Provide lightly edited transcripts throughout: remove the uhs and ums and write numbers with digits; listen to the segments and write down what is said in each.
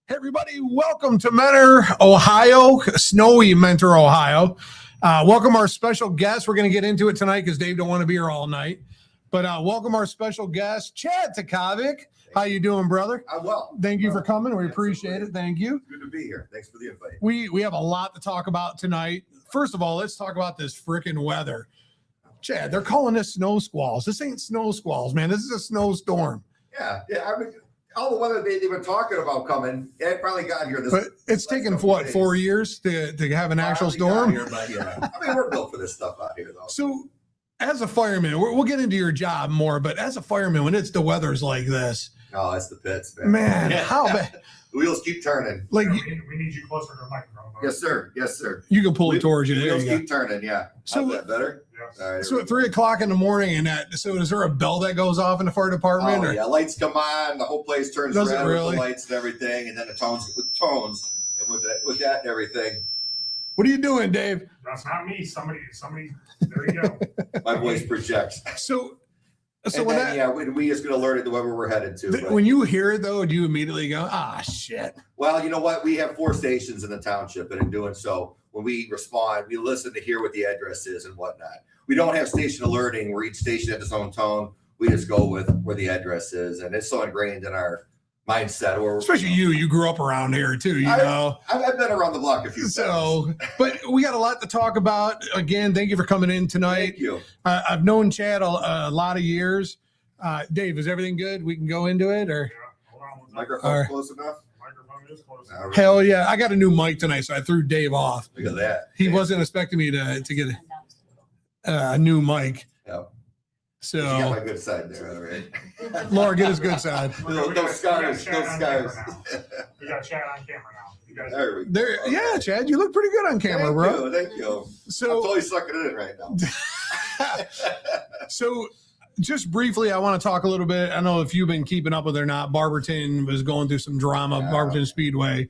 Hey everybody, welcome to Mentor, Ohio, snowy Mentor, Ohio. Welcome our special guest. We're going to get into it tonight because Dave don't want to be here all night. But welcome our special guest, Chad Tekavic. How you doing, brother? I'm well. Thank you for coming. We appreciate it. Thank you. Good to be here. Thanks for the invite. We have a lot to talk about tonight. First of all, let's talk about this freaking weather. Chad, they're calling this snow squalls. This ain't snow squalls, man. This is a snowstorm. Yeah. I mean, all the weather they've been talking about coming, it finally got here. But it's taken, what, 4 years to have an actual storm? Here, but yeah. I mean, we're built for this stuff out here, though. So, as a fireman, we'll get into your job more, but as a fireman, when it's the weather's like this, oh, it's the pits, man. Man, how bad? The wheels keep turning. Like, we need you closer to the microphone. Yes, sir. Yes, sir. You can pull it towards you. The There wheels you go. keep turning. Yeah. So, how's that better? Yes. All right, so at 3 o'clock in the morning, and so is there a bell that goes off in the fire department? Oh, yeah. Lights come on. The whole place turns Does it red really? with the lights and everything, and then the tones, and with that and everything. What are you doing, Dave? That's not me. Somebody. There you go. My voice projects. So And when then, that, we just going to alert it to wherever we're headed to. but- when you hear it though, do you immediately go, ah, shit? Well, you know what? We have 4 stations in the township, and in doing so, when we respond, we listen to hear what the address is and whatnot. We don't have station alerting where each station has its own tone. We just go with where the address is, and it's so ingrained in our mindset. Or Especially you grew up around here too, you know. I've been around the block a few times. So, but we got a lot to talk about. Again, thank you for coming in tonight. Thank you. I've known Chad a lot of years. Dave, is everything good? We can go into it, or? Yeah, hold on one second. Microphone All right. close enough? Microphone is close. All right. Hell yeah! I got a new mic tonight, so I threw Dave off. Look at that. He wasn't expecting me to get a new mic. Yeah. You got my So, good side there, all right? Laura, get his good side. Those scars. We got Those Chad on scars. camera now. We got Chad on camera now. You guys. There we go. There, yeah, Chad, you look pretty good on camera, Thank bro. you. Thank you. I'm So, totally sucking it in right now. so just briefly, I want to talk a little bit. I know if you've been keeping up with it or not. Barberton was going through some drama. Yeah. Barberton Speedway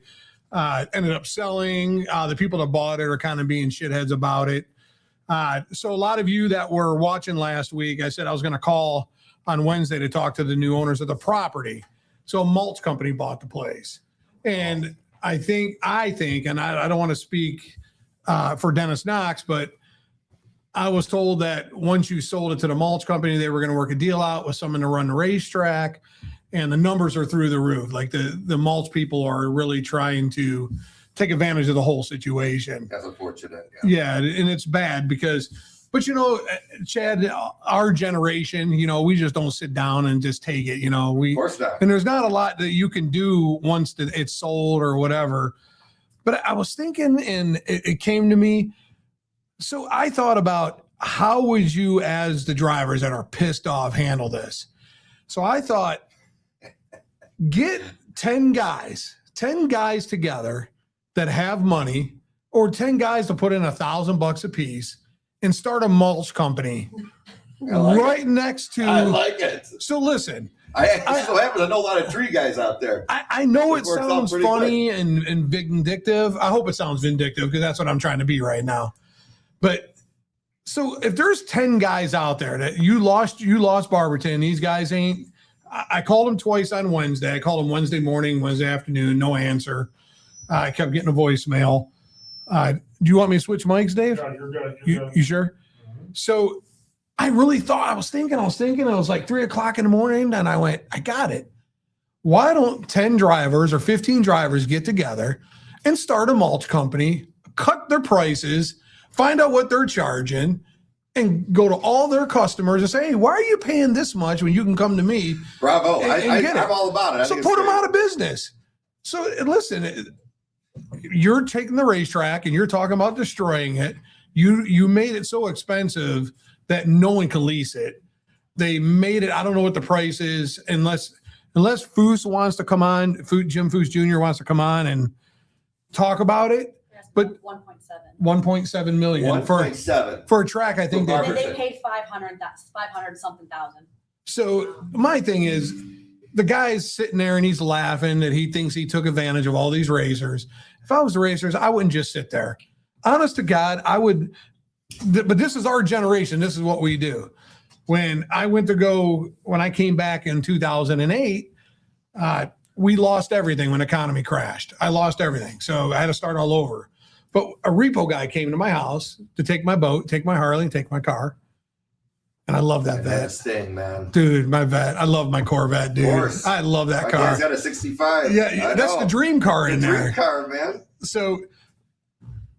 ended up selling. The people that bought it are kind of being shitheads about it. So a lot of you that were watching last week, I said I was going to call on Wednesday to talk to the new owners of the property. So a mulch company bought the place. And I think, and I don't want to speak for Dennis Knox, but I was told that once you sold it to the mulch company, they were going to work a deal out with someone to run the racetrack, and the numbers are through the roof. Like the mulch people are really trying to take advantage of the whole situation. That's unfortunate. Yeah, and it's bad but you know, Chad, our generation, you know, we just don't sit down and just take it. You know, Of course not. and there's not a lot that you can do once it's sold or whatever. But I was thinking, and it came to me. So I thought about how would you, as the drivers that are pissed off, handle this? So I thought, get 10 guys together that have money, or 10 guys to put in $1,000 a piece and start a mulch company right next to. I like it. So listen, I so happen to know a lot of tree guys out there. I know it It works out sounds pretty funny and vindictive. I hope it sounds vindictive because that's what I'm trying to be right now. But so if there's 10 guys out there that you lost Barberton, these guys ain't. I called them twice on Wednesday. I called them Wednesday morning, Wednesday afternoon, no answer. I kept getting a voicemail. Do you want me to switch mics, Dave? Yeah, you're good. You're good. You sure? So I really thought, I was thinking, it was like 3 o'clock in the morning, and I went, I got it. Why don't 10 drivers or 15 drivers get together and start a mulch company, cut their prices, find out what they're charging, and go to all their customers and say, hey, why are you paying this much when you can come to me? Bravo. And get it. I'm all about it. So put them out of business. So listen, you're taking the racetrack and you're talking about destroying it. You made it so expensive that no one can lease it. They made it, I don't know what the price is, unless Foose wants to come on, Jim Foose Jr. wants to come on and talk about it. But 1.7 million for 1.7. for a track, I think. For they- They paid 500 something thousand. So my thing is, the guy's sitting there and he's laughing that he thinks he took advantage of all these racers. If I was the racers, I wouldn't just sit there. Honest to God, I would. But this is our generation. This is what we do. When I came back in 2008, we lost everything when the economy crashed. I lost everything. So I had to start all over. But a repo guy came to my house to take my boat, take my Harley, and take my car. And I love that And that vet. Sting, man. Dude, my vet. I love my Corvette, dude. Of course. I love that My car. dad's got a 65. Yeah, that's the dream car in the there. dream car, man. So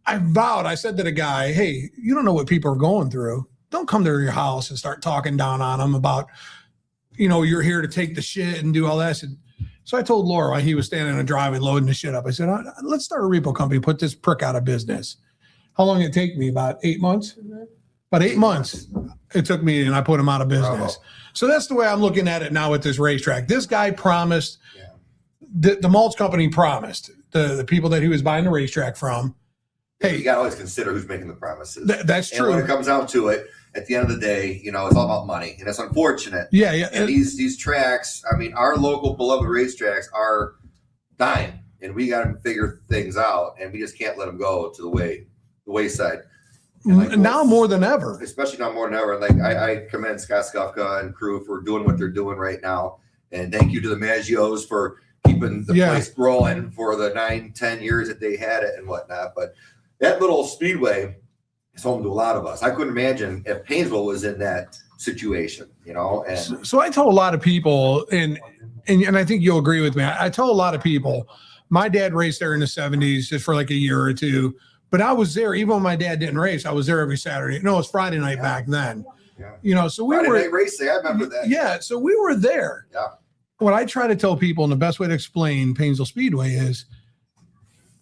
I said to the guy, hey, you don't know what people are going through. Don't come to your house and start talking down on them about, you're here to take the shit and do all that. So I told Laura while he was standing in the driveway loading the shit up, I said, let's start a repo company, put this prick out of business. How long did it take me? About 8 months? Mhm. About 8 months it took me, and I put him out of business. Bravo. So that's the way I'm looking at it now with this racetrack. This guy promised, Yeah. the mulch company promised the people that he was buying the racetrack from, Hey, you got to always consider who's making the promises. That's And when true. it comes down to it, at the end of the day, it's all about money, and it's unfortunate. Yeah, yeah. And these tracks, I mean, our local beloved racetracks are dying, and we got to figure things out, and we just can't let them go to the wayside. And like, Now more than ever. especially now more than ever. Like I commend Scott Skufka and crew for doing what they're doing right now, and thank you to the Maggios for keeping the place rolling for the 9-10 years that they had it and whatnot. But that little speedway is home to a lot of us. I couldn't imagine if Painesville was in that situation, and So I told a lot of people, and I think you'll agree with me. I told a lot of people, my dad raced there in the 70s just for like a year or two, but I was there even when my dad didn't race. I was there every Saturday. No, it was Friday night back then. Yeah. So we Friday were night racing. I remember that. Yeah, so we were there. Yeah. What I try to tell people, and the best way to explain Painesville Speedway is,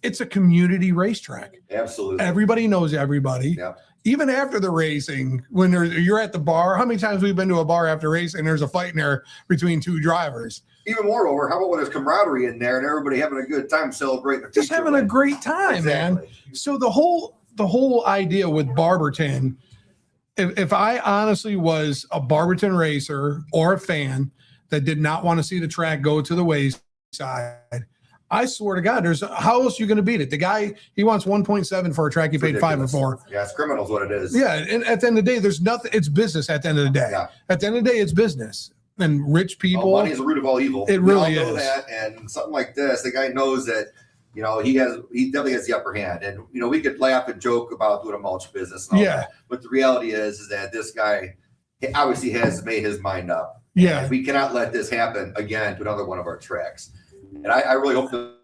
it's a community racetrack. Absolutely. Everybody knows everybody. Yeah. Even after the racing, when you're at the bar, how many times we've been to a bar after racing, there's a fight in there between two drivers. Even moreover, how about when there's camaraderie in there and everybody having a good time celebrating the Just feature having a win? great time, man. Exactly. So the whole idea with Barberton, if I honestly was a Barberton racer or a fan that did not want to see the track go to the wayside, I swear to God, how else are you going to beat it? The guy, he wants 1.7 for a track he It's paid 5 or ridiculous. 4. Yeah, it's criminals what it is. Yeah, and at the end of the day, there's nothing. It's business. At the end of the day, Yeah. at the end of the day, it's business. And rich people, Money is the root of all evil. It We all really know is. that, and something like this, the guy knows that. He definitely has the upper hand, and we could laugh and joke about doing a mulch business. And all Yeah. that, but the reality is that this guy obviously has made his mind up. Yeah. And we cannot let this happen again to another one of our tracks. And I really hope that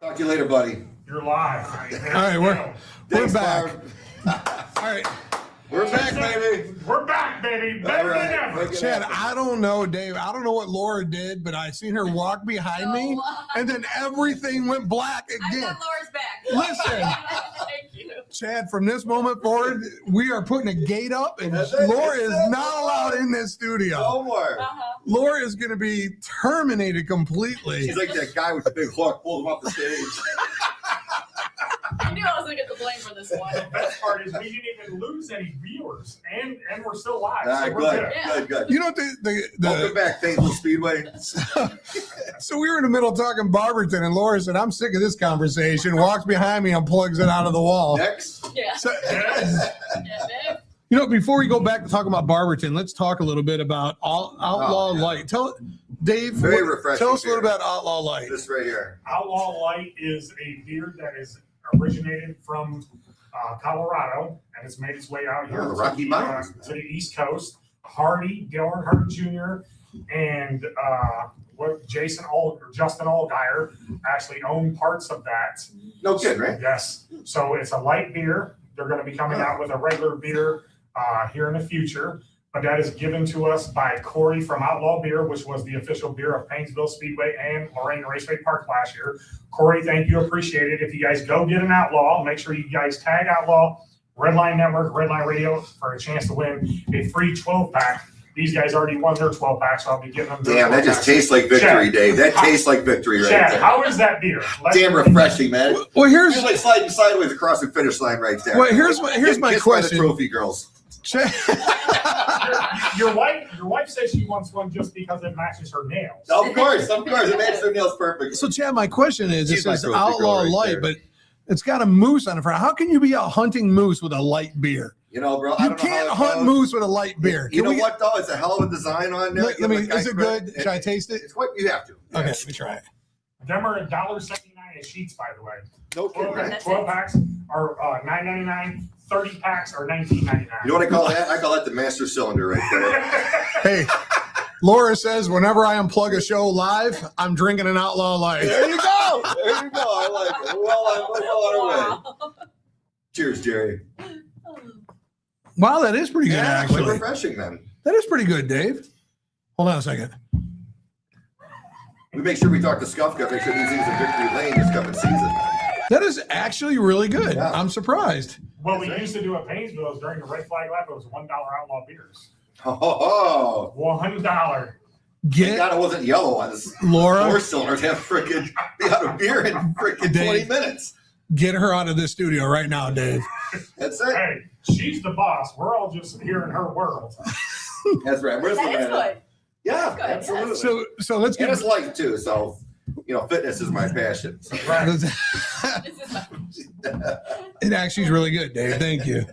Talk to you later, buddy. You're live. All right, we're Thanks, back. Barb. All right, We're back, baby. We're back, baby. Better All right. than ever. Make it Chad, happen. I don't know, Dave. I don't know what Laura did, but I seen her walk behind me, and then everything went black I again. got Laura's back. Listen. Thank you. Chad, from this moment forward, we are putting a gate up, and That's it. Laura It's is it. not allowed in this studio. No more. Laura is going to be terminated completely. She's like that guy with the big hook, pulled him off the stage. I knew I was gonna get the blame for this one. The best part is we didn't even lose any viewers, and we're still live. All right, So we're good, Yeah. good. You know, Welcome back, Fayetteville Speedway. so we were in the middle talking Barberton, and Laura said, "I'm sick of this conversation." Walks behind me and plugs it out of the wall. Next. Yeah. So, Yes. Yeah, babe. you know, before we go back to talking about Barberton, let's talk a little bit about Outlaw Oh, yeah. Light. Tell Dave, Very refreshing tell us a little beer. about Outlaw Light. This right here. Outlaw Light is a beer that is originated from Colorado, and it's made its way out here Oh, the to Rocky the, Mountains. to the East Coast. Hardy, Dale Earnhardt Jr., and Justin Allgaier actually own parts of that. No kidding, right? Yes. So it's a light beer. They're going to be coming out with a regular beer here in the future. But that is given to us by Corey from Outlaw Beer, which was the official beer of Painesville Speedway and Lorraine Raceway Park last year. Corey, thank you. Appreciate it. If you guys go get an Outlaw, make sure you guys tag Outlaw, Redline Network, Redline Radio for a chance to win a free 12-pack. These guys already won their 12-pack, so I'll be getting them. their Damn, that just 12-pack. tastes like victory, Chad, Dave. That tastes like victory right Chad, there. how is that beer? Damn refreshing, man. Well, here's It's like sliding sideways across the finish line right there. here's my Kissed by the question. trophy girls. Chad, Your wife says she wants one just because it matches her nails. Of course. It makes their nails perfect. so Chad, my question is: it She's my says trophy girl Outlaw right Light, there. but it's got a moose on the front. How can you be out hunting moose with a light beer? You know, bro, I You don't know can't how it hunt goes. moose with a light beer. You Can know we- what, though? It's a hell of a design on there. Let me. Is it good? Should I taste it? It's what you have to. Okay, Yes. let me try it. Them are $1.79 a sheets, by the way. No kidding, 12, right? 12 packs are $9.99. 30 packs are $19.99. You know what I call that? I call that the master cylinder right there. Hey, Laura says whenever I unplug a show live, I'm drinking an Outlaw Light. There you go. There you go. I like it. Well on our way. Wow. Cheers, Jerry. Wow, that is pretty good, Yeah, quite actually. refreshing, man. That is pretty good, Dave. Hold on a second. We make sure we talk to Scuff Guy, make sure these things in Victory Lane this coming season. That is actually really good. Yeah. I'm surprised. What we used to do at Painesville is during the red flag lap, it was $1 outlaw beers. Oh, $1. thank Get God it wasn't yellow ones. Laura, Four cylinders have freaking be out of beer in freaking 20 Dave. minutes. get her out of this studio right now, Dave. That's it. Hey, she's the boss. We're all just here in her world. That's right. We're That is listening at it. good. Yeah, Good, absolutely. So let's And get it's light too, so you know, fitness is my passion. So. Right. This is my- it actually is really good, Dave. Thank you.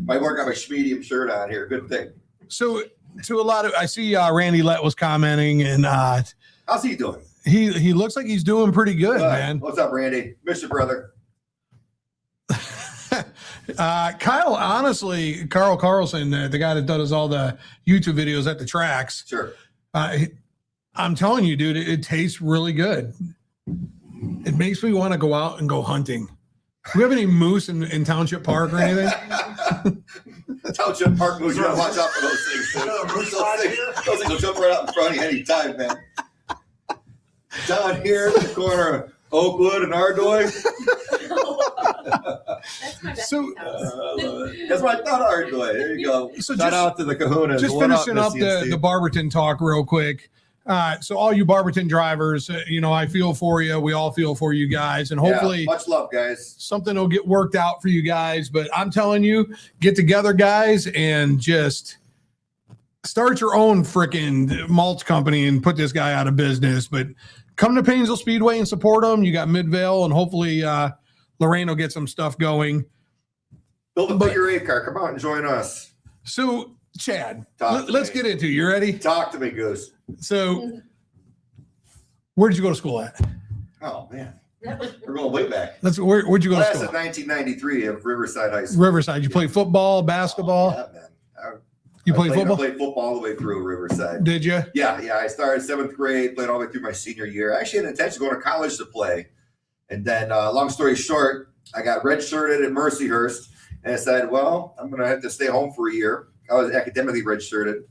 My work got my medium shirt on here. Good thing. So to a lot of, I see Randy Lett was commenting, and How's he doing? he looks like he's doing pretty good, Good. man. What's up, Randy? Miss you, brother. Kyle, honestly, Carl Carlson, the guy that does all the YouTube videos at the tracks, Sure. I'm telling you, dude, it tastes really good. It makes me want to go out and go hunting. Do we have any moose in Township Park or anything? Township Park moves. You gotta watch out for those things. Dude. Is there a moose Those lodge things, here? those things will jump right out in front of you anytime, man. Down here in the corner of Oakwood and Ardoy. That's my best So- house. That's what I thought, Ardoy. There you go. So Shout just- out to the Kahunas. Just What finishing up Missy and the Steve? Barberton talk real quick. So all you Barberton drivers, I feel for you. We all feel for you guys, and hopefully Yeah, much love, guys. something will get worked out for you guys. But I'm telling you, get together, guys, and just start your own freaking malt company and put this guy out of business. But come to Painesville Speedway and support them. You got Midvale, and hopefully Lorraine will get some stuff going. Build a But- figure eight car. Come out and join us. So Chad, Talk to let's me. get into it. You ready? Talk to me, Goose. So where did you go to school at? Oh man, we're going way back. Where'd you go to Class school? of 1993 at Riverside High School. Riverside. You play football, basketball. Oh, yeah, man. You I played played, football? I played football all the way through Riverside. Did you? Yeah. I started 7th grade, played all the way through my senior year. I actually had an intention of going to college to play, And then, long story short, I got redshirted at Mercyhurst, and I said, well, I'm going to have to stay home for a year. I was academically redshirted.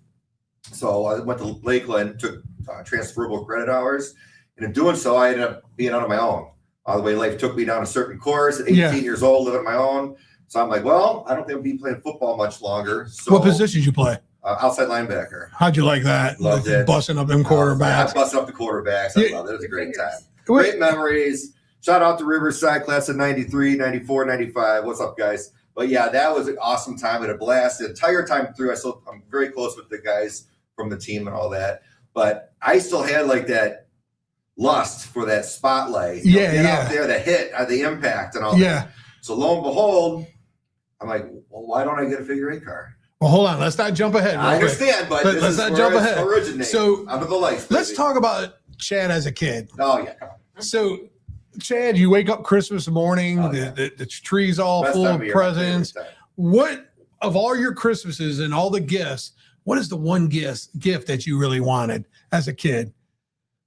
So I went to Lakeland, took transferable credit hours. And in doing so, I ended up being on my own. The way life took me down a certain course at 18 years old, living on my own. So I'm like, well, I don't think I'll be playing football much longer. So, what position did you play? Outside linebacker. How'd you like that? Loved it. Busting up them quarterbacks. I busted up the quarterbacks. I loved it. It was a great time. What- Great memories. Shout out to Riverside, class of 93, 94, 95. What's up, guys? But yeah, that was an awesome time. We had a blast the entire time through. I'm very close with the guys from the team and all that. But I still had like that lust for that spotlight. Get out there, the hit, the impact and all that. So lo and behold, I'm like, well, why don't I get a figure eight car? Well, hold on. Let's not jump ahead. I understand, but this let's is not where jump it ahead. originates. So under the lights. let's baby. talk about Chad as a kid. Oh yeah, come on. So, Chad, you wake up Christmas morning, Oh, yeah. the tree's all Best full time of year, presents. favorite time. What of all your Christmases and all the gifts, what is the one gift that you really wanted as a kid?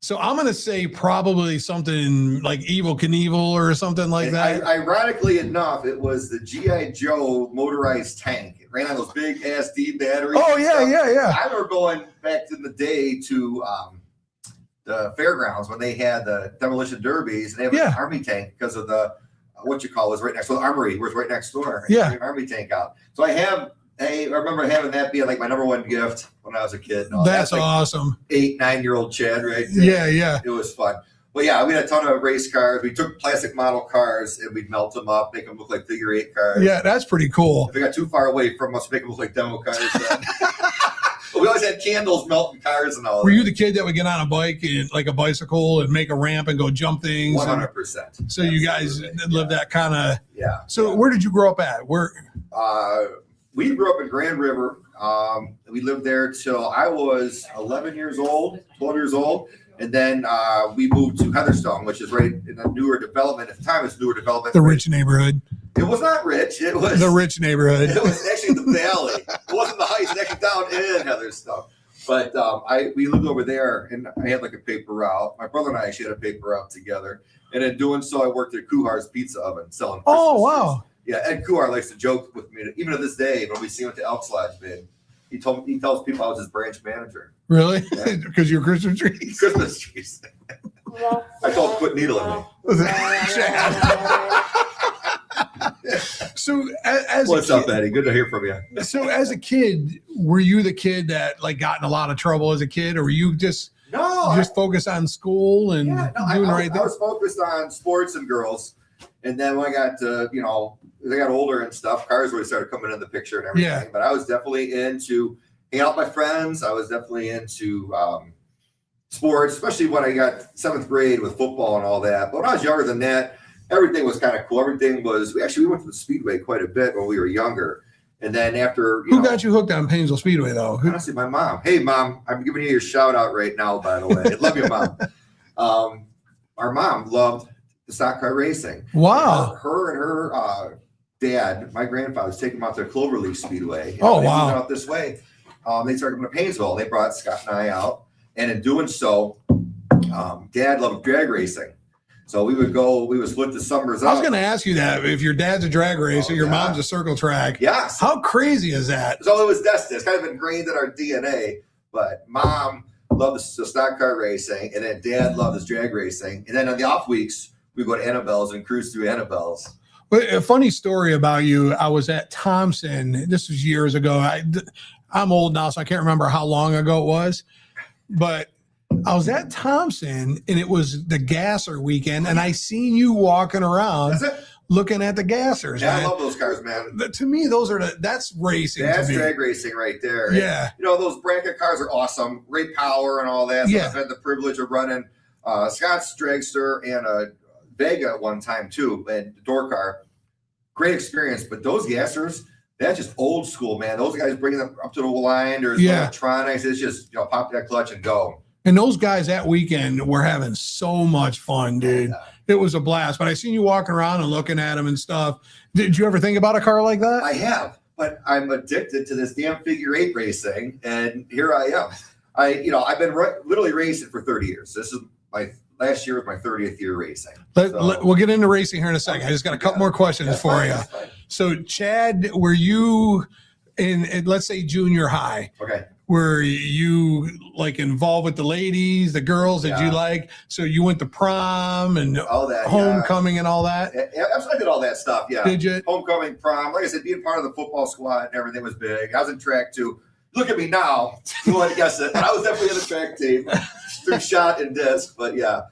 So I'm going to say probably something like Evel Knievel or something like And that. Ironically enough, it was the G.I. Joe motorized tank. It ran on those big SD batteries. Oh, and yeah, stuff. yeah. I remember going back in the day to the fairgrounds when they had the demolition derbies, and they have an army tank because of the what you call was right next to the armory was right next door. Yeah. An army tank out. So I remember having that being like my number one gift when I was a kid. That's like awesome. 8-9-year-old Chad right there. Yeah. It was fun. But yeah, we had a ton of race cars. We took plastic model cars and we'd melt them up, make them look like figure eight cars. Yeah, that's pretty cool. If we got too far away from us, make them look like demo cars. But we always had candles melting cars and all Were that. you the kid that would get on a bike and like a bicycle and make a ramp and go jump things? 100%. So you guys lived that kind of. Yeah. So where did you grow up at? Where? We grew up in Grand River. We lived there till I was 12 years old. And then we moved to Heatherstone, which is right in a newer development. At the time, it's newer development. The rich neighborhood. It was not rich. It was the rich neighborhood. It was actually the valley. It wasn't the heights. It's actually down in Heatherstone. But we lived over there, and I had like a paper route. My brother and I actually had a paper route together. And in doing so, I worked at Kuhar's Pizza Oven selling Christmas Oh, trees. wow. Yeah, Ed Kuhar likes to joke with me, even to this day, when we see him at the Elks Lodge bid. He tells people I was his branch manager. Really? Yeah. Because you're Christmas trees. Christmas trees. I told him quit needling me. So as What's a up, kid, Eddie? Good to hear from you. So as a kid, were you the kid that like got in a lot of trouble as a kid, or were you just focused on school and doing right I there? was focused on sports and girls. And then when I got to, as I got older and stuff, cars really started coming in the picture and everything. Yeah. But I was definitely into hanging out with my friends. I was definitely into sports, especially when I got 7th grade with football and all that. But when I was younger than that, everything was kind of cool. Everything was, we went to the Speedway quite a bit when we were younger. And then after, Who got you hooked on Painesville Speedway though? Honestly, my mom. Hey, Mom, I'm giving you your shout out right now, by the way. I love you, Mom. Our mom loved the stock car racing. Wow. Her and her dad, my grandfather's taking them out to Cloverleaf Speedway. Oh, they moved wow. out this way. They started coming to Painesville. They brought Scott and I out. And in doing so, Dad loved drag racing. So we would split the summers up. I was going to ask you that. If your dad's a drag racer, your mom's a circle track. Yes. How crazy is that? So it was destined. It's kind of ingrained in our DNA. But Mom loved the stock car racing, and then Dad loved his drag racing. And then on the off weeks, we go to Annabelle's and cruise through Annabelle's. But a funny story about you. I was at Thompson. This was years ago. I'm old now, so I can't remember how long ago it was. But I was at Thompson, and it was the gasser weekend, and I seen you walking around looking at the gassers. Yeah, I love those cars, man. To me, that's racing. That's to me. drag racing right there. Yeah. And, those bracket cars are awesome. Great power and all that. So Yeah. I've had the privilege of running Scott's dragster and a Vega at one time too, and the door car. Great experience. But those gassers, that's just old school, man. Those guys bringing them up to the line. There's electronics. It's just, pop that clutch and go. And those guys that weekend were having so much fun, dude. It was a blast. But I seen you walking around and looking at them and stuff. Did you ever think about a car like that? I have, but I'm addicted to this damn figure eight racing, and here I am. I've been literally racing for 30 years. This is my last year was my 30th year racing. We'll get into racing here in a second. I just got a couple more questions That's for fine, you. that's fine. So, Chad, were you in let's say junior high? Okay. Were you like involved with the ladies, the girls? Did you Yeah. like? So you went to prom and All that. homecoming and all that? Yeah, I did all that stuff. Yeah. Did you? Homecoming, prom. Like I said, being part of the football squad and everything was big. I was in track too. Look at me now. You wouldn't guess it. But I was definitely in the track team through shot and disc. But yeah.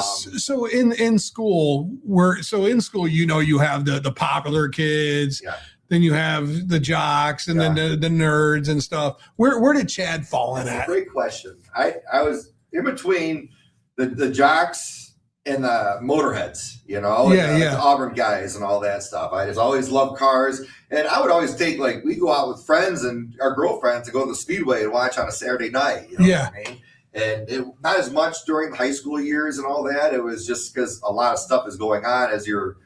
So in school, you have the popular kids. Yeah. Then you have the jocks and then the nerds and stuff. Where did Chad fall in That's at? a great question. I was in between the jocks and the motorheads, the Auburn guys and all that stuff. I just always loved cars. And I would always take, we'd go out with friends and our girlfriends to go to the Speedway and watch on a Saturday night. You know what I mean? And not as much during the high school years and all that. It was just because a lot of stuff is going on as you're,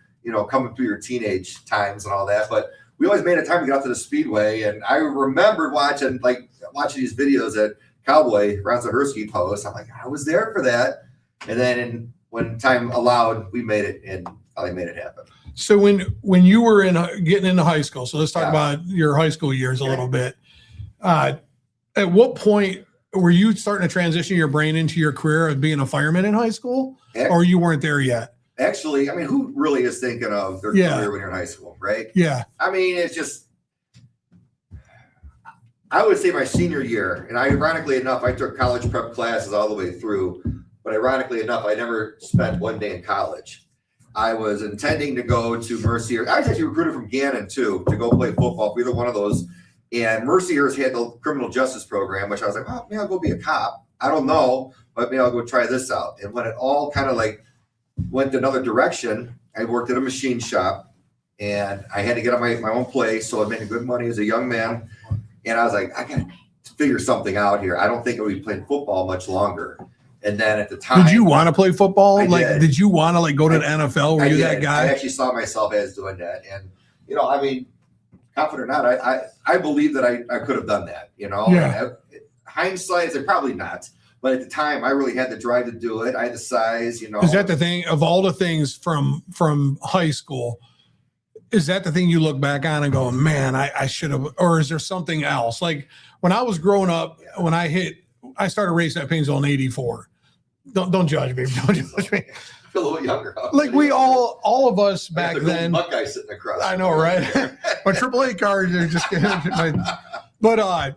coming through your teenage times and all that. But we always made a time to get out to the Speedway. And I remembered watching these videos that Cowboy, Ron Zahersky posts. I'm like, I was there for that. And then when time allowed, we made it and they made it happen. So when you were getting into high school, so let's talk about your high school years a little bit. At what point were you starting to transition your brain into your career of being a fireman in high school, or you weren't there yet? Actually, I mean, who really is thinking of their career when you're in high school, right? Yeah. I mean, it's just, I would say my senior year, and ironically enough, I took college prep classes all the way through, but ironically enough, I never spent one day in college. I was intending to go to Mercier. I was actually recruited from Gannon too, to go play football for either one of those. And Mercier's had the criminal justice program, which I was like, oh, maybe I'll go be a cop. I don't know, but maybe I'll go try this out. And when it all kind of went another direction, I worked at a machine shop and I had to get on my own place. So I made good money as a young man. And I was like, I got to figure something out here. I don't think I would be playing football much longer. And then at the time, did you want to play football? Did you want to go to the NFL? Were you that guy? I actually saw myself as doing that. And, I mean, confident or not, I believe that I could have done that, Yeah. Hindsight, I probably not. But at the time, I really had the drive to do it. I had the size, Is that the thing of all the things from high school? Is that the thing you look back on and go, man, I should have, or is there something else? Like when I was growing up, when I started racing at Painesville in '84. Don't judge me. Don't judge me. I feel a little younger. Like we all of us back then. Buckeye sitting across. I know, right? My AAA card, are just but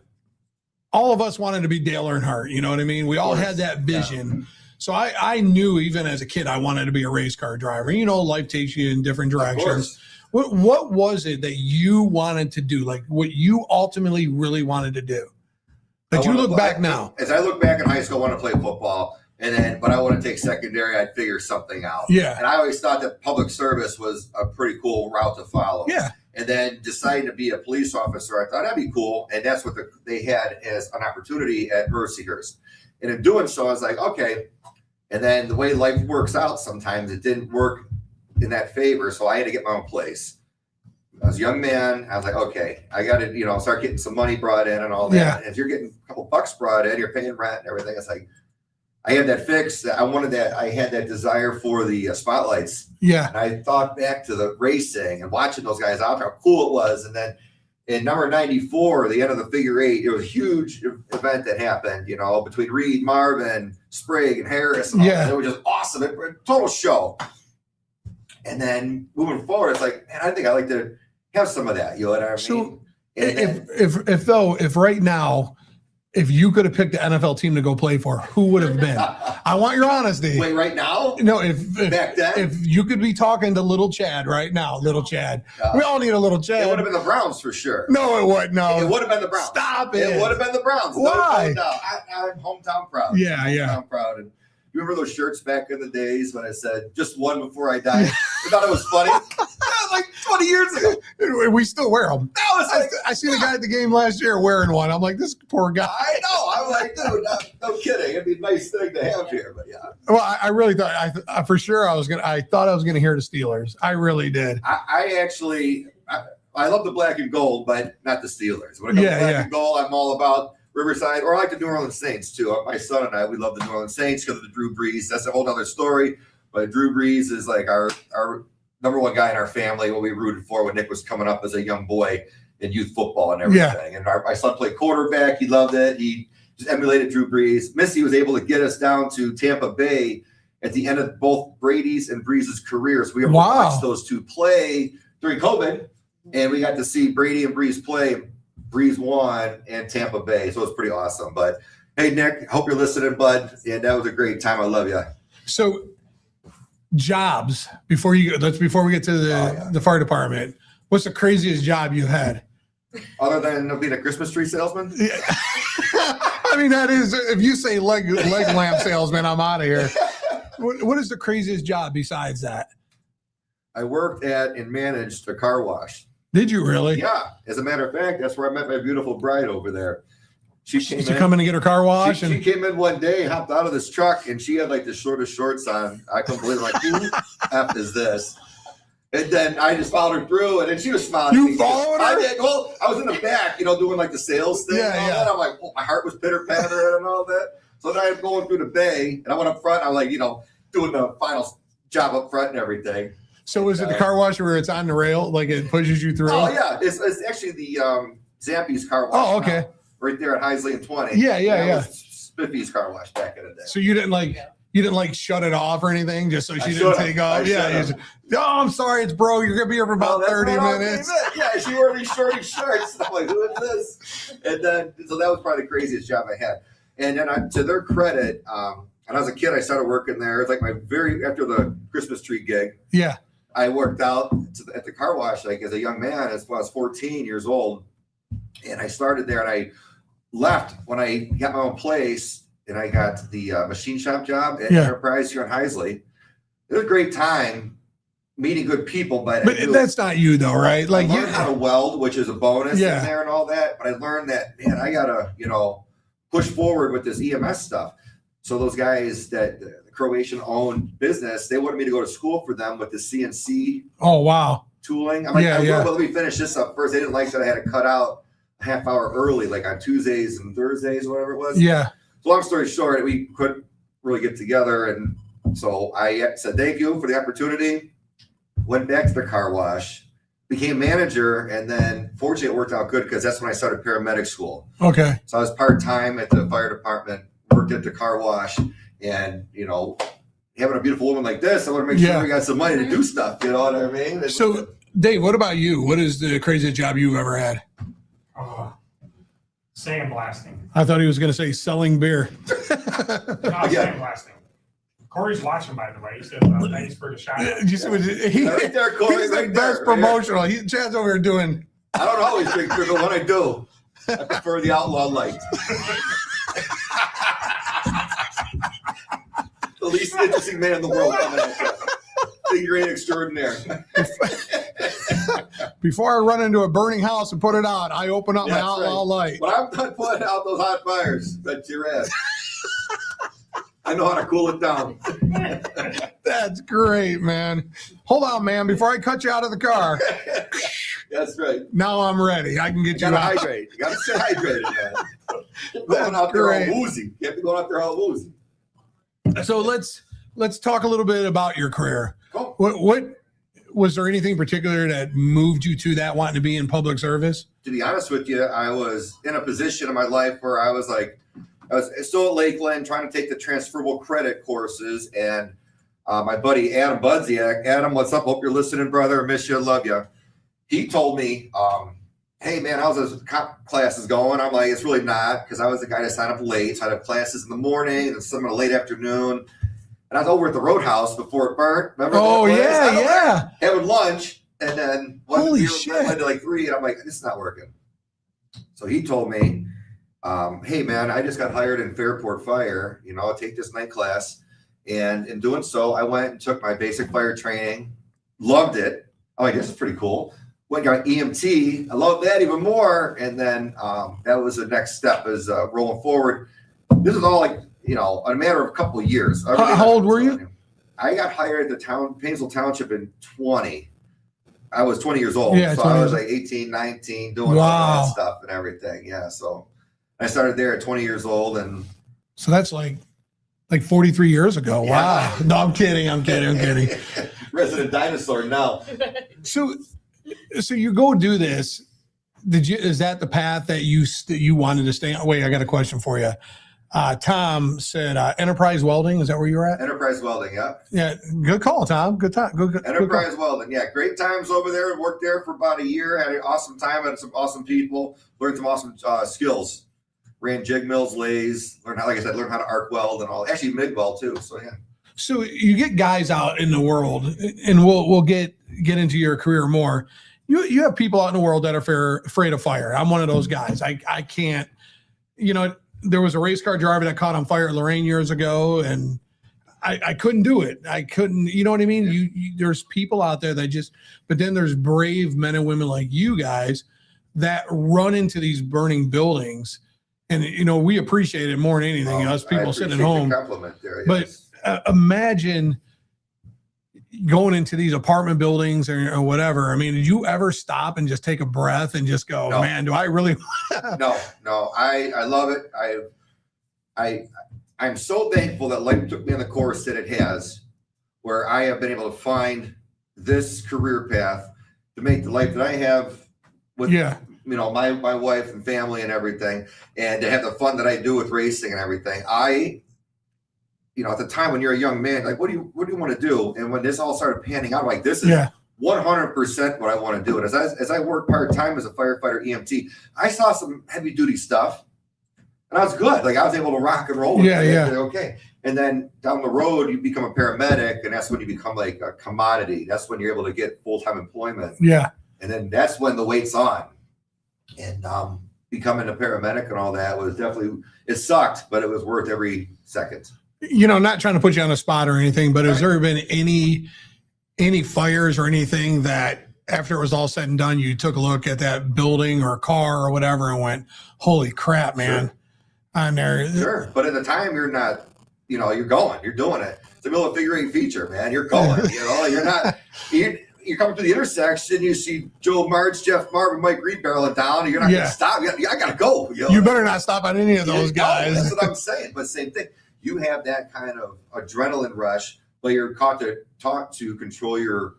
all of us wanted to be Dale Earnhardt. You know what I mean? We all had that vision. Yeah. So I knew even as a kid I wanted to be a race car driver. Life takes you in different directions. What was it that you wanted to do? Like what you ultimately really wanted to do? That you look back now. As I look back in high school, I want to play football. But I want to take secondary. I'd figure something out. Yeah. And I always thought that public service was a pretty cool route to follow. Yeah. And then deciding to be a police officer, I thought that'd be cool. And that's what they had as an opportunity at Mercyhurst. And in doing so, I was like, okay. And then the way life works out, sometimes it didn't work in that favor. So I had to get my own place. I was a young man. I was like, okay, I got to, start getting some money brought in and all that. Yeah. And if you're getting a couple bucks brought in, you're paying rent and everything. It's like, I had that fixed. I wanted that. I had that desire for the spotlights. Yeah. And I thought back to the racing and watching those guys out there, how cool it was. And then in number 94, the end of the figure eight, it was a huge event that happened, between Reed, Marvin, Sprague, and Harris. And all that. It was just awesome. It was a total show. And then moving forward, it's like, man, I think I like to have some of that. You know what I mean? So if right now, if you could have picked the NFL team to go play for, who would have been? I want your honesty. Wait, right now? No, if back then, if you could be talking to little Chad right now, little Chad. We all need a little Chad. It would have been the Browns for sure. No, it wouldn't. No, it would have been the Browns. Stop it. It would have been the Browns. Why? No, I'm hometown proud. Yeah, hometown proud. And you remember those shirts back in the days when I said just one before I died? I thought it was funny. That was like 20 years ago. We still wear them. No, it's like, I see the guy at the game last year wearing one. I'm like, this poor guy. I know. I'm like, dude, no kidding. It'd be a nice thing to have here, but yeah. Well, I really thought, I for sure I thought I was going to hear the Steelers. I really did. I actually love the black and gold, but not the Steelers. When it comes to black and gold, I'm all about Riverside, or I like the New Orleans Saints too. My son and I, we love the New Orleans Saints because of the Drew Brees. That's a whole other story. But Drew Brees is like our number one guy in our family. What we rooted for when Nick was coming up as a young boy in youth football and everything. And my son played quarterback. He loved it. He just emulated Drew Brees. Missy was able to get us down to Tampa Bay at the end of both Brady's and Brees' careers. We were able to watch those two play during COVID, and we got to see Brady and Brees play. Brees won and Tampa Bay, so it was pretty awesome. But hey, Nick, hope you're listening, bud. And that was a great time. I love you. So, jobs before we get to the fire department. What's the craziest job you had? Other than being a Christmas tree salesman? Yeah. I mean, that is, if you say leg lamp salesman, I'm out of here. What is the craziest job besides that? I worked at and managed a car wash. Did you really? Yeah. As a matter of fact, that's where I met my beautiful bride over there. She came Did you come in and get her car washed? She came in one day, hopped out of this truck, and she had like the shortest shorts on. I couldn't believe it. Like, who F is this? And then I just followed her through, and then she was smiling. You followed her? I did. Well, I was in the back, doing like the sales thing. Yeah, and all yeah. that. I'm like, my heart was pitter patter and all that. So then I'm going through the bay, and I went up front. I'm like, doing the final job up front and everything. So is it the car wash where it's on the rail, like it pushes you through? Oh yeah, it's actually the Zampi's car wash. Oh, okay. Now, right there at Heisley and 20. Yeah. That was Spiffy's car wash back in the day. So you didn't shut it off or anything just so she didn't take off? Yeah. I'm sorry, it's broke. You're gonna be here for about 30 minutes. Yeah, she wore these shorty shorts. I'm like, who is this? And then, so that was probably the craziest job I had. And then to their credit, when I was a kid, I started working there. It was like after the Christmas tree gig. Yeah. I worked out at the car wash like as a young man, as I was 14 years old. And I started there, and I left when I got my own place, and I got the machine shop job at Enterprise here in Heisley. It was a great time meeting good people, but that's not you though, right? Like I learned how to weld, which is a bonus in Yeah. there and all that. But I learned that, man, I gotta, push forward with this EMS stuff. So those guys that the Croatian-owned business, they wanted me to go to school for them with the CNC Oh wow. tooling. I'm like, Yeah. But let me finish this up first. They didn't like that I had to cut out a half hour early, like on Tuesdays and Thursdays or whatever it was. Yeah. So long story short, we couldn't really get together. And so I said, thank you for the opportunity. Went back to the car wash, became manager. And then fortunately it worked out good because that's when I started paramedic school. Okay. So I was part-time at the fire department, worked at the car wash, and, having a beautiful woman like this, I want to make sure we got some money to do stuff. You know what I mean? So Dave, what about you? What is the craziest job you've ever had? Sandblasting. I thought he was going to say selling beer. No, sandblasting. Corey's watching, by the way. He said, thanks for the shout out. You see what Right there, Corey, he's the right best there, promotional. Chad's over here doing. I don't always drink beer, but when I do, I prefer the Outlaw Light. The least interesting man in the world coming at you. Figurine extraordinaire. Before I run into a burning house and put it out, I open up my That's Outlaw Light. When I'm done putting out those hot fires, that's your ass. I know how to cool it down. That's great, man. Hold on, man. Before I cut you out of the car, That's right. now I'm ready. I can get You you gotta out. hydrate. You gotta stay hydrated, man. That's Going out there all great. woozy. You can't be going out there all woozy. So let's talk a little bit about your career. Cool. What was there anything particular that moved you to that, wanting to be in public service? To be honest with you, I was in a position in my life where I was still at Lakeland trying to take the transferable credit courses, and my buddy Adam Budziak, Adam, what's up? Hope you're listening, brother. Miss you, love you. He told me, hey man, how's those classes going? I'm like, it's really not, because I was the guy that signed up late. So I'd have classes in the morning and some in the late afternoon. And I was over at the Roadhouse before it burnt. Remember? Oh that place? yeah. Having lunch, and then Holy beer shit. went to like 3, and I'm like, this is not working. So he told me, hey man, I just got hired in Fairport Fire. I'll take this night class. And in doing so, I went and took my basic fire training, loved it. I'm like, this is pretty cool. Went and got EMT. I loved that even more. And then that was the next step is rolling forward. This is all like, in a matter of a couple of years. How old were you? I got hired at the Painesville Township in 20. I was 20 years old. Yeah, so 20. I was like 18, 19, doing all that stuff and everything. Yeah. So I started there at 20 years old, and So that's like 43 years ago. Yeah. Wow. No, I'm kidding. resident dinosaur now. So you go do this. Is that the path that you wanted to stay on? Wait, I got a question for you. Tom said, Enterprise Welding. Is that where you were at? Enterprise Welding, yeah. Yeah. Good call, Tom. Good time. Good Enterprise Welding, yeah. Great times over there. Worked there for about a year. Had an awesome time. Had some awesome people. Learned some awesome skills. Ran jig mills, lathes. Learned how to arc weld and all. Actually, MIG weld too. So yeah. So you get guys out in the world, and we'll get into your career more. You have people out in the world that are afraid of fire. I'm one of those guys. I can't. There was a race car driver that caught on fire at Lorraine years ago, and I couldn't do it. I couldn't. You know what I mean? You there's people out there that just. But then there's brave men and women like you guys that run into these burning buildings, and we appreciate it more than anything. Us people sitting at home. Compliment there, yes. But imagine going into these apartment buildings or whatever. I mean, did you ever stop and just take a breath and just go, No. man, do I really? No. I love it. I'm so thankful that life took me on the course that it has, where I have been able to find this career path to make the life that I have with my wife and family and everything, and to have the fun that I do with racing and everything. At the time when you're a young man, like, what do you want to do? And when this all started panning out, like, this is 100% what I want to do. And as I worked part-time as a firefighter EMT, I saw some heavy duty stuff, and I was good. Like, I was able to rock and roll with it. Okay. And then down the road, you become a paramedic, and that's when you become like a commodity. That's when you're able to get full-time employment. Yeah. And then that's when the weight's on. And becoming a paramedic and all that was definitely, it sucked, but it was worth every second. Not trying to put you on the spot or anything, but has there been any fires or anything that after it was all said and done, you took a look at that building or car or whatever and went, holy crap, man. On there. Sure. But at the time, you're not, you're going, you're doing it. It's the middle of figure eight feature, man. You're going, you're not, you're coming to the intersection, you see Joe March, Jeff Marvin, Mike Reed barreling down, and you're not going to stop. I got to go. You better not stop on any of those guys. That's what I'm saying. But same thing. You have that kind of adrenaline rush, but you're taught to control your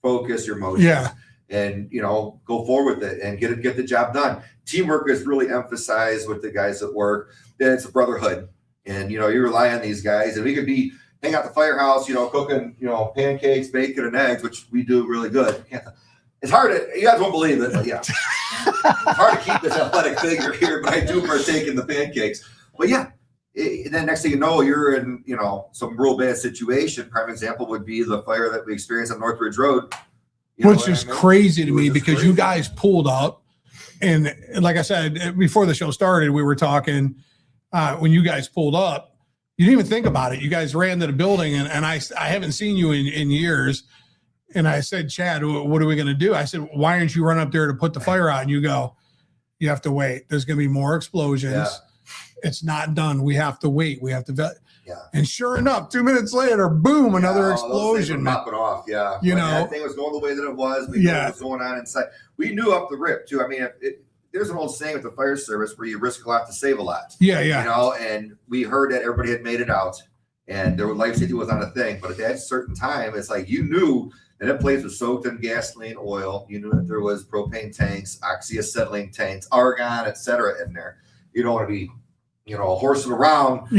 focus, your motion, and go forward with it and get the job done. Teamwork is really emphasized with the guys at work. It's a brotherhood, and you rely on these guys. And we could be hang out the firehouse, cooking, pancakes, bacon, and eggs, which we do really good. It's hard you guys won't believe it, but yeah, it's hard to keep this athletic figure here, but I do partake in the pancakes. But yeah. And then next thing you know, you're in, some real bad situation. Prime example would be the fire that we experienced on Northridge Road. Which is crazy to me because you guys pulled up. And like I said, before the show started, we were talking when you guys pulled up, you didn't even think about it. You guys ran to the building and I haven't seen you in years. And I said, Chad, what are we going to do? I said, why aren't you run up there to put the fire out? And you go, you have to wait. There's going to be more explosions. Yeah. It's not done. We have to wait. We have to And sure enough, 2 minutes later, boom, another explosion. Popping off. Yeah. That thing was going the way that it was. We knew what was going on inside. We knew up the rip too. I mean, there's an old saying with the fire service where you risk a lot to save a lot. Yeah. And we heard that everybody had made it out and their life safety was not a thing. But at that certain time, it's like you knew that place was soaked in gasoline, oil. You knew that there was propane tanks, oxyacetylene tanks, argon, etc. in there. You don't want to be horsing around,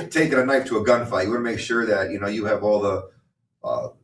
taking a knife to a gunfight. You want to make sure that, you have all the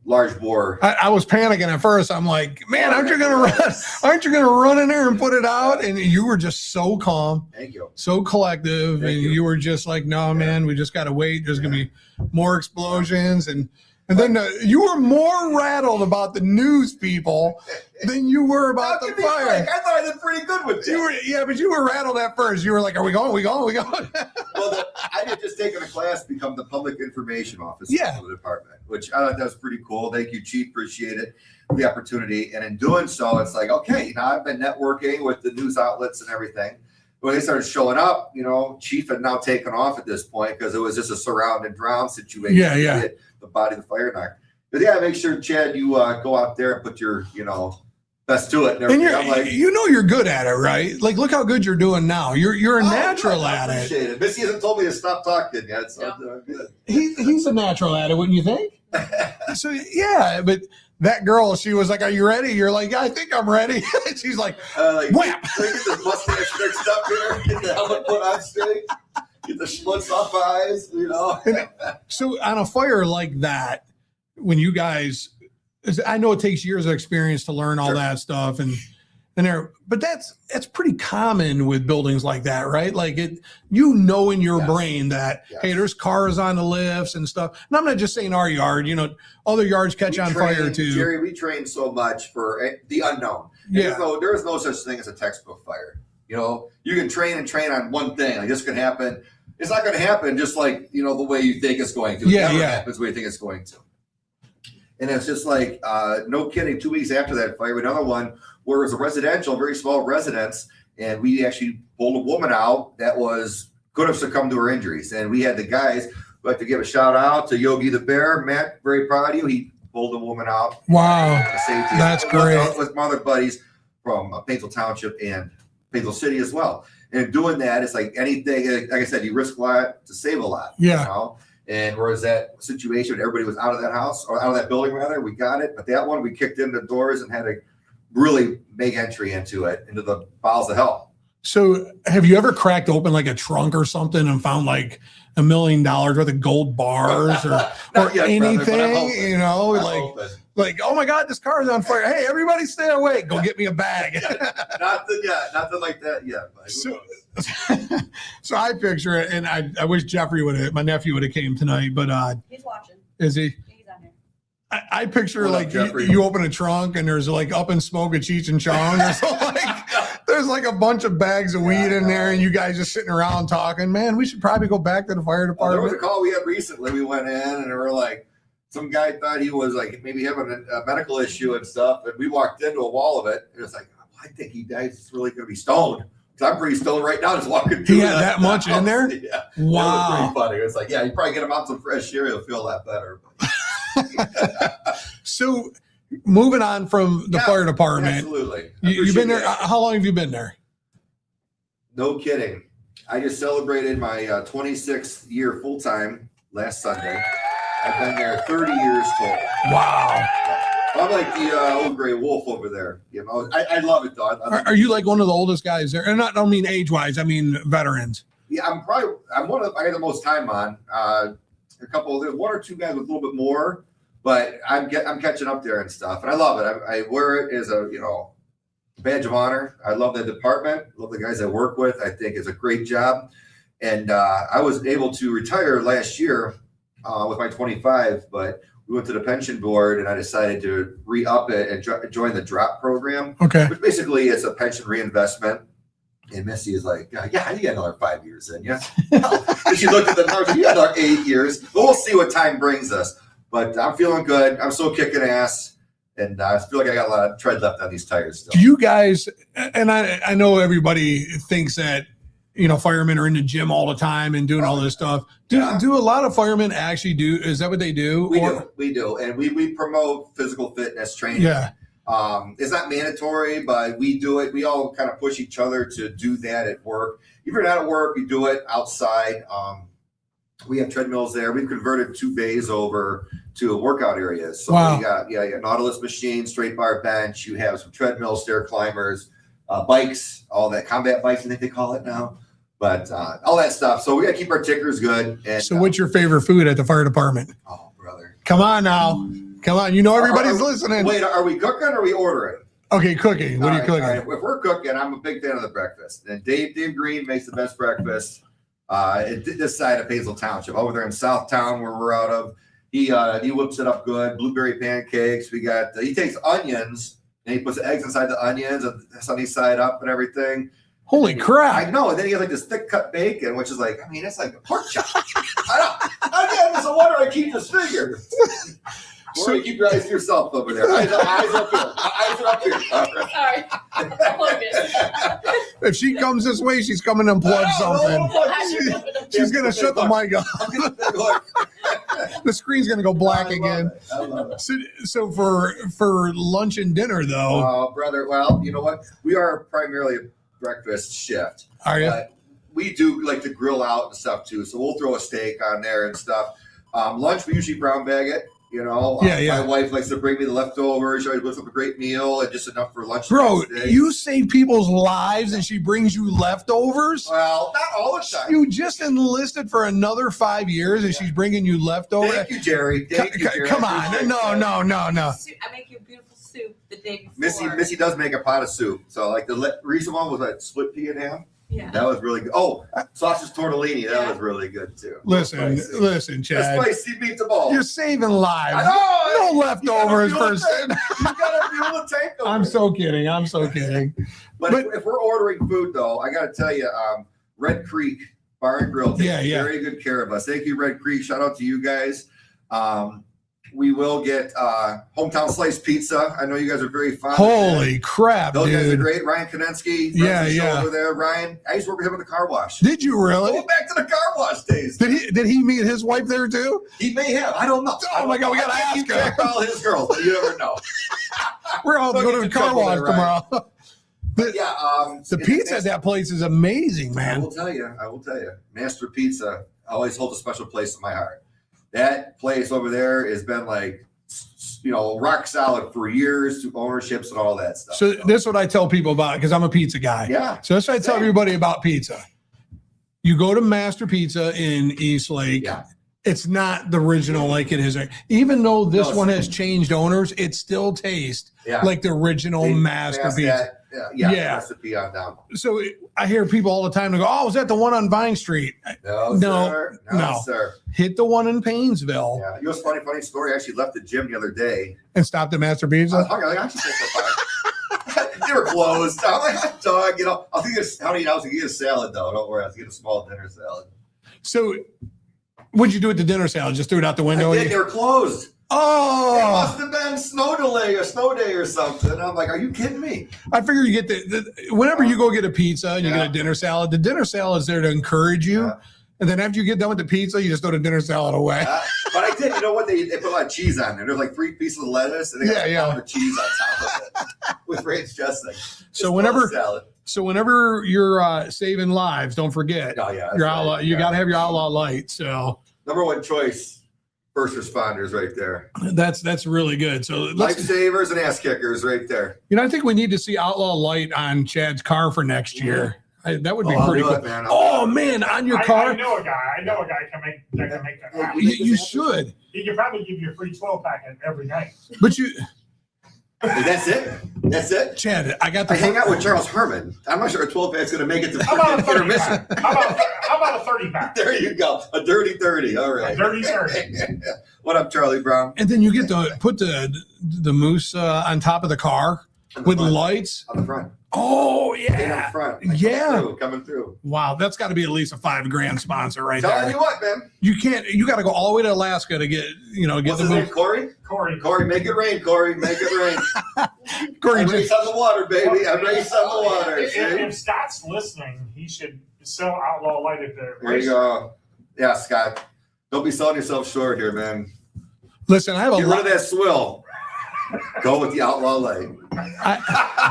large bore. I was panicking at first. I'm like, man, aren't you going to run in there and put it out? And you were just so calm. Thank you. So collective. And you were just like, no, man, we just got to wait. There's going to be more explosions. And then you were more rattled about the news people than you were about the fire. I thought I did pretty good with that. But you were rattled at first. You were like, are we going? Well, I had just taken a class to become the public information officer for the department, which I thought that was pretty cool. Thank you, Chief. Appreciate it, the opportunity. And in doing so, it's like, okay, I've been networking with the news outlets and everything. When they started showing up, Chief had now taken off at this point because it was just a surround and drown situation. Yeah. The body of the fire knock. But make sure, Chad, you go out there and put your, best to it. And And everything. I'm like, you're good at it, right? Like, look how good you're doing now. You're a natural I at it. appreciate it. Missy hasn't told me to stop talking yet, so I'm doing good. He's a natural at it, wouldn't you think? So yeah, but that girl, she was like, "Are you ready?" You're like, "Yeah, I think I'm ready." She's like, Like, whap. Can I get this mustache fixed up here? Get the helmet put on straight? Get the splits off eyes, you know? So on a fire like that, when you guys, I know it takes years of experience to learn all Sure. that stuff, but that's pretty common with buildings like that, right? Like in your Yes. brain that Yes. hey, there's cars on the lifts and stuff. And I'm not just saying our yard, other yards catch We on train, fire too. Jerry, we train so much for the unknown. Yeah. There is no such thing as a textbook fire. You can train on one thing. Like this can happen. It's not going to happen just like, the way you think it's going to. It never happens the way you think it's going to. And it's just like, no kidding, 2 weeks after that fire, another one where it was a residential, very small residence, and we actually pulled a woman out that could have succumbed to her injuries. And we had the guys, we'd like to give a shout out to Yogi the Bear. Matt, very proud of you. He pulled the woman out. Wow. Safety. That's great. With my other buddies from Painesville Township and Painesville City as well. And doing that, it's like anything, like I said, you risk a lot to save a lot. Yeah. And whereas that situation, everybody was out of that house or out of that building rather, we got it. But that one, we kicked in the doors and had to really make entry into the bowels of hell. So have you ever cracked open like a trunk or something and found like $1 million worth of gold bars or Not yet, brother, but I'm anything, hoping. I'm hoping. like, oh my God, this car is on fire. Hey, everybody stay awake. Go get me a bag. Nothing like that yet. But So I picture it, and I wish my nephew would have came tonight, but He's watching. is he? He's on here. I picture What up, like Jeffrey? you open a trunk and there's like up in smoke a Cheech and Chong or something there's like a bunch of bags of weed in there and you guys just sitting around talking, man, we should probably go back to the fire there was department. a call we had recently. We went in and they were like, some guy thought he was like maybe having a medical issue and stuff. And we walked into a wall of it. And it's like, I think he died. He's really going to be stoned. Because I'm pretty stoned right now just walking through. He had that much in there? Yeah. Wow. It was pretty funny. It's like, yeah, you probably get him out some fresh air. He'll feel a lot better. So moving on from the fire department, Absolutely. you've been there. Appreciate that. How long have you been there? No kidding. I just celebrated my 26th year full time last Sunday. I've been there 30 years total. Wow. I'm like the old gray wolf over there. I love it though. Are you like one of the oldest guys there? And I don't mean age wise, I mean veterans. Yeah, I got the most time on. There's one or two guys with a little bit more, but I'm catching up there and stuff, and I love it. I wear it as a badge of honor. I love the department. Love the guys I work with. I think it's a great job, and I was able to retire last year with my 25, but we went to the pension board, and I decided to re-up it and join the drop program, Okay. which basically is a pension reinvestment. And Missy is like, yeah, you got another 5 years in, yeah. And she looked at the numbers, you got another 8 years. But we'll see what time brings us. But I'm feeling good. I'm still kicking ass. And I feel like I got a lot of tread left on these tires still. Do you guys, and I know everybody thinks that, firemen are in the gym all the time and doing all this stuff. Do a lot of firemen actually do? Is that what they do? We do. And we promote physical fitness training. Yeah. It's not mandatory, but we do it. We all kind of push each other to do that at work. If you're not at work, you do it outside. We have treadmills there. We've converted 2 bays over to workout areas. So Wow. you got Nautilus machine, straight bar bench. You have some treadmills, stair climbers, bikes, all that combat bikes, I think they call it now. But all that stuff. So we got to keep our tickers good. And, So what's your favorite food at the fire department? Oh, brother. Come on now. Come on. Everybody's listening. Wait, are we cooking or are we ordering? Okay, cooking. What are you cooking? All right. If we're cooking, I'm a big fan of the breakfast. And Dave Green makes the best breakfast this side of Painesville Township. Over there in Southtown where we're out of. He whips it up good. Blueberry pancakes. We got he takes onions and he puts the eggs inside the onions and sunny side up and everything. Holy crap. I know. And then he has like this thick cut bacon, which is like, it's like a pork chop. It's a wonder I keep this figure. So you keep your eyes to yourself over there. Eyes up here. Eyes are up here. Sorry. Plug it. If she comes this way, she's coming to plug something. She's going to shut the mic off. The screen's going to go black I love again. it. I love it. So for lunch and dinner though, Oh, brother. Well, you know what? We are primarily a breakfast shift. are you? But we do like to grill out and stuff too. So we'll throw a steak on there and stuff. Lunch, we usually brown bag it. You know, Yeah. My wife likes to bring me the leftovers. She always whips up a great meal and just enough for lunch. the Bro, next day. you save people's lives and she brings you leftovers? Well, not all the time. You just enlisted for another 5 years and she's bringing you leftovers? Thank you, Jerry. Thank you, Jerry. Come I on. appreciate No. that. Soup. I make you a beautiful soup the day before. Missy does make a pot of soup. So like the recent one was like split pea and ham. Yeah. That was really good. Oh, sausage tortellini. That was really good too. Listen, The Chad. spicy meatball. You're saving lives. I know. No leftovers You gotta for. fuel the tank. You gotta fuel the tank. over I'm it. so kidding. But if we're ordering food, though, I got to tell you, Red Creek Bar and Grill takes Yeah. very good care of us. Thank you, Red Creek. Shout out to you guys. We will get hometown slice pizza. I know you guys are very fond of that. Holy crap, Those guys are dude. great. Ryan Konensky, Yeah, runs the show yeah. over there. Ryan, I used to work with him at the car wash. Did you really? Go back to the car wash days. Did he meet his wife there too? He may have. I don't know. Oh my God, we gotta I think ask he him. checked all his girls, but you never know. We're all Don't going to get the in car trouble wash there, Ryan. tomorrow. But yeah, The pizza at that place is amazing, I man. will tell you. Master Pizza always holds a special place in my heart. That place over there has been like, rock solid for years to ownerships and all that stuff. So this is what I tell people about because I'm a pizza guy. yeah. So that's what I tell Same. everybody about pizza. You go to Master Pizza in East Lake. Yeah. It's not the original like it is. Even though this No, it's- one has changed owners, it still tastes Yeah. like the original They Master passed Pizza. that, yeah. Yeah. Recipe on down. So I hear people all the time to go, "Oh, is that the one on Vine Street?" No, No, no. sir. Hit the one in Paynesville Yeah. You know, it's funny story. I actually left the gym the other day. and stopped at Master I was Pizza. hungry. Like, I should take a bite. They were closed. I'm like, hot dog, I'll think it's how many hours to get a salad though. Don't worry, I'll get a small dinner salad. So what'd you do with the dinner salad? Just threw it out the window? I did, they were closed. It Oh, must have been snow day or something. I'm like, are you kidding me? I figure you get whenever you go get a pizza and you Yeah. get a dinner salad, the dinner salad is there to encourage you. Yeah. And then after you get done with the pizza, you just throw the dinner salad away. But I did. You know what? They put a lot of cheese on there. There's like 3 pieces of lettuce and they got Yeah, a pound of cheese on top of it with ranch dressing. So whenever salad. you're saving lives, don't forget Oh yeah, your outlaw. You got to have your outlaw light. So number one choice. First responders right there. that's really good. So let's, Lifesavers and ass kickers right there. I think we need to see outlaw light on Chad's car for next year. That would be I'll pretty do cool. it, man. Oh man, on your I car, know a guy can make that happen. you should. He can probably give you a free 12-pack every night. But you, That's it. Chad, I got I the hang out with Charles Herman. I'm not sure a 12 pack's going to make it to How about a freaking intermission. 30-pack? How about a 30-pack? There you go. A dirty 30. All A right. dirty 30. What up, Charlie Brown? and then you get to put the moose on top of the car On the with front. lights. On the front. Oh Stay yeah. up front. Yeah. Coming through. Wow, that's got to be at least a $5,000 sponsor right Telling there. you what, man. You got to go all the way to Alaska to get get What's the his name? moose. Corey? Corey. Make it rain, Corey. Make it rain. Corey, I'm raised on the water, baby. I'm raised on the water. If, See? if Scott's listening, he should sell Outlaw Light at the There you go. Yeah, Scott. Don't be selling yourself short here, man. listen, I have a Get rid lot. of that swill. Go with the outlaw light.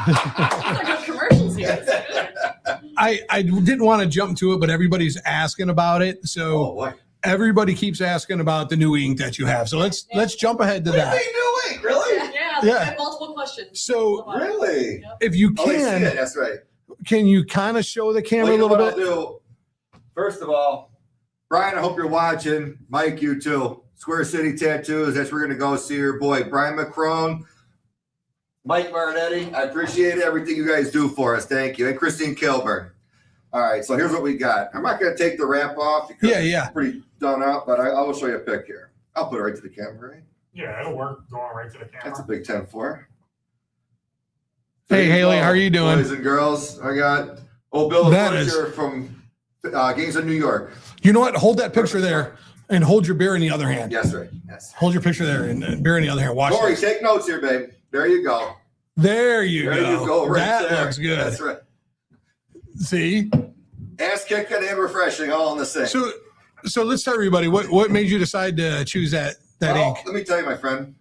These are good commercials here. It's good. I didn't want to jump to it, but everybody's asking about it. Oh, So what? everybody keeps asking about the new ink that you have. So let's jump ahead to What are that. they doing? Really? Yeah. Yeah. I have multiple questions. So Really? if you Oh, they see it. can, That's right. can you kind of show the camera Well, you know a little what bit? I'll do? First of all, Brian, I hope you're watching. Mike, you too. Square City Tattoos. That's where we're going to go see your boy, Brian McCrone. Mike Marinetti, I appreciate everything you guys do for us. Thank you. And Christine Kilburn. All right, so here's what we got. I'm not going to take the wrap off because Yeah. it's pretty done out, but I will show you a pic here. I'll put it right to the camera, right? Yeah, it'll work going right to the That's a camera. big 10-4. Hey, Haley, how are you doing? Boys and girls, I got old Bill That is- Fletcher from Gangs of New York. You know what? Hold that picture there and hold your beer in the other hand. Yes, right. Yes. Hold your picture there and beer in the other hand. Watch Corey, this. take notes here, babe. There you go. There you There go. you go. Right That there. looks good. That's right. See? Ass kicking and refreshing all in the same. So So let's tell everybody what made you decide to choose that ink. Let me tell you, my friend.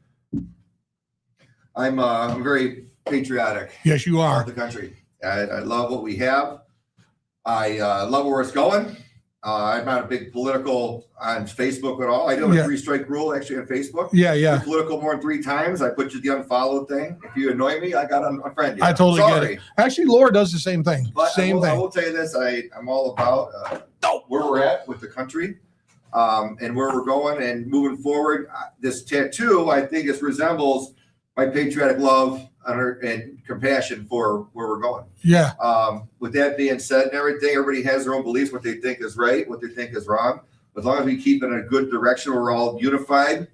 I'm very patriotic. Yes, you are. Of the country. I love what we have. I love where it's going. I'm not a big political on Facebook at all. I do have a 3-strike rule actually on Facebook. Yeah. If you're political more than 3 times, I put you the unfollow thing. If you annoy me, I got to unfriend you. I totally get it. Actually, Laura does the same thing. But same thing. I will tell you this: I'm all about where we're at with the country, and where we're going and moving forward. This tattoo, I think, resembles my patriotic love and compassion for where we're going. Yeah. With that being said, and everything, everybody has their own beliefs, what they think is right, what they think is wrong. As long as we keep in a good direction, we're all unified.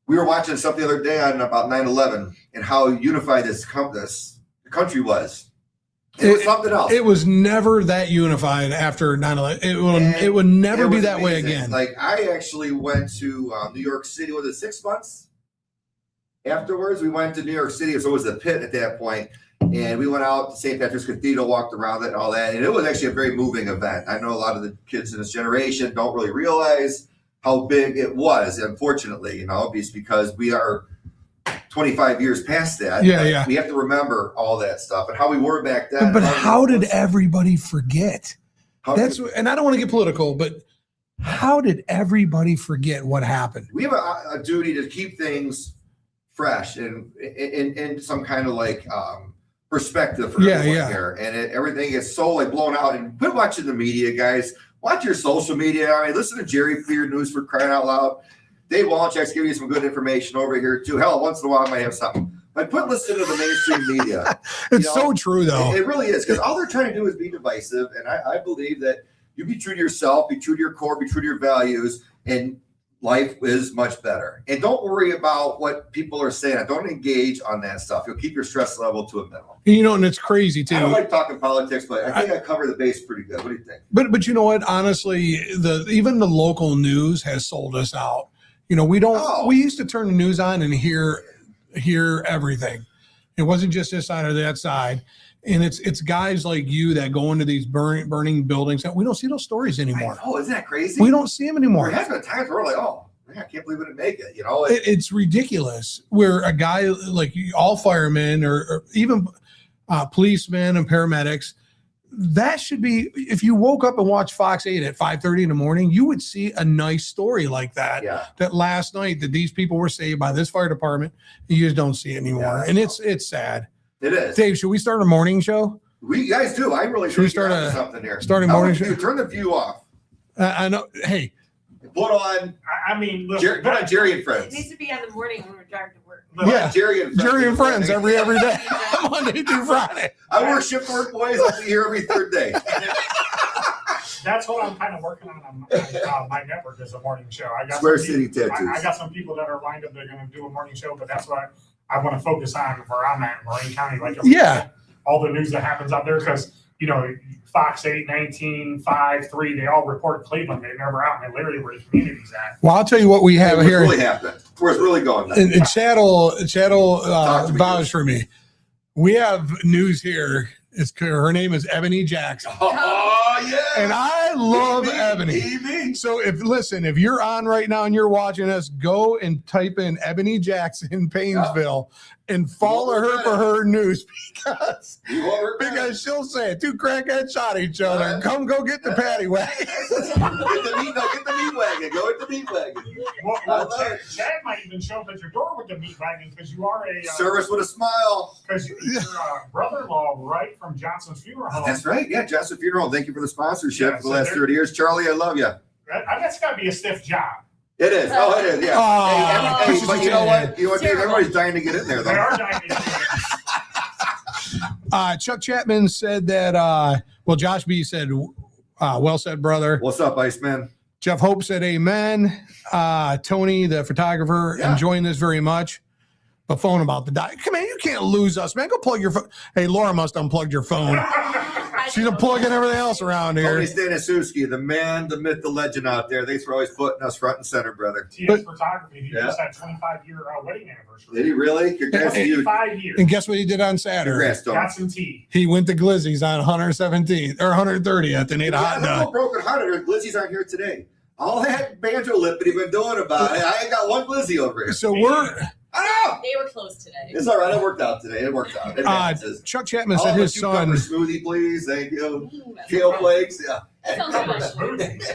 We were watching something the other day on about 9/11 and how unified the country was. It was something else. It was never that unified after 9/11. It would never be that way again. Like I actually went to New York City. Was it 6 months? Afterwards, we went to New York City. So it was the pit at that point. And we went out to St. Patrick's Cathedral, walked around it and all that. And it was actually a very moving event. I know a lot of the kids in this generation don't really realize how big it was, unfortunately, it's because we are 25 years past that. Yeah. We have to remember all that stuff and how we were back then. But how did everybody forget? And I don't want to get political, but how did everybody forget what happened? We have a duty to keep things fresh and some kind of perspective for everyone here. And everything is so blown out. And quit watching the media, guys. Watch your social media. I mean, listen to Jerry for your news, for crying out loud. Dave Wallencheck's giving you some good information over here too. Hell, once in a while I might have something. But quit listening to the mainstream media. It's so true, though. It really is, because all they're trying to do is be divisive. And I believe that you be true to yourself, be true to your core, be true to your values, and life is much better. And don't worry about what people are saying. Don't engage on that stuff. You'll keep your stress level to a minimum. And it's crazy too. I don't like talking politics, but I think I cover the base pretty good. What do you think? But you know what? Honestly, even the local news has sold us out. We don't. We used to turn the news on and hear everything. It wasn't just this side or that side. And it's guys like you that go into these burning buildings. We don't see those stories anymore. Oh, isn't that crazy? We don't see them anymore. There has been times where we're like, oh, man, I can't believe we didn't make it. It's ridiculous. Where a guy like all firemen or even policemen and paramedics, that should be, if you woke up and watched Fox 8 at 5:30 in the morning, you would see a nice story like that. Yeah. That last night that these people were saved by this fire department, you just don't see it anymore. Yeah, and it's sad. It is. Dave, should we start a morning show? We guys do. I really should start something here. Start a morning show. Turn the view off. I know. Hey, put on. I mean, look, put on Jerry and Friends. It needs to be on the morning when we're driving to work. Yeah, Jerry and Friends every day, Monday through Friday. I work shift work, boys. I'll be here every third day. That's what I'm kind of working on my network is a morning show. I got Square City Tattoos. I got some people that are lined up. They're going to do a morning show, but that's what I want to focus on where I'm at in Moraine County. All the news that happens out there, because Fox 8, 19, 5, 3, they all report Cleveland. They're never out in literally where the community's at. Well, I'll tell you what we have here. Really happening. Where it's really going. And Chattel vouched for me. We have news here. Her name is Ebony Jackson. Oh, yeah. And I love Ebony. So if you're on right now and you're watching us, go and type in Ebony Jackson, Paynesville, and follow her for her news because she'll say 2 crackheads shot each other. Come go get the paddy wagon. Get the meat wagon. Go with the meat wagon. Well, Chad might even show up at your door with the meat wagon because you are a service with a smile. Because you're a brother-in-law, right, from Johnson's Funeral Home. That's right. Yeah, Johnson Funeral Home. Thank you for the sponsorship for the last 30 years. Charlie, I love you. That's got to be a stiff job. It is. Oh, it is. Yeah. Hey, but you know what? Everybody's dying to get in there, though. They are dying to get in there. Chuck Chapman said that, Josh B said, well said, brother. What's up, Iceman? Jeff Hope said, amen. Tony, the photographer, enjoying this very much. But phone about the die. Come on, you can't lose us, man. Go plug your phone. Hey, Laura must unplugged your phone. She's unplugging everything else around here. Tony Stanisuski, the man, the myth, the legend out there. Thanks for always putting us front and center, brother. TS Photography. He just had 25-year wedding anniversary. Did he really? Congrats to you. 25 years. And guess what he did on Saturday? Congrats, Tony. Got some tea. He went to Glizzy's on 117th or 130th and ate a hot dog. Broken hearted. Glizzy's aren't here today. all that banjo lipping you've been doing about it. I ain't got one glizzy over here. So we're I know. They were close today. It's all right. It worked out today. It worked out. It happens. Chuck Chapman I'll said have a his son. cucumber smoothie, please. Thank you. That's Kale no problem. flakes. Yeah. That sounds delicious.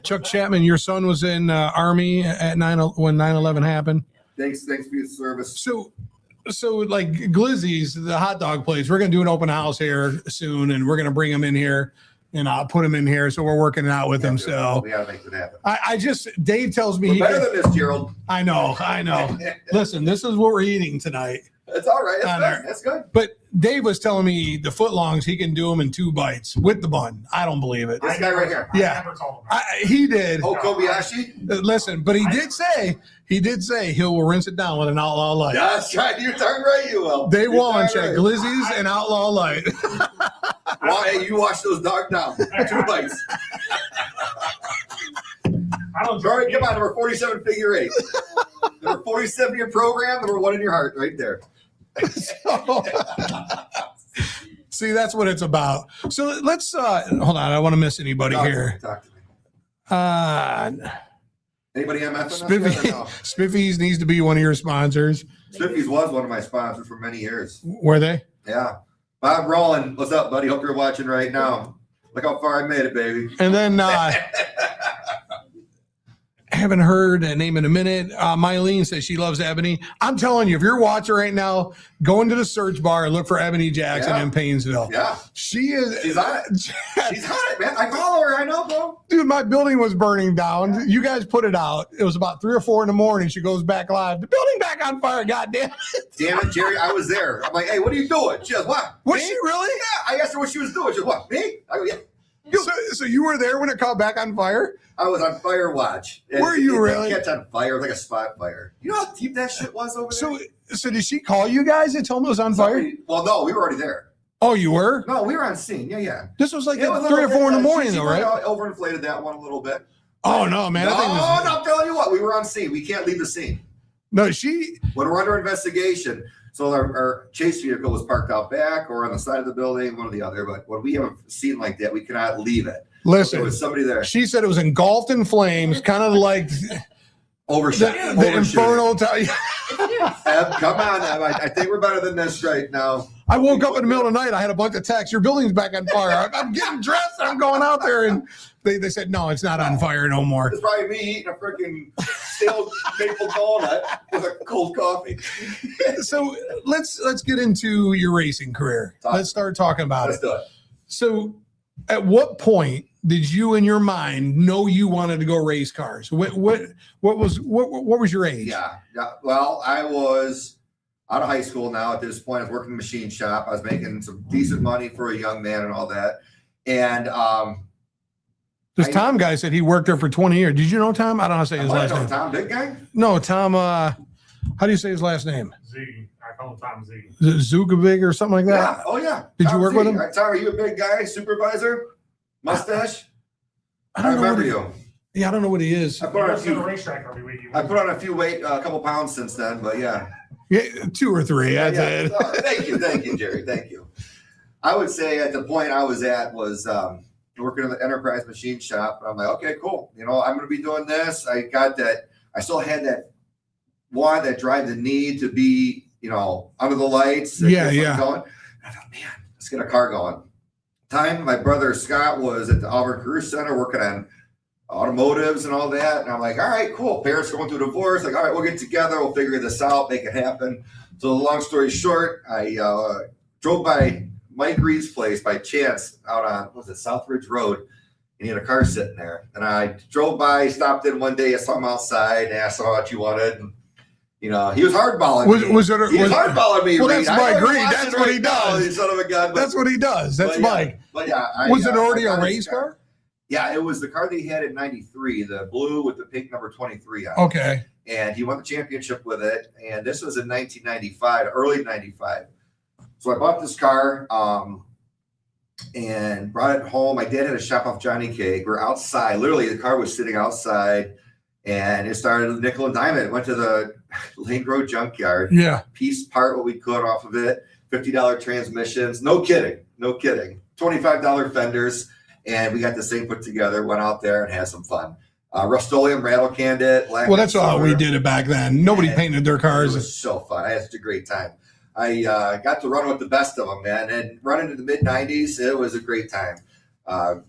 Chuck Chapman, your son was in Army at when 9/11 happened. Thanks for your service. So like Glizzy's, the hot dog place, we're gonna do an open house here soon, and we're gonna bring him in here, and I'll put him in here. So we're working it out with him. So we gotta make it happen. I just Dave tells me We're he better can, than this, Gerald. I know. Listen, this is what we're eating tonight. It's all right. That's On good. there. That's good. But Dave was telling me the footlongs he can do them in 2 bites with the bun. I don't believe it. This guy right here. Yeah. I never told him that. He did. Oh, Kobayashi? Listen, but he did say he'll rinse it down with an outlaw light. That's right. You darn right you will. Day You're one, darn check right. Glizzy's and outlaw light. Well, hey, you wash those dog down. 2 bites. I don't All right, come on. Number 47, figure 8. Number 47 in your program, number 1 in your heart, right there. See, that's what it's about. So let's hold on. I don't want to miss anybody Talk to here. me, talk to me. Anybody MF? Spiffy, No. Spiffy's needs to be one of your sponsors. Spiffy's was one of my sponsors for many years. Were they? Yeah. Bob Rowland, what's up, buddy? Hope you're watching right now. Look how far I made it, baby. And then haven't heard a name in a minute. Mylene says she loves Ebony. I'm telling you, if you're watching right now, go into the search bar and look for Ebony Jackson Yeah. in Paynesville. Yeah. She is. She's on it. She's on it, man. I follow her. I know, bro. Dude, my building was burning down. You guys put it out. It was about 3 or 4 in the morning. She goes back live. The building back on fire. Goddamn. Damn it, Jerry. I was there. I'm like, hey, what are you doing? She goes, what? Was Me? she really? Yeah. I asked her what she was doing. She goes, what? Me? I go, yeah. So you were there when it caught back on fire? I was on fire watch. Were you it really? Didn't catch on fire. It was like a spot fire. You know how deep that shit was over there? So did she call you guys and tell them it was on fire? Well, no, we were already there. Oh, you were? No, we were on scene. Yeah, yeah. This was like It at was a 3 or little 4 in the bit- morning, she though, right? Overinflated that one a little bit. Oh no, man! No, I think it was, no, I'm telling you what. We were on scene. We can't leave the scene no. She when we're under investigation. So our chase vehicle was parked out back or on the side of the building, one or the other. But when we have a scene like that, we cannot leave it. There listen. was somebody there. She said it was engulfed in flames, kind of like Overshot. the infernal. Eb, come on, Eb. I think we're better than this right now. I woke up in the middle of the night. I had a bunch of texts. Your building's back on fire. I'm getting dressed. I'm going out there, and they said no, it's not on fire no more. It's probably me eating a freaking stale maple donut with a cold coffee. So let's get into your racing career. Let's start talking about Let's it. do it. So, at what point did you, in your mind, know you wanted to go race cars? What was your age? Yeah. Well, I was out of high school now at this point. I was working in the machine shop. I was making some decent money for a young man and all that. And This Tom guy said he worked there for 20 years. Did you know Tom? I don't know how to say his last name. Tom, big guy. No, Tom. How do you say his last name? Z. I call him Tom Z. Zukovic or something like that. Yeah. Oh yeah. Did you Tom work Z. with him? Tom, are you a big guy? Supervisor? Mustache? I don't know remember what he- you. Yeah, I don't know what he is. I He put on a goes to the few. racetrack every week. I put on a few weight, a couple pounds since then. But yeah. Yeah, 2 or 3. That's Yeah. it. Oh, thank you, Jerry. Thank you. I would say at the point I was at was working in the enterprise machine shop. I'm like, okay, cool. You know, I'm going to be doing this. I got that. I still had that drive, the need to be, you know, under the lights. and Yeah, get something yeah. Going. I thought, man, let's get a car going. My brother Scott was at the Auburn Career Center working on automotives and all that. And I'm like, all right, cool. Parents going through a divorce. Like, all right, we'll get together. We'll figure this out, make it happen. So long story short, I drove by Mike Reed's place by chance out on, what was it, Southridge Road. And he had a car sitting there. And I drove by, stopped in one day. I saw him outside and asked him what you wanted. And, you know, he was hardballing me. He was hardballing me. Well, Reed. that's I know Mike you're Reed. watching That's what he now, does. you son of a gun. That's what he does. That's but yeah, Mike. But yeah. Was it already I a got race his car? Yeah, it was the car that he had in '93, the blue with the pink number 23 on it. Okay. And he won the championship with it. And this was in 1995, early 95. So I bought this car and brought it home. My dad had a shop off Johnny Cake. We're outside. Literally, the car was sitting outside. And it started nickel and dime it. Went to the Lane Road junkyard. Yeah. Piece part what we could off of it. $50 transmissions. No kidding. $25 fenders. And we got this thing put together, went out there and had some fun. Rust-Oleum rattle canned it. Well, that's how we did it back then. Nobody painted their It cars. was so fun. I had such a great time. I got to run with the best of them, man. And running in the mid-90s, it was a great time.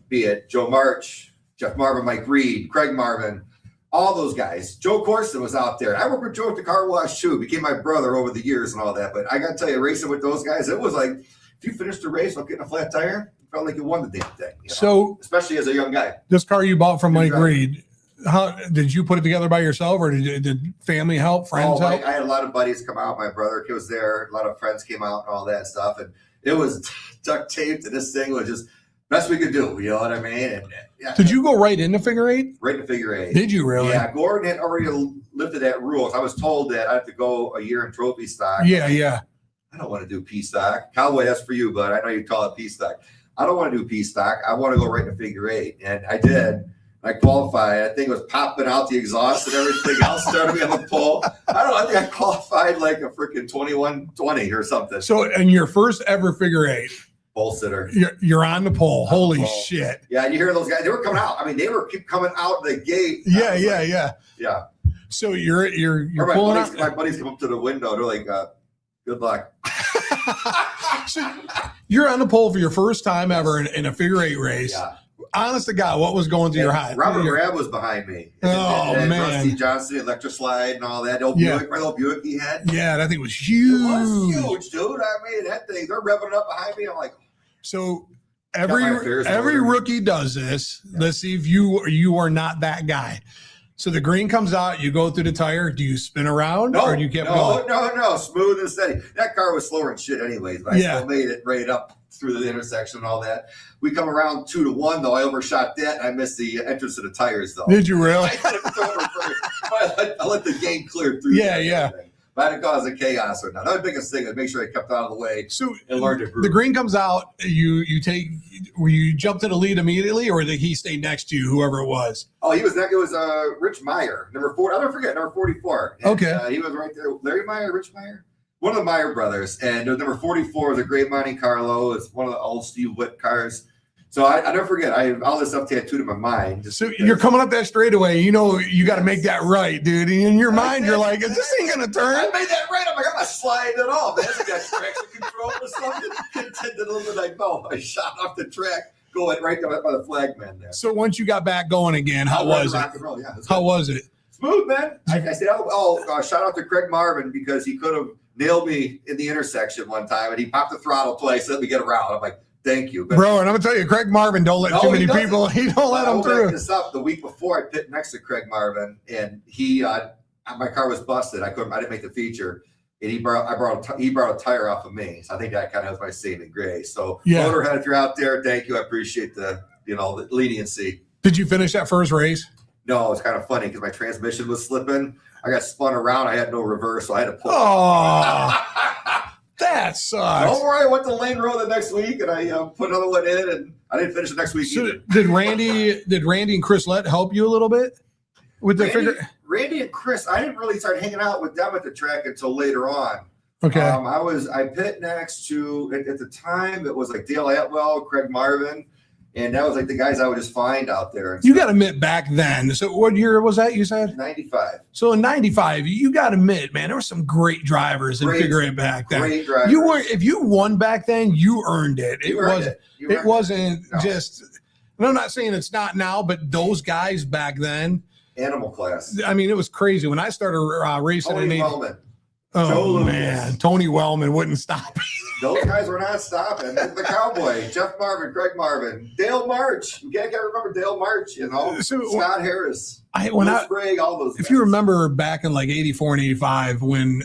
Be it Joe March, Jeff Marvin, Mike Reed, Craig Marvin, all those guys. Joe Corson was out there. I worked with Joe at the car wash too. Became my brother over the years and all that. But I got to tell you, racing with those guys, it was like if you finished the race while getting a flat tire, you felt like you won the damn thing. You know? So, especially as a young guy. This car you bought from Mike Right. Reed, how did you put it together by yourself, or did family help, friends help? I had a lot of buddies come out. My brother was there. A lot of friends came out and all that stuff. And it was duct taped, and this thing was just best we could do. You know what I mean? And yeah, Did you go right into figure eight? right in figure eight? Did you really? Yeah, Gordon had already lifted that rule. I was told that I have to go a year in trophy stock. Yeah. I don't want to do P stock. Cowboy, that's for you, but I know you call it P stock. I don't want to do P stock. I want to go right into figure eight. And I did. I qualified. I think it was popping out the exhaust and everything else started me on the pole. I don't know. I think I qualified like a freaking 21-20 or something. So, and your first ever figure eight, Pole sitter. you're on the pole. Holy pole. shit. Yeah, you hear those guys. They were coming out. I mean, they were keep coming out the gate. Yeah. Yeah. So you're My pulling buddies, out. my buddies come up to the window. They're like, good luck. So you're on the pole for your first time ever in a figure eight race. Yeah. Honest to God, what was going through your head? Robert Grab was behind me. Oh, and man. Rusty Johnson, Electroslide and all that. Old Yeah. Buick, my little Buick he had. Yeah, that thing was It huge. was huge, dude. I mean, that thing, they're revving up behind me. I'm like, So Got my affairs in every order. rookie does this. Let's see if you are not that guy. So the green comes out, you go through the tire. Do you spin around or do you keep going? No, smooth and steady. That car was slower than shit anyways, but I Yeah. still made it right up through the intersection and all that. We come around 2-1 though. I overshot that and I missed the entrance of the tires though. Did you really? I had it over first. I let the game clear through. Yeah, that yeah. thing. But I didn't cause a chaos or not. That was the biggest thing is make sure I kept out of the way So and learned to groove. the green comes out. You jump to the lead immediately, or did he stay next to you, whoever it was? Oh, he was that. It was Rich Meyer, number 4. I'll never forget, number 44. And, Okay. he was right there. Larry Meyer, Rich Meyer, one of the Meyer brothers. And number 44 was a great Monte Carlo. It's one of the old Steve Witt cars. So I never forget. I have all this stuff tattooed in my mind. Just So because- you're coming up that straightaway. You know you got to make that right, dude. And in your mind, you're like, "This ain't gonna I turn." made that right. I'm like, I'm not sliding it off. Man, it's got traction control or something. Did a little bit like, no, I shot off the track, going right there by the flag man there. So once you got back going again, how was it? Rock and roll, yeah. It's How good. was it? Smooth, man. I said, shout out to Craig Marvin because he could have nailed me in the intersection one time and he popped the throttle twice, let me get around. I'm like, thank you. But Bro, and I'm gonna tell you, Craig Marvin don't let No, too he many doesn't. people. He don't let them I'll back through. this up. The week before, I pit next to Craig Marvin, and he, my car was busted. I didn't make the feature, and he borrowed a tire off of me. So I think that kind of was my saving grace. So, Yeah. Motorhead, if you're out there, thank you. I appreciate the leniency. Did you finish that first race? No, it's kind of funny because my transmission was slipping. I got spun around. I had no reverse, so I had to pull. Oh, that sucks. Don't worry, I went to Lane Row the next week, and I put another one in, and I didn't finish the next week So either. did Randy and Chris Lett help you a little bit with the figure? Randy and Chris, I didn't really start hanging out with them at the track until later on. Okay. I pit next to at the time it was like Dale Atwell, Craig Marvin, and that was like the guys I would just find out there. And You got to admit back then. So what year was that you said? 95. So in 95, you got to admit, man, there were some great drivers in Great- figure eight back then. Great drivers. You were, if you won back then, you earned it. You earned it. You It earned wasn't No. just, and I'm not saying it's not now, but those guys back then, Animal class. I mean, it was crazy. When I started racing in Tony 80, Wellman. oh Joe Louis. man, Tony Wellman wouldn't stop. Those guys were not stopping. The Cowboy, Jeff Marvin, Craig Marvin, Dale March. You can't remember Dale March, So, Scott Harris, When Lou I, Sprague, all those if guys. you remember back in like 84 and 85, when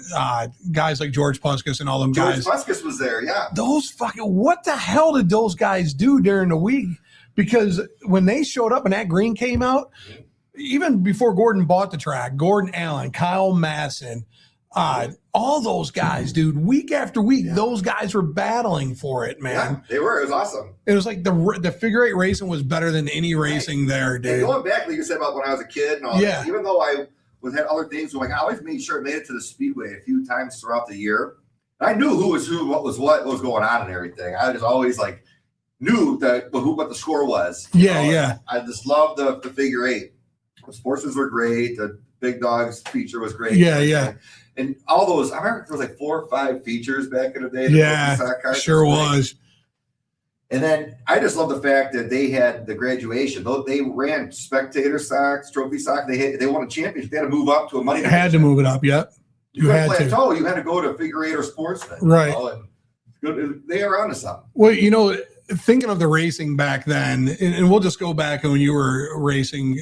guys like George Puskas and all them George guys, Puskas was there, yeah. those fucking, what the hell did those guys do during the week? Because when they showed up and that green came out, even before Gordon bought the track, Gordon Allen, Kyle Masson, all those guys, dude, week after week, those guys were battling for it, man. Yeah, they were. It was awesome. It was like the figure eight racing was better than any racing there, And dude. going back, like you said about when I was a kid and all Yeah. that, even though I had other things going, I always made sure I made it to the speedway a few times throughout the year. And I knew who was who, what was going on and everything. I just always like knew what the score was. Yeah. I just loved the figure eight. Sportsmans were great. The Big Dogs feature was great. Yeah. And all those, I remember there was like 4 or 5 features back in the day. Yeah, stock cars. sure was. And then I just love the fact that they had the graduation. They ran spectator stocks, trophy stock. They won a championship. They had to move up to a money. They had to move it up. Yep. You had plateau. You had to go to figure 8 or sportsman. Right. They are onto something. Well, thinking of the racing back then, and we'll just go back when you were racing.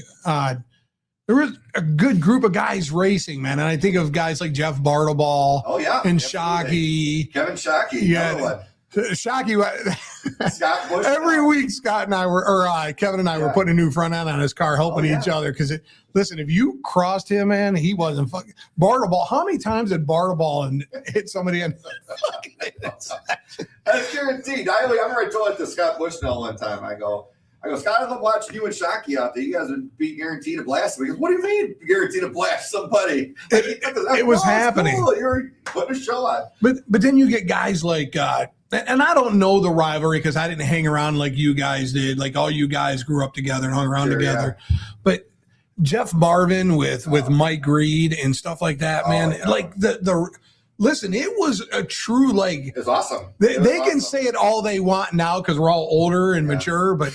There was a good group of guys racing, man. And I think of guys like Jeff Bartleball. Oh, yeah. And absolutely. Shockey. Kevin Shockey. Yeah. Another one. Shockey. Scott Bush. Every week, Scott and I Kevin and I were putting a new front end on his car, helping each other. Because listen, if you crossed him, man, he wasn't fucking Bartleball. How many times did Bartleball and hit somebody in? That's guaranteed. I remember I told it to Scott Bushnell one time. I go, Scott, I love watching you and Shockey out there. You guys would be guaranteed to blast him. He goes, what do you mean guaranteed to blast somebody? It was happening. Cool. You're putting a show on. But then you get guys like, and I don't know the rivalry because I didn't hang around like you guys did. Like all you guys grew up together and hung around together. Yeah. But Jeff Marvin with Mike Reed and stuff like that, man. Yeah. Like listen, it was a true like. It was awesome. They can say it all they want now because we're all older and mature, but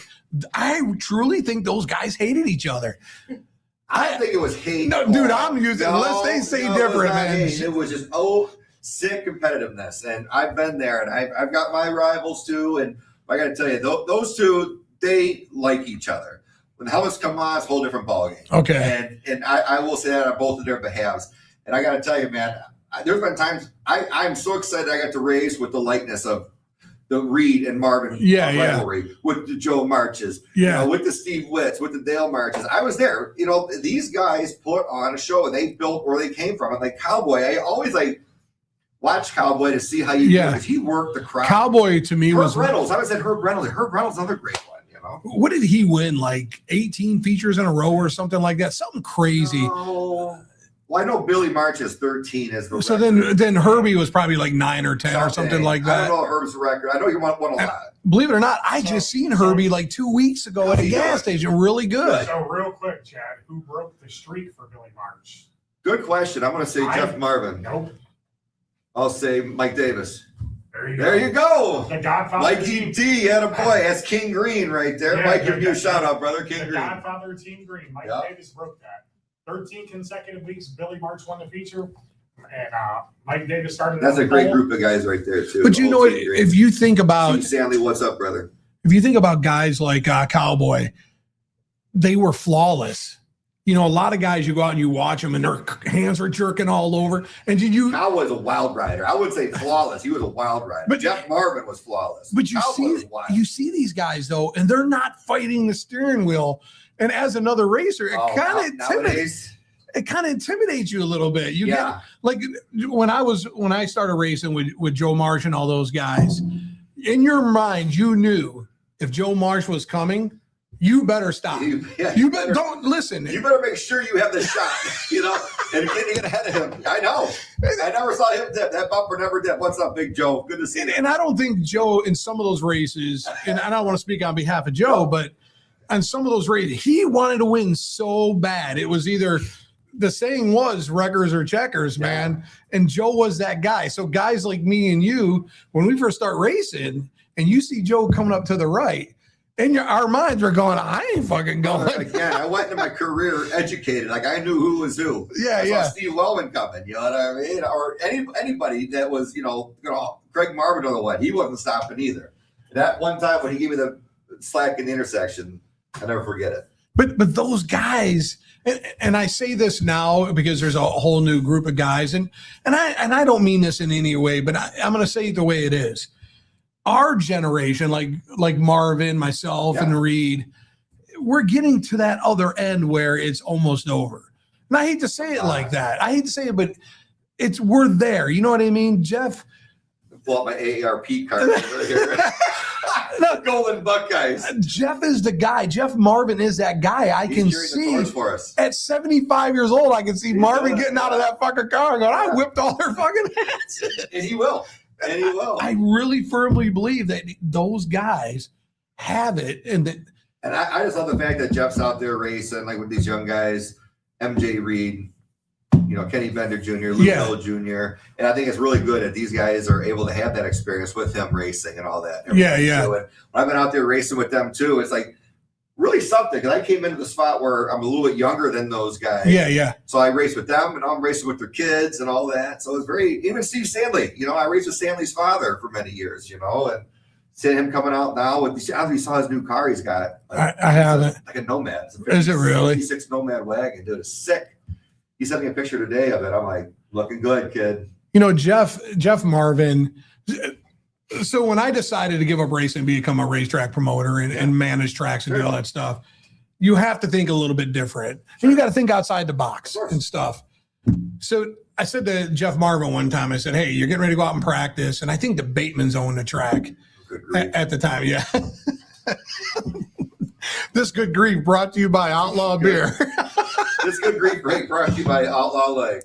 I truly think those guys hated each other. I think it was hate. No, dude, I'm using. Unless they say different, man. It was just sick competitiveness, and I've been there, and I've got my rivals too. And I got to tell you, those two, they like each other. When the helmets come on, it's a whole different ballgame. Okay. And I will say that on both of their behalves. And I got to tell you, man, there's been times I'm so excited I got to race with the likeness of the Reed and Marvin rivalry, with the Joe Marches, with the Steve Witts, with the Dale Marches. I was there. These guys put on a show, and they built where they came from. And like Cowboy, I always watch Cowboy to see how you do, because he worked the crowd. Cowboy to me was Reynolds. I always said Herb Reynolds. Herb Reynolds, another great one. What did he win? Like 18 features in a row or something like that? Something crazy. Well, I know Billy March is 13 as the so record. then Herbie was probably like 9 or 10 or something like that. I don't know Herb's record. I know he won a lot. Believe it or not, I just seen Herbie like 2 weeks ago at a gas station. Really good. So real quick, Chad, who broke the streak for Billy March? Good question. I'm going to say Jeff Marvin. Nope. I'll say Mike Davis. There you go. The Godfather. Mikey D had a boy. That's King Green right there. Mike, give you a shout out, brother. King Green. Godfather of Team Green. Mike Davis broke that. 13 consecutive weeks, Billy March won the feature, and Mike Davis started. That's a great group of guys right there too. But you know what? If you think about Steve Stanley, what's up, brother? If you think about guys like Cowboy, they were flawless. A lot of guys, you go out and you watch them, and their hands are jerking all over. And Cowboy's a wild rider. I wouldn't say flawless. He was a wild rider. But Jeff Marvin was flawless. But you see these guys though, and they're not fighting the steering wheel. And as another racer, it kind of intimidates you a little bit. You get like when I started racing with Joe Marsh and all those guys, in your mind, you knew if Joe Marsh was coming, you better stop. You better don't listen. You better make sure you have the shot, and getting ahead of him. I know. I never saw him dip. That bumper never dip. What's up, Big Joe? Good to see you. And I don't think Joe in some of those races, and I don't want to speak on behalf of Joe, but on some of those races, he wanted to win so bad. It was either the saying was wreckers or checkers, man. And Joe was that guy. So guys like me and you, when we first start racing and you see Joe coming up to the right, and our minds were going, I ain't fucking going. Again, I went into my career educated. Like I knew who was who. I saw Steve Wellman coming, you know what I mean? Or anybody that was, Greg Marvin or the one. He wasn't stopping either. That one time when he gave me the slack in the intersection, I'll never forget it. But those guys, and I say this now because there's a whole new group of guys, and I don't mean this in any way, but I'm going to say it the way it is. Our generation, like Marvin, myself, and Reed, we're getting to that other end where it's almost over. And I hate to say it like that. I hate to say it, but we're there. You know what I mean, Jeff? Pull out my AARP card over here. Golden Buckeyes. Jeff is the guy. Jeff Marvin is that guy. I can see for us. At 75 years old, I can see Marvin getting out of that fucking car and going, I whipped all their fucking ass. And he will. I really firmly believe that those guys have it, and And I just love the fact that Jeff's out there racing, like with these young guys, MJ Reed, Kenny Bender Jr., Luke Hill Jr. And I think it's really good that these guys are able to have that experience with him racing and all that. Yeah. And when I've been out there racing with them too, it's like really something. Because I came into the spot where I'm a little bit younger than those guys. Yeah. So I race with them, and I'm racing with their kids and all that. So it's even Steve Stanley. I raced with Stanley's father for many years. And seeing him coming out now with you saw his new car he's got. I haven't. Like a Nomad. Is it really? 56 Nomad wagon, dude. It's sick. He sent me a picture today of it. I'm like, looking good, kid. Jeff Marvin. So when I decided to give up racing and become a racetrack promoter and manage tracks and do all that stuff, you have to think a little bit different. And you got to think outside the box and stuff. So I said to Jeff Marvin one time, I said, hey, you're getting ready to go out and practice. And I think the Batemans owned the track at the time. Yeah. This good grief brought to you by Outlaw Beer. This good grief break brought to you by Outlaw Lake.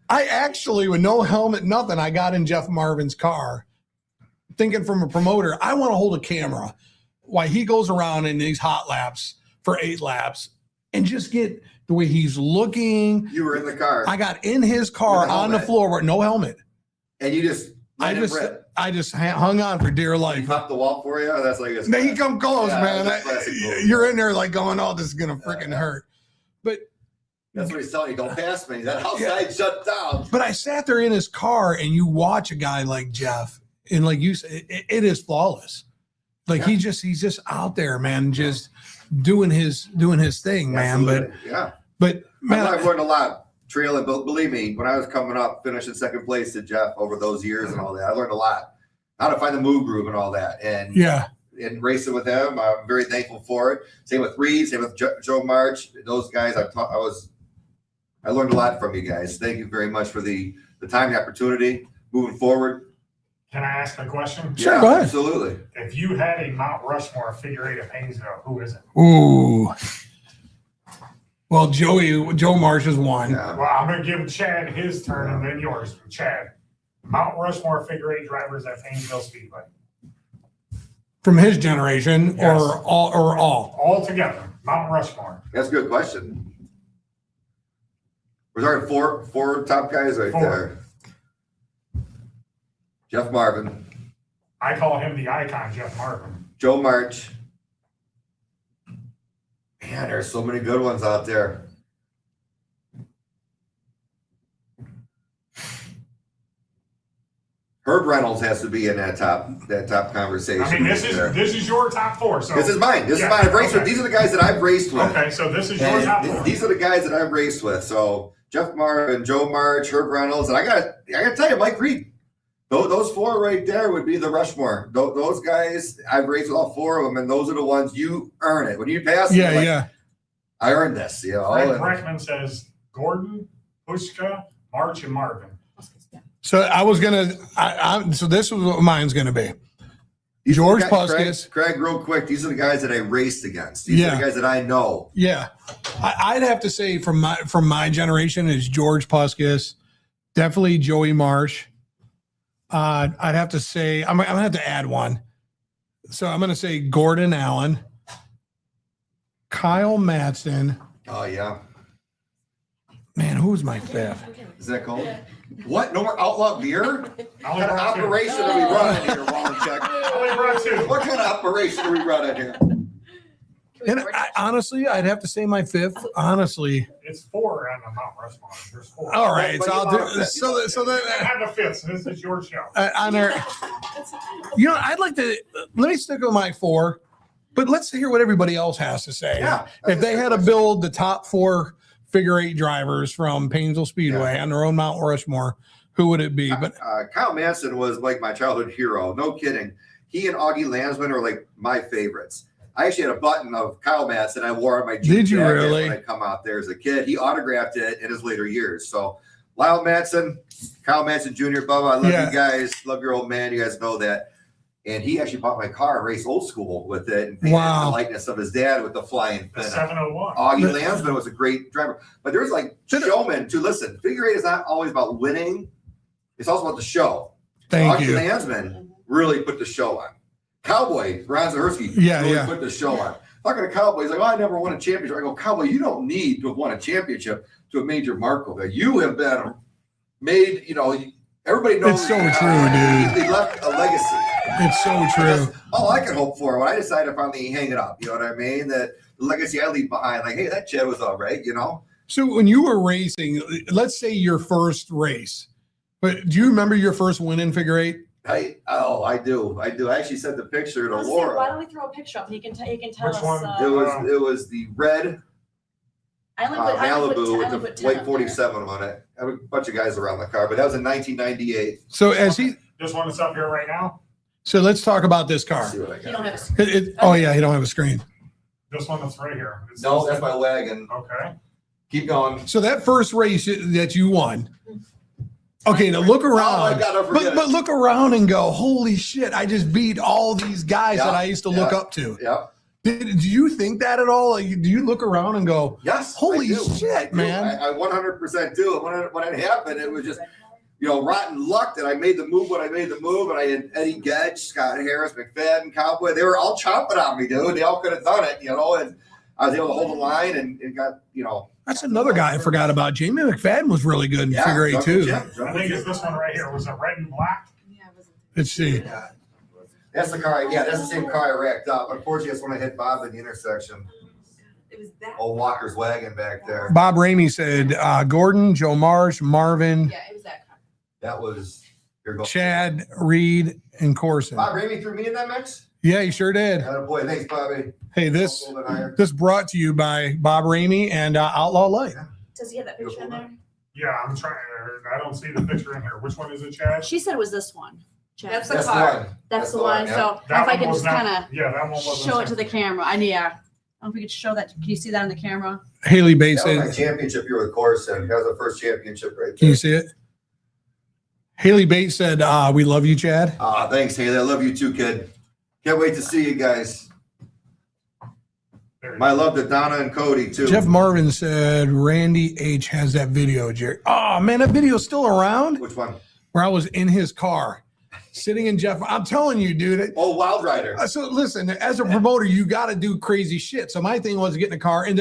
I actually, with no helmet, nothing, I got in Jeff Marvin's car thinking from a promoter, I want to hold a camera while he goes around in these hot laps for 8 laps and just get the way he's looking. You were in the car. I got in his car on the floor with no helmet. And you just I just hung on for dear life. He popped the wall for you? That's like Now you come close, man. You're in there like going, oh, this is going to freaking hurt. But that's what he's telling you. Don't pass me. That outside shut down. But I sat there in his car and you watch a guy like Jeff and like you said, it is flawless. Like he's just out there, man, just doing his thing, man. But man, I've learned a lot trailing. But believe me, when I was coming up, finishing second place to Jeff over those years and all that, I learned a lot. How to find the move groove and all that. And and racing with him, I'm very thankful for it. Same with Reed, same with Joe March. Those guys, I learned a lot from you guys. Thank you very much for the time and opportunity moving forward. Can I ask a question? Sure, go ahead. Absolutely. If you had a Mount Rushmore figure 8 of Painesville, who is it? Ooh. Well, Joe Marsh is one. Yeah. Well, I'm going to give Chad his turn and then yours. Chad, Mount Rushmore figure 8 drivers at Painesville Speedway. From his generation, Yes. or all? All together, Mount Rushmore. That's a good question. We're talking four top guys right there. Jeff Marvin. I call him the icon, Jeff Marvin. Joe March. Man, there's so many good ones out there. Herb Reynolds has to be in that top conversation. I mean, this is your top 4. So this is mine. This is mine. I've raced with. These are the guys that I've raced with. Okay, so this is your top 4. These are the guys that I've raced with. So Jeff Marvin, Joe March, Herb Reynolds, and I gotta tell you, Mike Reed. Those 4 right there would be the Rushmore. Those guys, I've raced with all 4 of them, and those are the ones you earn it. When you pass them, I earned this. Greg Breckman says Gordon, Pushka, March, and Marvin. So I was gonna. So this was what mine's gonna be. George Puskas. Craig, real quick. These are the guys that I raced against. These are the guys that I know. Yeah, I'd have to say from my generation is George Puskas, definitely Joey Marsh. I'd have to say I'm gonna have to add one. So I'm gonna say Gordon Allen, Kyle Madsen. Oh yeah. Man, who's my 5th? Is that cold? Yeah. What? No more Outlaw Beer? What kind of brought operation are we running here, Wallencheck? Only brought 2. What kind of operation are we running here? And honestly, I'd have to say my 5th. Honestly, It's 4 on the Mount Rushmore. There's 4. all right. But So I'll do. you So that I have a 5th. So this is your show. on there. I'd like to let me stick with my 4, but let's hear what everybody else has to say. Yeah, If they had to build the top 4 figure 8 drivers from Painesville Speedway on their own Mount Rushmore, who would it be? But Kyle Manson was like my childhood hero. No kidding. He and Augie Landsman are like my favorites. I actually had a button of Kyle Manson I wore on my jeans. Did you really? When I come out there as a kid, he autographed it in his later years. So Lyle Manson, Kyle Manson Jr., Bubba, I love you guys. Love your old man. You guys know that. And he actually bought my car and raced old school with it and painted the likeness of his dad with the flying The fin. 701. Augie Landsman was a great driver. But there's like showmen to listen. Figure 8 is not always about winning. It's also about the show. thank Augie you. Landsman really put the show on. Cowboy, Ron Zahersky, Yeah, really yeah. put the show on. Talking to Cowboy, he's like, oh, I never won a championship. I go, Cowboy, you don't need to have won a championship to have made your mark over there. You have been made, everybody knows. It's so true, dude. He left a legacy. It's so true. That's all I could hope for when I decided to finally hang it up. You know what I mean? That the legacy I leave behind, like, hey, that Chad was all right, So when you were racing, let's say your first race, but do you remember your first win in figure eight? I do. I actually sent the picture to Let's see, Laura. why don't we throw a picture up? He can tell Which us. one? It was the red I only put Malibu 10 with the white 47 on it. I had a bunch of guys around the car, but that was in 1998. So as he, This one that's up here right now. so let's talk about this car. Let's see what I You don't got. have a Oh yeah, he don't have a screen. This one that's right here. It No, says- that's my wagon. Okay. Keep going. So that first race that you won. Okay, now look Oh my around. God, don't forget But look around and go, holy shit! I just beat all these guys Yeah, that I used to look yeah. up to. Yeah. Do you think that at all? Like, do you look around and go, Yes. holy I do. shit, I do. man? I 100% do. When it happened, it was just, rotten luck that I made the move when I made the move. And I had Eddie Gedge, Scott Harris, McFadden, Cowboy. They were all chomping on me, dude. They all could have done it, and I was able to hold the line and got, That's another guy I forgot about. Jamie McFadden was really good in figure eight too. I think it's this one right here. Was it red and black? Yeah, it wasn't. Let's see. Yeah. That's the car. Yeah, that's the same car I racked up. Unfortunately, that's when I hit Bob in the intersection. It was that. Old Walker's wagon back there. Bob Ramey said Gordon, Joe Marsh, Marvin, Yeah, it was that car. That was your goal. Chad, Reed, and Corson. Bob Ramey threw me in that mix. Yeah, he sure did. Boy, thanks, Bobby. Hey, A this little bit higher. brought to you by Bob Ramey and Outlaw Light. Does he have that picture in there? Yeah, I'm trying. I don't see the picture in here. Which one is it, Chad? She said it was this one. Chad. That's That's the car. one. That's the one. yeah. So That if I one can was just not- kind Yeah, that one of wasn't. show it to the camera. I don't know if we could show that. Can you see that on the camera? Haley Bates That was my said, championship year with Corson. That was the first championship right can you there. see it? Haley Bates said, we love you, Chad. Thanks, Haley. I love you too, kid. Can't wait to see you guys. There. My love to Donna and Cody too. Jeff Marvin said, Randy H has that video, Jerry. Oh, man, that video's still around Which one? where I was in his car sitting in Jeff. I'm telling you, dude. Oh, Wild Rider. So listen, as a promoter, you got to do crazy shit. So my thing was to get in a car and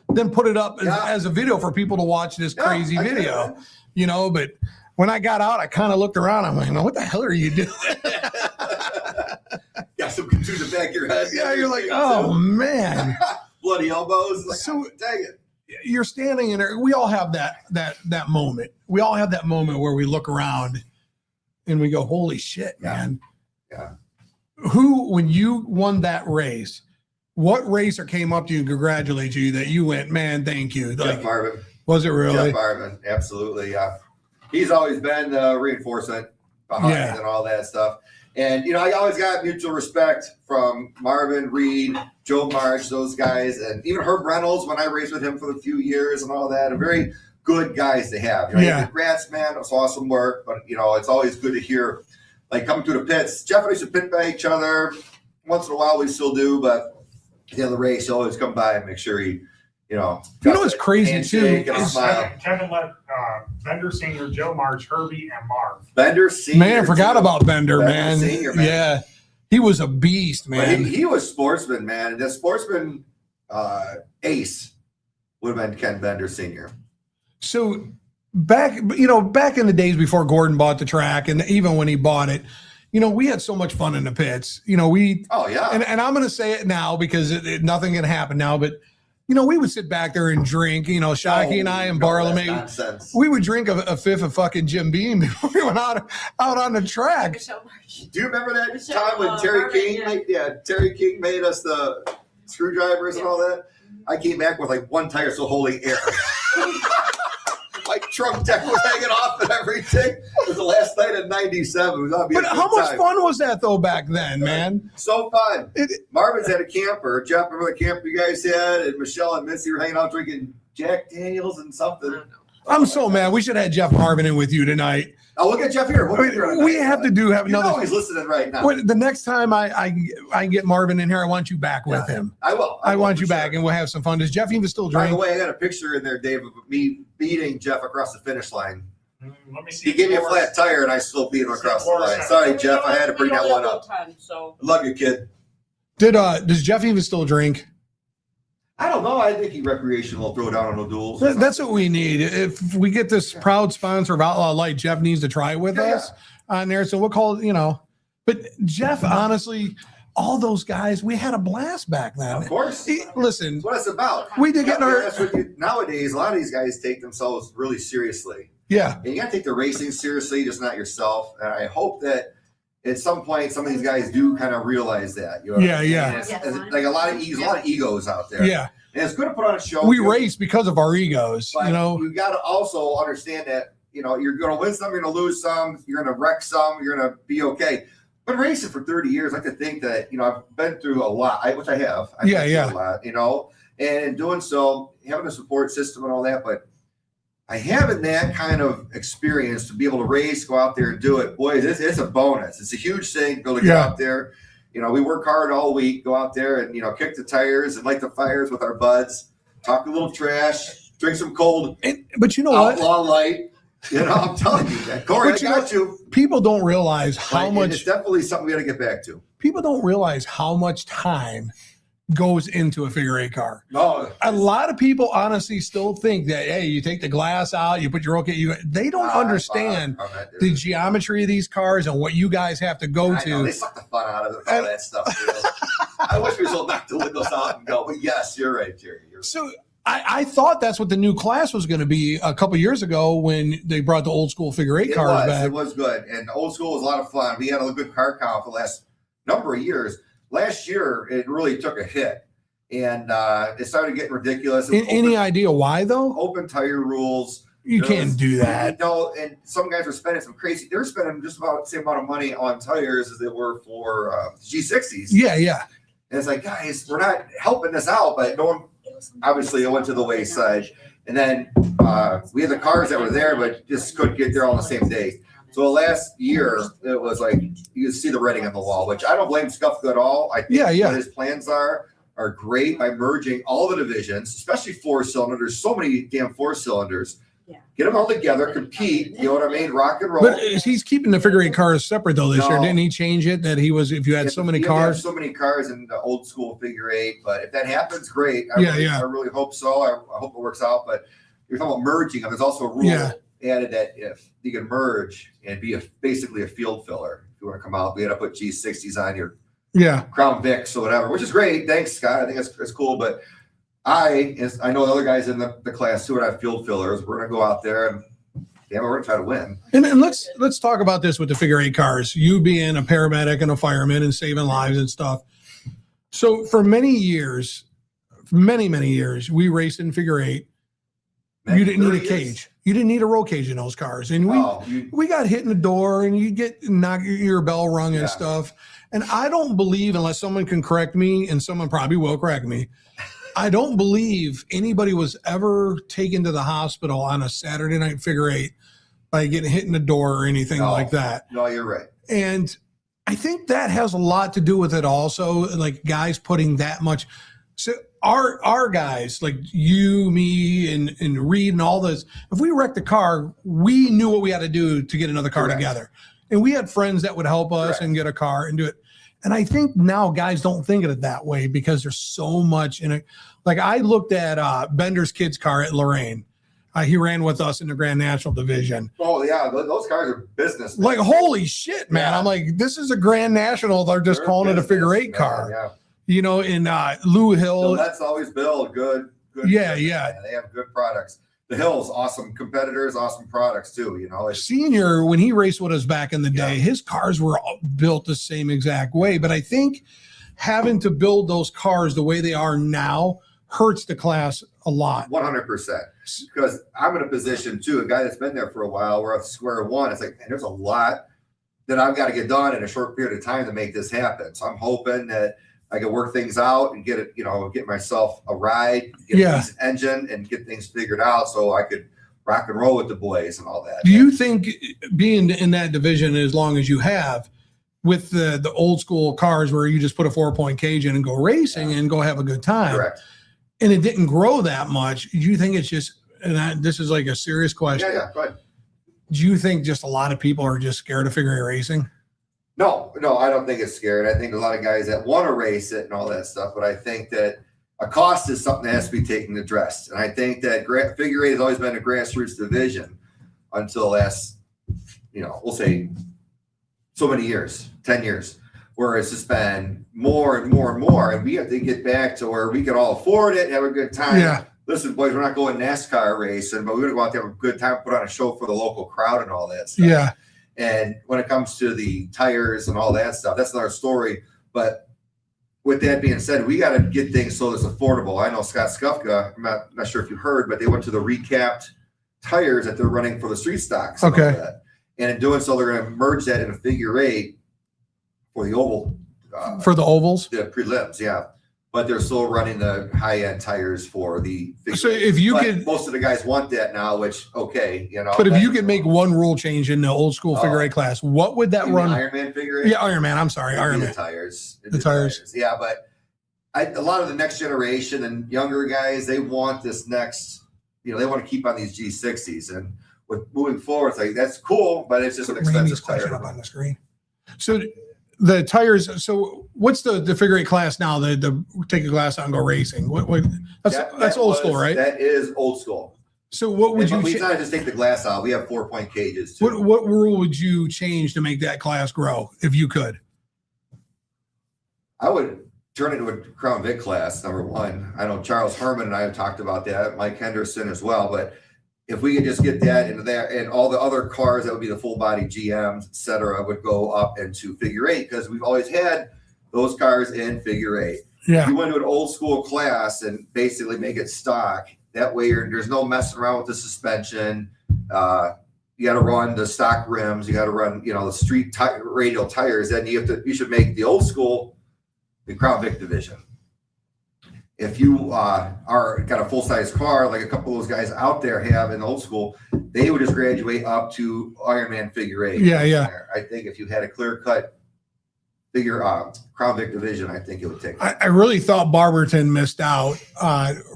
then put it up Yeah. as a video for people to watch this Yeah, crazy I get it, video, man. but when I got out, I kind of looked around. I'm like, what the hell are you doing? Got some contusion in the back of your head. Yeah, you're like, oh man. Bloody elbows. Like, So- dang it. You're standing in there. We all have that moment. We all have that moment where we look around and we go, holy shit, Yeah. man. Yeah. When you won that race, what racer came up to you and congratulated you that you went, man, thank you? Jeff Like, Marvin. was it really? Jeff Marvin. Absolutely. Yeah. He's always been the reinforcement behind Yeah. and all that stuff. And, I always got mutual respect from Marvin, Reed, Joe Marsh, those guys, and even Herb Reynolds when I raced with him for a few years and all that. Are very good guys to have. Yeah. Rats, man, it's awesome work. But, it's always good to hear, like, coming through the pits. Jeff and I used to pit by each other. Once in a while, we still do. But at the end of the race, he'll always come by and make sure he, what's crazy, too, handshake and a is- smile. Kevin let Bender Senior, Joe March, Herbie, and Marv. Bender Senior. Man, I forgot too. about Bender, Bender man. Senior, man. Yeah. He was a beast, But man. he was sportsman, man. And the sportsman ace would have been Ken Bender Sr. So back in the days before Gordon bought the track and even when he bought it, we had so much fun in the pits. Oh, yeah. And I'm going to say it now because nothing can happen now, but we would sit back there and drink, Shockey and I and Barlamay. Nonsense. We would drink a fifth of fucking Jim Beam before we went out on the track. Michelle March. Do you remember that Michelle, time when Terry Marvin, King yeah. Terry King made us the screwdrivers and all that? I came back with like one tire so holding air. My trunk deck was hanging off and everything. It was the last night in 97. It was gonna be But a good how much time. fun was that though back then, man? So fun. It- Marvin's had a camper. Jeff, remember the camper you guys had? And Michelle and Missy were hanging out drinking Jack Daniels and something. I'm so mad. We should have had Jeff Marvin in with you tonight. Oh, look at Jeff here. What are you doing? We have to have You know another. he's listening right now. The next time I get Marvin in here, I want you back with him. I will. I will want for you back, sure. and we'll have some fun. Does Jeff even still By the drink? way, I got a picture in there, Dave, of me beating Jeff across the finish line. Let me see. He gave me a Laura's- flat tire and I still beat him across the Laura's line. got- Sorry, Jeff. I had to bring We that only one have up. 10, so. Love you, kid. Does Jeff even still drink? I don't know. I think he recreational throw down on the duels. That's what we need. If we get this proud sponsor of Outlaw Light, Jeff needs to try it with Yeah, us on there. So we'll call it, But Jeff, honestly, all those guys, we had a blast back then. Of course. Listen, That's what it's about. we did get in I'll be our honest with you, nowadays, a lot of these guys take themselves really seriously. yeah. And you got to take the racing seriously, just not yourself. And I hope that at some point, some of these guys do kind of realize that. You know what Yeah, I mean? yeah. And it's like a lot of egos out there. Yeah. And it's good to put on a show. We too, race because of our egos, but you got to also understand that, you're going to win some, you're going to lose some, you're going to wreck some, you're going to be okay. Been racing for 30 years. I like to think that, I've been through a lot, which I have. I've been through a lot, and in doing so, having a support system and all that, but I haven't that kind of experience to be able to race, go out there and do it. Boy, it's a bonus. It's a huge thing to be able to get out there. We work hard all week, go out there and, kick the tires and light the fires with our buds, talk a little trash, drink some cold but you know what? Outlaw Light. I'm telling you that. Corey, But I got you. People don't realize how And much it's definitely something we got to get back to. people don't realize how much time goes into a figure eight car. No, A lot of people honestly still think that, hey, you take the glass out, you put your they don't understand the geometry of these cars and what you guys have to go I know, to. they suck the fun out of it, all that stuff. I wish we would knock the windows out and go, but yes, you're right, Jerry. So I thought that's what the new class was going to be a couple years ago when they brought the old school figure eight cars back. It was good. And old school was a lot of fun. We had a good car count for the last number of years. Last year, it really took a hit. And it started getting ridiculous. Any idea why, though? Open tire rules. You can't do that. No, and some guys were spending some crazy. They were spending just about the same amount of money on tires as they were for G60s. Yeah, yeah. And it's like, guys, we're not helping this out, but no one. Obviously, it went to the wayside. And then we had the cars that were there, but just couldn't get there all on the same day. So last year, it was like you could see the writing on the wall, which I don't blame Scuffco at all. I think what his plans are great by merging all the divisions, especially four-cylinder. There's so many damn four-cylinders. Yeah. Get them all together, compete. You know what I mean? Rock and roll. But he's keeping the figure eight cars separate though this year. Didn't he change it that he was if you had so many cars? So many cars in the old school figure eight, but if that happens, great. I really hope so. I hope it works out. But you're talking about merging them. There's also a rule added that if you can merge and be basically a field filler, if you want to come out, we had to put G60s on your Crown Vics or whatever, which is great. Thanks, Scott. I think that's cool. But I know the other guys in the class too, and I have field fillers. We're gonna go out there and we're gonna try to win. And let's talk about this with the figure eight cars. You being a paramedic and a fireman and saving lives and stuff. So for many years, we raced in figure eight. You didn't need a cage. You didn't need a roll cage in those cars. And we got hit in the door and you get knocked your bell rung and stuff. And I don't believe, unless someone can correct me, and someone probably will correct me, I don't believe anybody was ever taken to the hospital on a Saturday night figure eight by getting hit in the door or anything like that. No, you're right. And I think that has a lot to do with it also, like guys putting that much. So our guys, like you, me, and Reed and all those, if we wrecked the car, we knew what we had to do to get another car together. And we had friends that would help us and get a car and do it. And I think now guys don't think of it that way because there's so much in it. Like I looked at Bender's kid's car at Lorraine. He ran with us in the Grand National Division. Oh, yeah. Those cars are business. Like, holy shit, man. Yeah. I'm like, this is a Grand National. They're just calling it a figure eight car. Yeah. In Lou Hill. So that's always built good. Yeah, business, yeah. Man. They have good products. The Hills, awesome competitors, awesome products too. Senior, when he raced with us back in the day, his cars were built the same exact way. But I think having to build those cars the way they are now hurts the class a lot. 100%. Because I'm in a position too, a guy that's been there for a while, we're at square one. It's like, man, there's a lot that I've got to get done in a short period of time to make this happen. So I'm hoping that I can work things out and get it, get myself a ride, get a decent engine and get things figured out so I could rock and roll with the boys and all that. Do you think being in that division as long as you have with the old school cars where you just put a 4-point cage in and go racing and go have a good time? Correct. And it didn't grow that much. Do you think it's just, this is like a serious question. Yeah, go ahead. do you think just a lot of people are just scared of figure eight racing? No, I don't think it's scared. I think a lot of guys that want to race it and all that stuff, but I think that a cost is something that has to be taken addressed. And I think that figure eight has always been a grassroots division until last, we'll say so many years, 10 years, where it's just been more and more and more. And we have to get back to where we can all afford it and have a good time. Yeah. Listen, boys, we're not going NASCAR racing, but we're going to go out there, have a good time, put on a show for the local crowd and all that stuff. Yeah. And when it comes to the tires and all that stuff, that's another story. But with that being said, we got to get things so it's affordable. I know Scott Skufka, I'm not sure if you heard, but they went to the recapped tires that they're running for the street stocks. And Okay. all that. And in doing so, they're going to merge that in a figure eight for the oval. For the ovals. The prelims, yeah. But they're still running the high-end tires for the figure So eight. if you But could, most of the guys want that now, which, okay, but if you could make one rule change in the old school figure eight class, what would that You mean run? Ironman figure eight? Yeah, Iron Man. I'm sorry, It'd Iron be Man. the tires. The tires. Yeah, but a lot of the next generation and younger guys, they want this next, they want to keep on these G60s. And with moving forward, it's like, that's cool, but it's just an Randy's expensive question tire. up on the screen. So the tires. So what's the figure eight class now? The take a glass out and go racing. What that's old school, right? That is old school. So what would But you? we not just take the glass out. We have 4-point cages too. What rule would you change to make that class grow if you could? I would turn it into a Crown Vic class, number one. I know Charles Herman and I have talked about that, Mike Henderson as well. But if we could just get that into there, and all the other cars that would be the full body GMs, et cetera, would go up into figure eight, because we've always had those cars in figure eight. Yeah. You went to an old school class and basically make it stock. That way there's no messing around with the suspension. You got to run the stock rims. You got to run, the street radial tires. Then you should make the old school the Crown Vic division. If you got a full size car, like a couple of those guys out there have in old school, they would just graduate up to Ironman figure eight. Yeah. I think if you had a clear cut figure Crown Vic division, I think it would take. I really thought Barberton missed out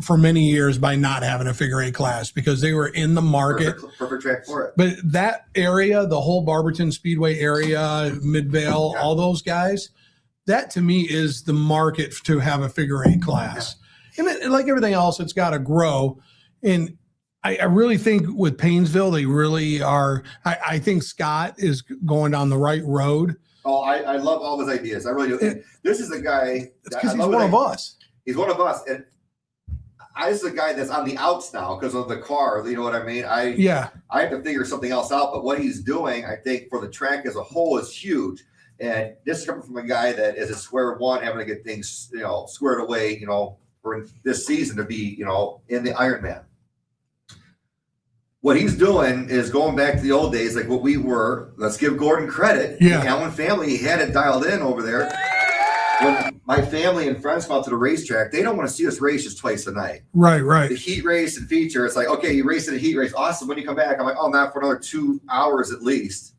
for many years by not having a figure eight class, because they were in the market. Perfect track for it. But that area, the whole Barberton Speedway area, Midvale, all those guys, that to me is the market to have a figure eight class. And like everything else, it's got to grow. And I really think with Paynesville, they really are. I think Scott is going down the right road. Oh, I love all his ideas. I really do. This is a guy. It's because he's one of us. He's one of us. And this is a guy that's on the outs now because of the car. You know what I mean? I have to figure something else out. But what he's doing, I think, for the track as a whole is huge. And this is coming from a guy that is a square one, having to get things, squared away, for this season to be, in the Ironman. What he's doing is going back to the old days, like what we were. Let's give Gordon credit. Yeah. The Allen family had it dialed in over there. When my family and friends come out to the racetrack, they don't want to see us race just twice a night. Right. The heat race and feature, it's like, okay, you race in a heat race. Awesome. When you come back, I'm like, oh, not for another 2 hours at least.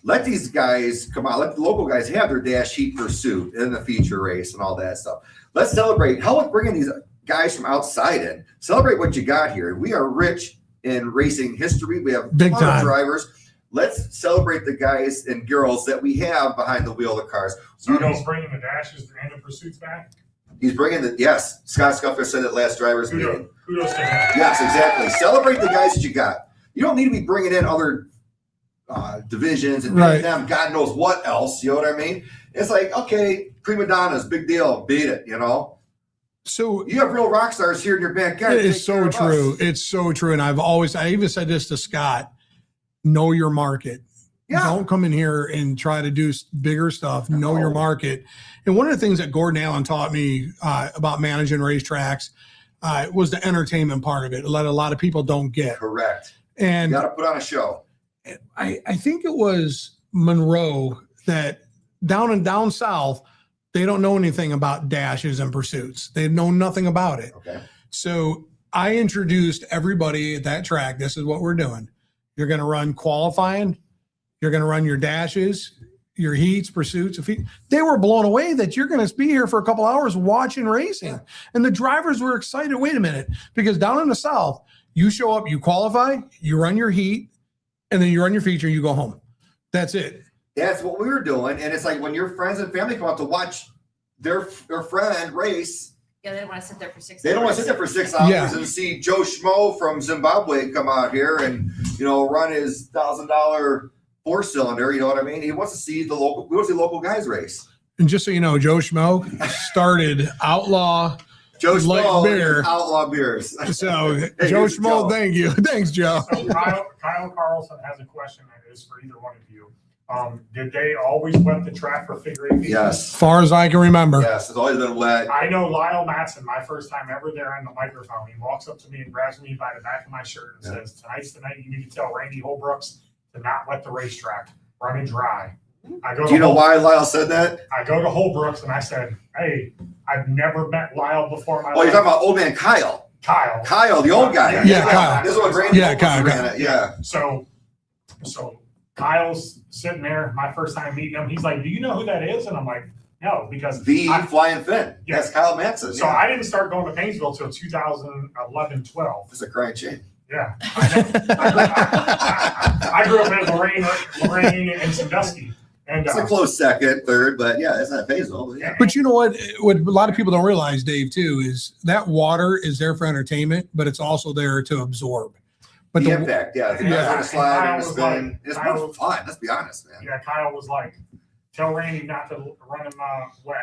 Let these guys come out. Let the local guys have their dash heat pursuit in the feature race and all that stuff. Let's celebrate. Hell with bringing these guys from outside in. Celebrate what you got here. We are rich in racing history. We have Big a ton of time drivers. Let's celebrate the guys and girls that we have behind the wheel of the cars. So he's bringing the dashes and the pursuits back? He's bringing yes. Scott Scuffer said it last drivers meeting. Kudos to him. Yes, exactly. Celebrate the guys that you got. You don't need to be bringing in other divisions and them God knows what else. You know what I mean? It's like, okay, prima donnas, big deal, beat it. So you have real rock stars here in your backyard. It's so true. It's so true. And I even said this to Scott: know your market. Yeah. Don't come in here and try to do bigger stuff. Know your market. And one of the things that Gordon Allen taught me about managing racetracks was the entertainment part of it. A lot of people don't get. Correct. And you got to put on a show. I think it was Monroe that down south, they don't know anything about dashes and pursuits. They know nothing about it. Okay. So I introduced everybody at that track. This is what we're doing. You're going to run qualifying. You're going to run your dashes, your heats, pursuits. They were blown away that you're going to be here for a couple hours watching racing. And the drivers were excited. Wait a minute, because down in the south, you show up, you qualify, you run your heat, and then you run your feature and you go home. That's it. That's what we were doing. And it's like when your friends and family come out to watch their friend race, Yeah, they don't want to sit there for 6 hours. they don't want to sit there for 6 hours Yeah. and see Joe Schmo from Zimbabwe come out here and, run his $1,000 4-cylinder. You know what I mean? He wants to see we want to see local guys race. And just so you know, Joe Schmo started Outlaw. Joe Light Schmo beer. is Outlaw Beers. So Hey, Joe here's Schmo, Joe. thank you. Thanks, Joe. So Kyle Carlson has a question that is for either one of you. Did they always wet the track for figure eight? Yes. As far as I can remember. Yes, it's always been wet. I know Lyle Matson, my first time ever there on the microphone, he walks up to me and grabs me by the back of my shirt and says, "Tonight's the night you need to tell Randy Holbrooks to not wet the racetrack, run it dry." I go Do you to know why Lyle said that? I go to Holbrooks and I said, "Hey, I've never met Lyle before in my Oh, you're life." talking about old man Kyle. Kyle. The old guy. Yeah, Kyle. This is what Randy Yeah, Kyle. ran it. Yeah. So Kyle's sitting there, my first time meeting him. He's like, "Do you know who that is?" And I'm like, "No," because The I- Flying Finn. Yeah. That's Kyle Manson. so I didn't start going to Painesville till 2011, 12. It's a crying shame. Yeah. I grew up in Lorraine and Sandusky. And It's a close second, third, but yeah, it's not Painesville. Yeah. But you know what? What a lot of people don't realize, Dave, too, is that water is there for entertainment, but it's also there to absorb. But The impact, yeah. The Yeah. guys on the slide Kyle and the was spin. like- It's Kyle more was- fun. Let's be honest, man. yeah, Kyle was like, "Tell Randy not to run him wet."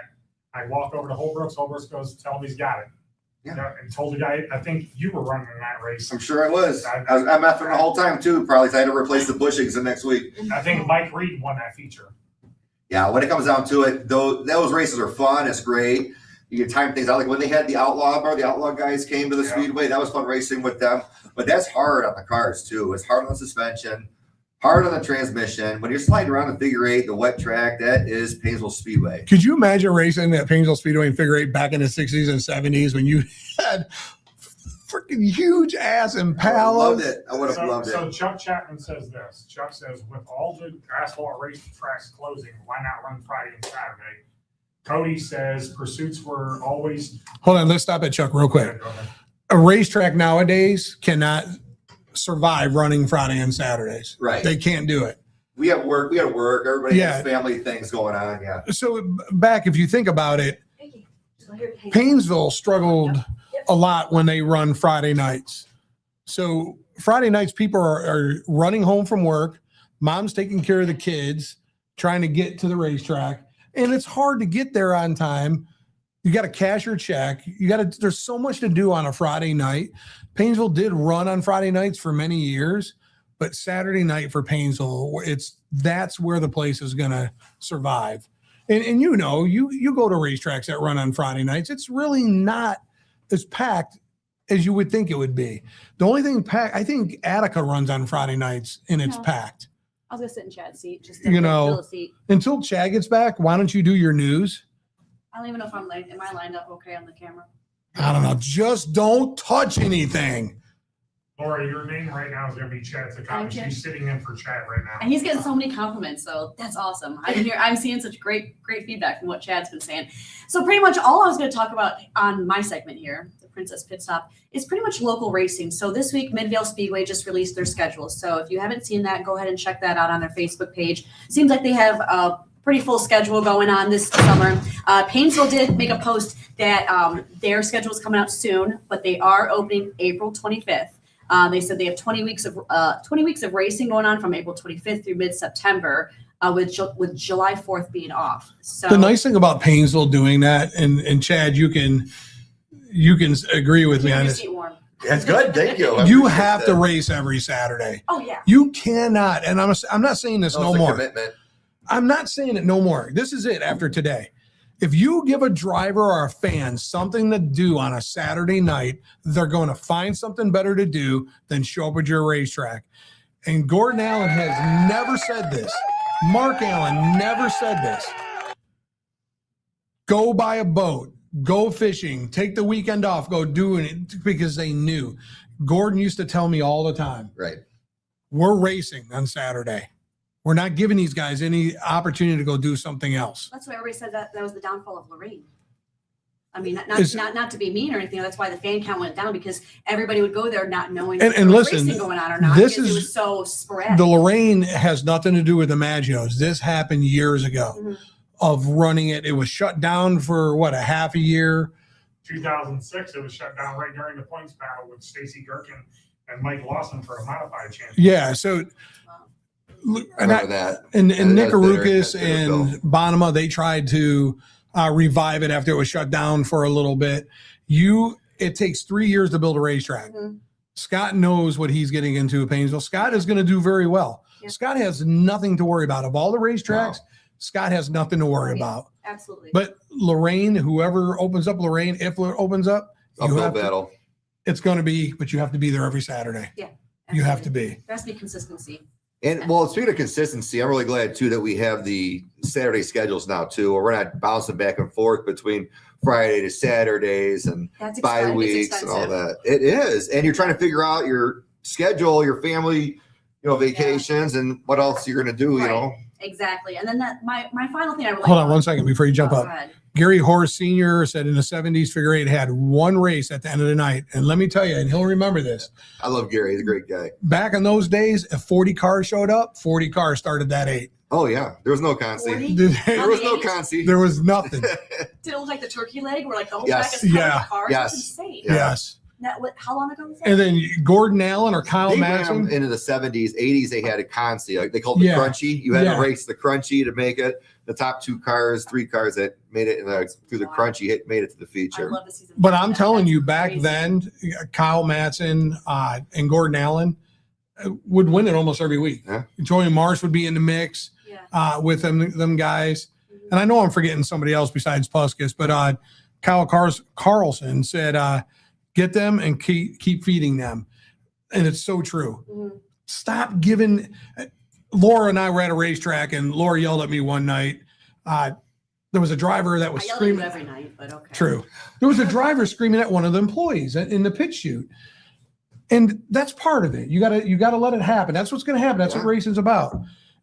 I walk over to Holbrooks. Holbrooks goes, "Tell him he's got it." Yeah. And told the guy, I think you were running in that race. I'm sure it was. I'm effing the whole time too. Probably trying to replace the bushings the next week. I think Mike Reed won that feature. Yeah, when it comes down to it, those races are fun. It's great. You can time things out. Like when they had the Outlaw guys came to the Yeah. Speedway. That was fun racing with them. But that's hard on the cars too. It's hard on the suspension, hard on the transmission. When you're sliding around the figure eight, the wet track, that is Painesville Speedway. could you imagine racing that Painesville Speedway and figure eight back in the 60s and 70s when you had freaking huge ass I would have Impalas? loved it. I would have So, loved it. so Chuck Chapman says this. Chuck says, with all the asphalt race tracks closing, why not run Friday and Saturday? Cody says pursuits were always. Hold on, let's stop at Chuck real quick. Go ahead. A racetrack nowadays cannot survive running Friday and Saturdays. Right. They can't do it. We have work. We got to work. Everybody Yeah. has family things going on. Yeah. So back, if you think about it, Painesville struggled a lot when they run Friday nights. So Friday nights, people are running home from work. Mom's taking care of the kids, trying to get to the racetrack. And it's hard to get there on time. You got to cash your check. There's so much to do on a Friday night. Painesville did run on Friday nights for many years, but Saturday night for Painesville, that's where the place is going to survive. And you go to racetracks that run on Friday nights. It's really not as packed as you would think it would be. The only thing packed, I think Attica runs on Friday nights and it's No. packed. I was gonna sit in Chad's seat, just You know, fill a seat. Until Chad gets back, why don't you do your news? I don't even know if am I lined up okay on the camera? I don't know. Just don't touch anything. Laura, your name right now is going to be Chad Tekavic. I'm Chad. She's sitting in for Chad right now. And he's getting so many compliments, so that's awesome. I'm seeing such great feedback from what Chad's been saying. So pretty much all I was going to talk about on my segment here, the Princess Pit Stop, is pretty much local racing. So this week, Midvale Speedway just released their schedule. So if you haven't seen that, go ahead and check that out on their Facebook page. Seems like they have a pretty full schedule going on this summer. Painesville did make a post that their schedule is coming out soon, but they are opening April 25th. They said they have 20 weeks of racing going on from April 25th through mid-September, with July 4th being off. So The nice thing about Painesville doing that, and Chad, you can agree with me keep on your this. seat warm. That's good. Thank you. I You appreciate have that. to race every Saturday. Oh yeah. You cannot, and I'm not saying this no it's a more. commitment. I'm not saying it no more. This is it after today. If you give a driver or a fan something to do on a Saturday night, they're going to find something better to do than show up at your racetrack. And Gordon Allen has never said this. Mark Allen never said this. Go buy a boat, go fishing, take the weekend off, go doing it, because they knew. Gordon used to tell me all the time, Right. we're racing on Saturday. We're not giving these guys any opportunity to go do something else. That's why everybody said that was the downfall of Lorraine. I mean, Is- not to be mean or anything. That's why the fan count went down, because everybody would go there not knowing And if there was listen, racing going on or not, this because it is- was so sporadic. The Lorraine has nothing to do with the Maggios. This happened years ago Mhm. of running it. It was shut down for what, a half a year. 2006, it was shut down right during the points battle with Stacy Gherkin and Mike Lawson for a modified championship. Yeah. So, Wow. and, Remember that. and That- Nick that's bitter. Arukas That's bitter, and Bonema, they tried to revive it after it was shut down for a little bit. It takes 3 years to build a racetrack. Mhm. Scott knows what he's getting into at Painesville. Scott is going to do very well. Yeah. Scott has nothing to worry about. Of all the racetracks, Scott has nothing to worry Yeah. about. Absolutely. But Lorraine, whoever opens up Lorraine, if it opens up, Uphill battle. it's going to be, but you have to be there every Saturday. Yeah. You have to absolutely. be. There has to be consistency. And well, speaking of consistency, I'm really glad too that we have the Saturday schedules now too, where we're not bouncing back and forth between Friday to Saturdays and That's bye expensive. weeks It's and all expensive. that. It is, and you're trying to figure out your schedule, your family, vacations, and what else you're going to do. You Right. know, Exactly. And then my final thing I would like. Hold on one second before you jump Oh, up. go ahead. Gary Horse Sr. said in the 70s, figure eight had one race at the end of the night. And let me tell you, and he'll remember this. I love Gary; he's a great guy. Back in those days, if 40 cars showed up, 40 cars started that 8. Oh yeah, there was no consi. 40? There was no Eight? consi. There was nothing. Did it look like the turkey leg where like the whole Yes. track is covered Yeah. with cars? Yes. That's insane. Yeah. Yes. How long ago was that? And then Gordon Allen or Kyle They ran Matson. into the 70s, 80s. They had a consi, like they called it Yeah. the crunchy. You had Yeah. to race the crunchy to make it. The top 3 cars that made it through the Wow. crunchy made it to the I feature. love the season. But I'm telling That's you, back crazy. then, Kyle Matson and Gordon Allen would win it almost every week. Yeah. Joey Marsh would be in the mix Yeah. with them guys. And I know I'm forgetting somebody else besides Puskas, but Kyle Carlson said, get them and keep feeding them. And it's so true. Mhm. Stop giving. Laura and I were at a racetrack, and Laura yelled at me one night. There was a driver that was I yell at you screaming. every night, but okay. True. There was a driver screaming at one of the employees in the pit chute. And that's part of it. You gotta let it happen. That's what's gonna happen. That's what Yeah. racing's about.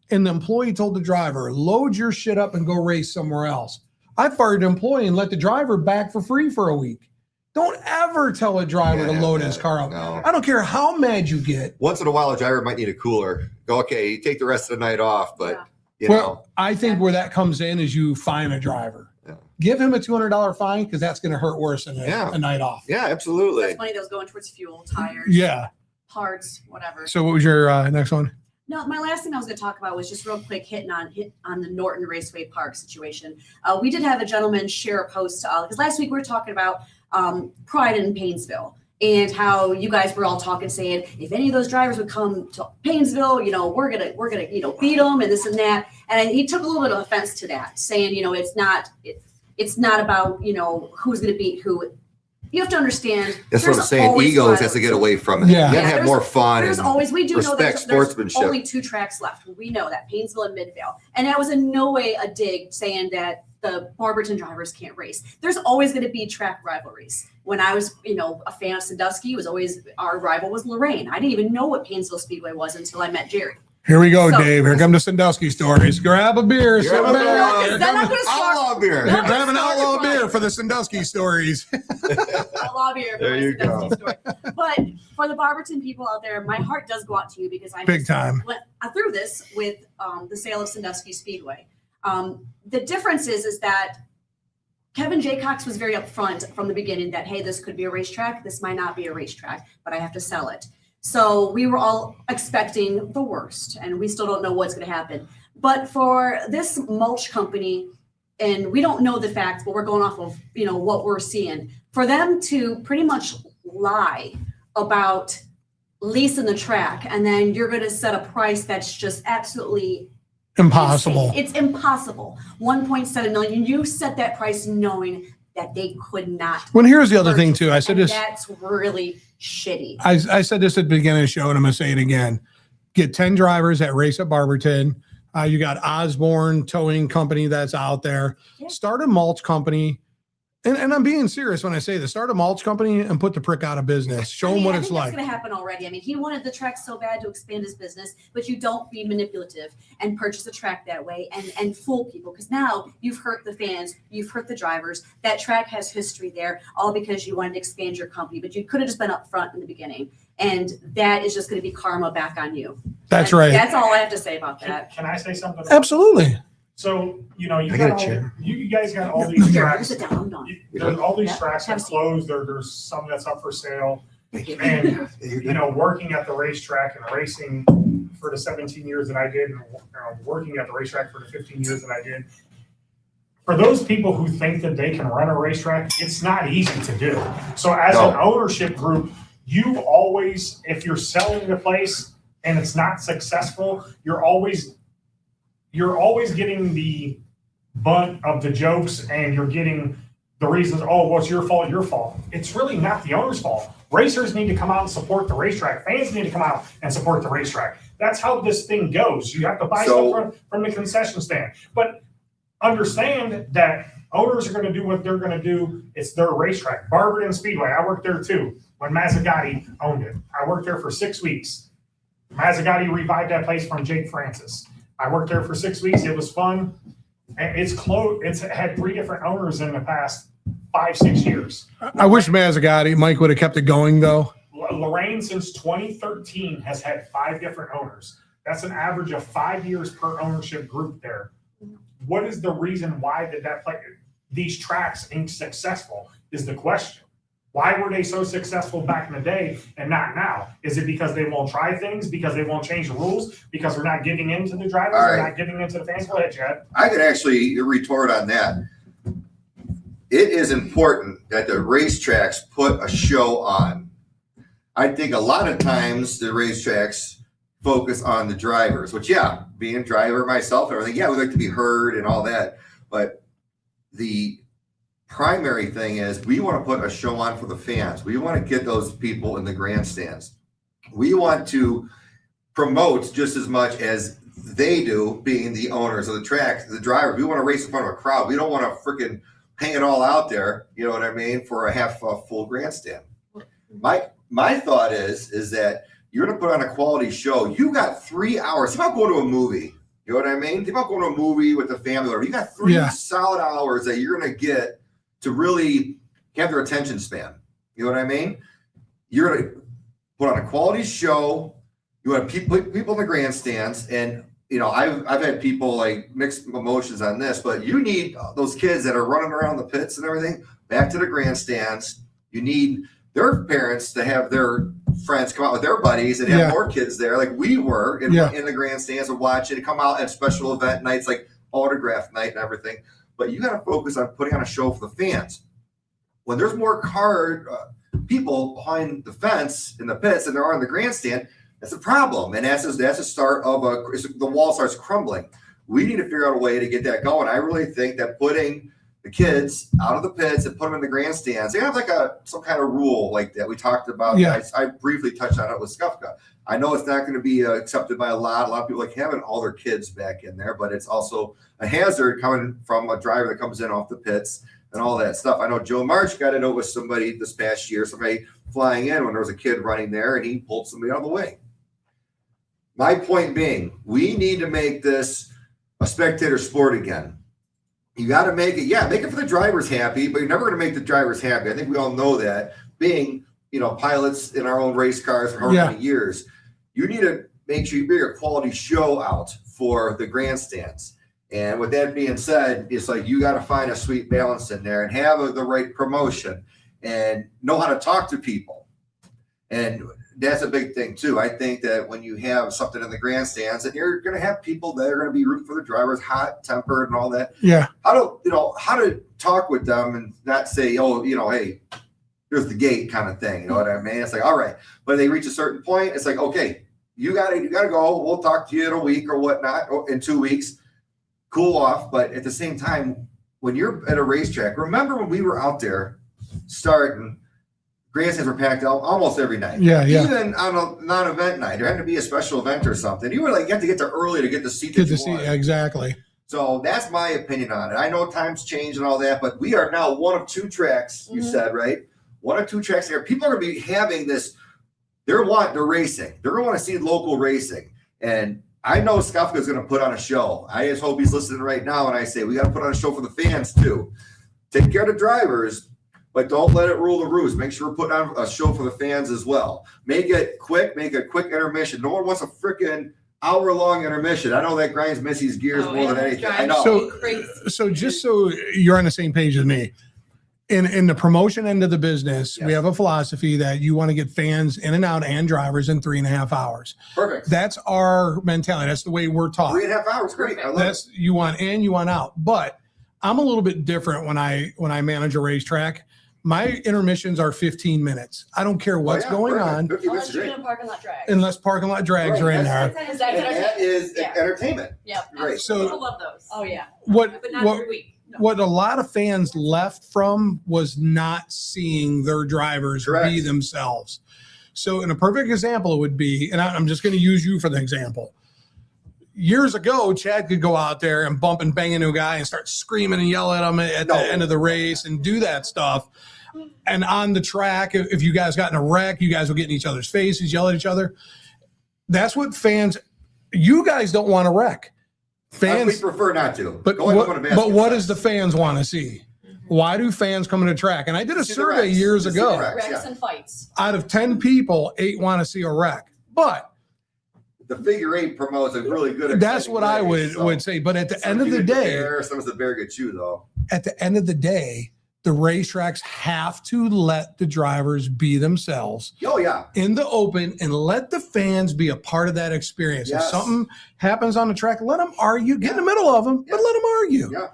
And the employee told the driver, load your shit up and go race somewhere else. I fired the employee and let the driver back for free for a week. Don't ever tell a driver to Yeah, load yeah, his car up. no. I don't care how mad you get. Once in a while, a driver might need a cooler. Go, okay, you take the rest of the night off, but Yeah. you know, Well, I think where that comes in is you fine a driver. Yeah. Give him a $200 fine because that's going to hurt worse than Yeah. a night off. yeah, absolutely. That's money that was going towards fuel, tires, Yeah. parts, whatever. So what was your next one? No, my last thing I was going to talk about was just real quick hit on the Norton Raceway Park situation. We did have a gentleman share a post because last week we were talking about Pride in Painesville and how you guys were all talking, saying if any of those drivers would come to Painesville, we're gonna beat them and this and that. And he took a little bit of offense to that, saying it's not about who's going to beat who. You have to understand. That's what I'm there's saying. always Egos has to rivals. get away from it. Yeah. You gotta Yeah, have more fun. There's and always, we do know respect that there's sportsmanship. only 2 tracks left. We know that, Painesville and Midvale. And that was in no way a dig saying that the Barberton drivers can't race. There's always going to be track rivalries. When I was, a fan of Sandusky, our rival was Lorraine. I didn't even know what Painesville Speedway was until I met Jerry. Here we go, So- Dave. Here come the Sandusky stories. Grab a beer. You're Sit a back. beer. Here Then I'm come- gonna start- Outlaw beer. No. Grab an Start outlaw with beer Brian. for the Sandusky stories. I love you. There you go. But for the Barberton people out there, my heart does go out to you because I Big time. went through this with the sale of Sandusky Speedway. The difference is that Kevin Jaycox was very upfront from the beginning that, hey, this could be a racetrack. This might not be a racetrack, but I have to sell it. So we were all expecting the worst, and we still don't know what's going to happen. But for this mulch company, and we don't know the facts, but we're going off of what we're seeing. For them to pretty much lie about leasing the track, and then you're going to set a price that's just absolutely Impossible. insane. It's impossible. 1.7 million. You set that price knowing that they could not. Well, here's the other thing purchase, too. I said and this. That's really shitty. I said this at the beginning of the show, and I'm going to say it again. Get 10 drivers that race at Barberton. You got Osborne Towing Company that's out there. Yeah. Start a mulch company And I'm being serious when I say this. Start a mulch company and put the prick out of business. Show them what I it's think that's like. going to happen already. I mean, he wanted the track so bad to expand his business, but you don't be manipulative and purchase a track that way and fool people, because now you've hurt the fans, you've hurt the drivers. That track has history there, all because you wanted to expand your company, but you could have just been upfront in the beginning, and that is just going to be karma back on you. That's And right. That's all I have to say about that. Can I say something? Absolutely. So, you know, I got a chair. you guys got all these tracks. Sit down, I'm done. There's all these Yeah. tracks Have that a seat. closed. There's some that's up for sale. And, you know, working at the racetrack and racing for the 17 years that I did, and working at the racetrack for the 15 years that I did, for those people who think that they can run a racetrack, it's not easy to do. So as an ownership group, you always, if you're selling the place and it's not successful, you're always getting the bunt of the jokes, and you're getting the reasons, oh, well, it's your fault, your fault. It's really not the owner's fault. Racers need to come out and support the racetrack. Fans need to come out and support the racetrack. That's how this thing goes. You have to buy stuff from the concession stand. But understand that owners are going to do what they're going to do. It's their racetrack. Barberton Speedway, I worked there too when Mazzagatti owned it. I worked there for 6 weeks. Mazzagatti revived that place from Jake Francis. I worked there for 6 weeks. It was fun. And it's closed. It's had 3 different owners in the past 5-6 years. I wish Mazzagatti, Mike would have kept it going though. Lorraine since 2013 has had 5 different owners. That's an average of 5 years per ownership group there. What is the reason why did that play? These tracks ain't successful is the question. Why were they so successful back in the day and not now? Is it because they won't try things? Because they won't change the rules? Because we're not giving in to the drivers? All right. We're not giving in to the fans? Go ahead, Chad. I could actually retort on that. It is important that the racetracks put a show on. I think a lot of times the racetracks focus on the drivers, which, yeah, being a driver myself and everything, yeah, we like to be heard and all that. But the primary thing is we want to put a show on for the fans. We want to get those people in the grandstands. We want to promote just as much as they do, being the owners of the tracks, the drivers. We want to race in front of a crowd. We don't want to freaking hang it all out there, you know what I mean, for a half full grandstand. My thought is that you're going to put on a quality show. You got 3 hours. Think about going to a movie. You know what I mean? Think about going to a movie with the family. Or you got 3 solid hours that you're going to get to really have their attention span. You know what I mean? You're going to put on a quality show. You want to put people in the grandstands. And, you know, I've had people like mixed emotions on this, but you need those kids that are running around the pits and everything back to the grandstands. You need their parents to have their friends come out with their buddies and have more kids there, like we were in the grandstands and watch it, come out at special event nights like autograph night and everything. But you got to focus on putting on a show for the fans. When there's more people behind the fence in the pits than there are in the grandstand, that's a problem. And that's a start of the wall starts crumbling. We need to figure out a way to get that going. I really think that putting the kids out of the pits and put them in the grandstands, they have like some kind of rule like that we talked about. Yeah. I briefly touched on it with Skufka. I know it's not going to be accepted by a lot of people like having all their kids back in there, but it's also a hazard coming from a driver that comes in off the pits and all that stuff. I know Joe March got into it with somebody this past year, somebody flying in when there was a kid running there and he pulled somebody out of the way. My point being, we need to make this a spectator sport again. You got to make it for the drivers happy, but you're never going to make the drivers happy. I think we all know that. Being, you know, pilots in our own race cars for how many years, you need to make sure you bring a quality show out for the grandstands. And with that being said, it's like you got to find a sweet balance in there and have the right promotion and know how to talk to people. And that's a big thing too. I think that when you have something in the grandstands, and you're going to have people that are going to be rooting for the drivers, hot tempered and all that. Yeah. How to talk with them and not say, oh, you know, hey, here's the gate kind of thing. You know what I mean? It's like, all right. But they reach a certain point. It's like, okay, you gotta go. We'll talk to you in a week or whatnot, or in 2 weeks, cool off. But at the same time, when you're at a racetrack, remember when we were out there starting, grandstands were packed out almost every night. Yeah. Even on a non-event night, there had to be a special event or something. You were like, you have to get there early to get the seat. Good to see. Exactly. So that's my opinion on it. I know times change and all that, but we are now one of 2 tracks, you said, right? One of 2 tracks here. People are going to be having this. They're racing. They're going to want to see local racing. And I know Skufka is going to put on a show. I just hope he's listening right now. And I say, we got to put on a show for the fans too. Take care of the drivers, but don't let it rule the roost. Make sure we're putting on a show for the fans as well. Make it quick. Make a quick intermission. No one wants a freaking hour-long intermission. I know that grinds Missy's gears more than anything. I know. So just so you're on the same page as me, in the promotion end of the business, we have a philosophy that you want to get fans in and out and drivers in 3.5 hours. Perfect. That's our mentality. That's the way we're taught. 3.5 hours, great. I love it. You want in, you want out. But I'm a little bit different when I manage a racetrack. My intermissions are 15 minutes. I don't care what's going on 50 minutes Unless is you're great. in a parking lot drag. unless parking lot drags are in there. Is And that is entertainment. Yep. Great. So People love those. Oh yeah. what But not what every week. No. what a lot of fans left from was not seeing their drivers Correct. be themselves. So in a perfect example, it would be, and I'm just going to use you for the example. Years ago, Chad could go out there and bump and bang into a guy and start screaming and yell at him at the end of the race and do that stuff. And on the track, if you guys got in a wreck, you guys will get in each other's faces, yell at each other. That's what fans, you guys don't want to wreck. We Fans, prefer not to. but Go ahead and what, put a basket but what aside. does the fans want to see? Why do fans come to the track? And I did a See the survey wrecks. years To see ago. the wrecks. Wrecks Yeah. and fights. Out of 10 people, 8 want to see a wreck. But The figure 8 promotes a really good. that's exciting what I race, would say. But at the some end of the good day, air, some is a very good shoe though. at the end of the day, the racetracks have to let the drivers be themselves Oh yeah. in the open and let the fans be a part of that experience. If Yes. something happens on the track, let them argue, get in the middle of them, but let them argue. Yeah.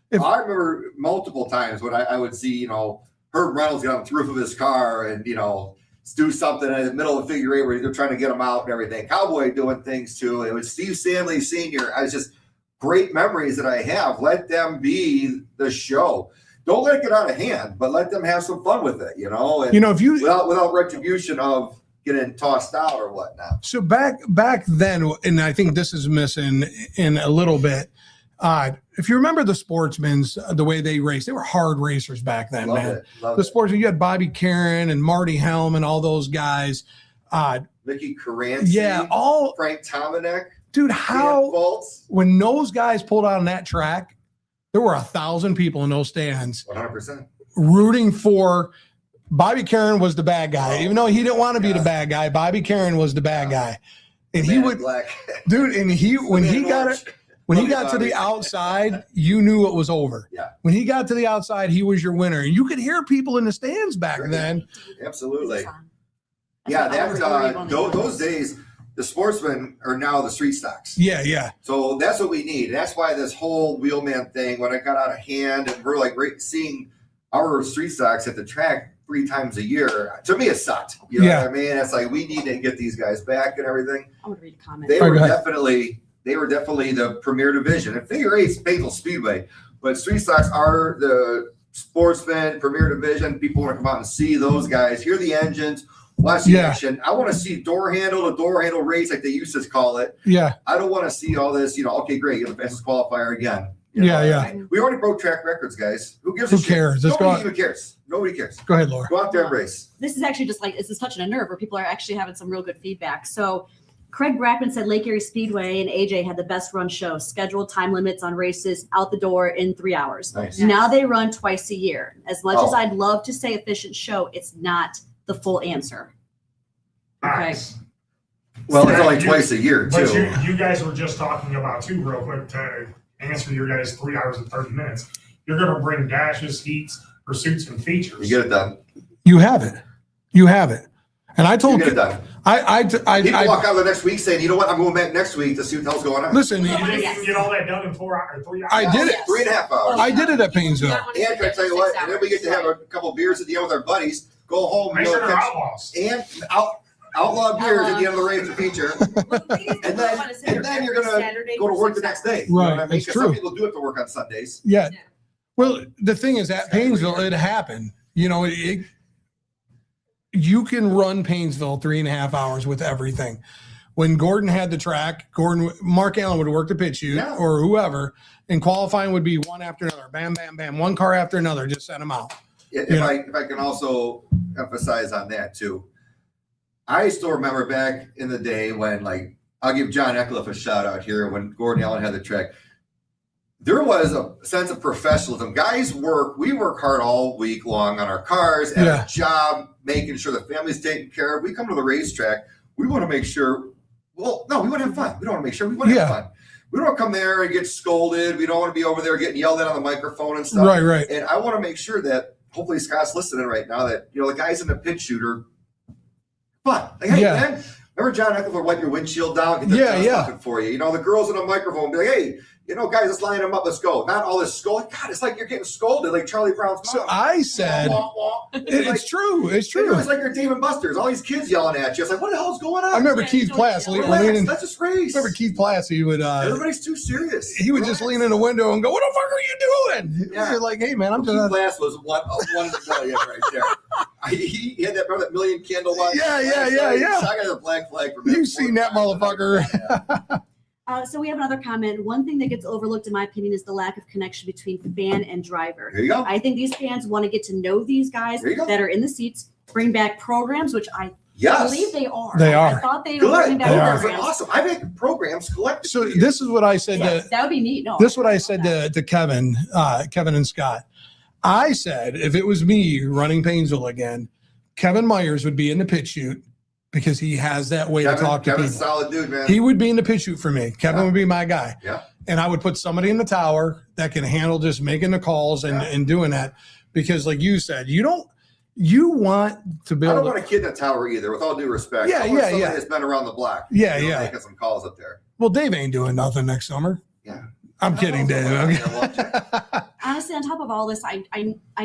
If- I remember multiple times when I would see, Herb Reynolds get on the roof of his car and, do something in the middle of figure 8 where they're trying to get him out and everything. Cowboy doing things too. It was Steve Stanley Sr. I was just great memories that I have. Let them be the show. Don't let it get out of hand, but let them have some fun with it, and If you without retribution of getting tossed out or whatnot. so back then, and I think this is missing in a little bit. If you remember the Sportsmen's, the way they raced, they were hard racers back then, Love man. it. Love The it. Sportsmen, you had Bobby Karen and Marty Helm and all those guys. Mickey Caranci. Yeah, all Frank Tomanek. dude. Dan How Fultz. when those guys pulled out on that track, there were 1,000 people in those stands 100%. rooting for. Bobby Karen was the bad guy, even though he didn't want to be the bad guy. Bobby Karen was the bad guy, and he Man in would, black. dude. And when Man he in got orange. it. When he Love you, got to the Bobby. outside, you knew it was over. Yeah. When he got to the outside, he was your winner. And you could hear people in the stands back Sure. then. Absolutely. That's Yeah, what I was worried on. those days, the sportsmen are now the street stocks. Yeah, yeah. So that's what we need. That's why this whole wheelman thing, when it got out of hand, and we're like seeing our street stocks at the track 3 times a year. To me, it sucked. You know Yeah. what I mean? It's like we need to get these guys back and everything. I'm gonna read a comment. They All right, were go ahead. definitely the premier division. And figure 8's Basil Speedway, but street stocks are the sportsman premier division. People want to come out and see those guys, hear the engines, watch the Yeah. action. I want to see door handle to door handle race like they used to call it. Yeah. I don't want to see all this, okay, great, you're the fastest qualifier again. Yeah, what yeah. I mean? We already broke track records, guys. Who gives Who a shit? cares? Let's go Nobody on. even cares. Nobody cares. Go ahead, Laura. Go out there and race. This is actually just this is touching a nerve where people are actually having some real good feedback. So Craig Brackman said Lake Erie Speedway and AJ had the best run show, scheduled time limits on races out the door in 3 hours. Nice. Now they run twice a year. As much as Oh. I'd love to say efficient show, it's not the full answer. Okay. Nice. Well, it's only You- twice a year, But too. you guys were just talking about too, real quick, to answer your guys' 3 hours and 30 minutes. You're going to bring dashes, heats, pursuits, and features. You get it done. You have it. You have it. And I You told get it done. People I walk out the next week saying, you know what, I'm going back next week to see what the hell's going on. listen. You didn't even get all that done in 4 hours, 3 hours. I did it. 3.5 hours. I did it at Painesville. That one is And can I tell you 6 what? And then we get to have hours. a couple beers at the end with our buddies, go home, Make sure they're outlaws. and outlaw beers at the end of the race feature. And then you're gonna go to work the next day. You know Right, what I mean? it's 'Cause true. some people do have to work on Sundays. Yeah. Yeah. Well, the thing is, at Painesville, it happened. You can run Painesville 3.5 hours with everything. when Gordon had the track, Mark Allen would work the pit chute Yeah. or whoever, and qualifying would be one after another. Bam, bam, bam. One car after another, just send them out. If I can also emphasize on that too, I still remember back in the day when, like, I'll give John Eckliff a shout out here when Gordon Allen had the track. There was a sense of professionalism. Guys we work hard all week long on our cars and Yeah. our job, making sure the family's taken care of. We come to the racetrack, we want to make sure, we want to have fun. We don't want to make sure, we want to have fun. We don't want to come there and get scolded. We don't want to be over there getting yelled at on the microphone and stuff. Right. And I want to make sure that hopefully Scott's listening right now that, the guys in the pit shooter, fun. Like, hey, man, remember John Eckler would wipe your windshield down, get the dust looking for you. The girls in the microphone be like, hey, guys, let's line them up. Let's go. Not all this scolding. God, it's like you're getting scolded like Charlie Brown's mom. So I said, wah, wah, wah. it's true. It's true. It was like you're Dave and Buster's. All these kids yelling at you. It's like, what the hell's going on? I remember Yeah, Keith don't Plass. yell. Relax, let's just race. Remember Keith Plass? He would. Everybody's too serious. He would just lean in the window and go, "What the fuck are you doing?" Yeah. You're like, "Hey, man, I'm Keith just." Glass was one in a million right there. He had that million candle light. Yeah. I got a black flag from him. You've seen that motherfucker. Yeah. So we have another comment. One thing that gets overlooked, in my opinion, is the lack of connection between fan and driver. There you go. I think these fans want to get to know these guys There you go. that are in the seats, bring back programs, which I Yes. believe they are. They I are. thought they were Good. bringing back They are. Programs are programs. awesome. I've had programs collected. So this is what I said Yes, that would be neat. No, This is what I said to Kevin and Scott. I said if it was me running Painesville again, Kevin Myers would be in the pit chute because he has that way to talk to Kevin's a people. solid dude, man. He would be in the pit chute for me. Kevin would be my guy. Yeah. And I would put somebody in the tower that can handle just making the calls and doing that. Because like you said, you want to I build. don't want a kid in a tower either, with all due respect. Yeah, I want yeah, somebody yeah. that's been around the block. Yeah, yeah. Making some calls up there. Well, Dave ain't doing nothing next summer. Yeah. I'm kidding, Dave. honestly, on top of all this, I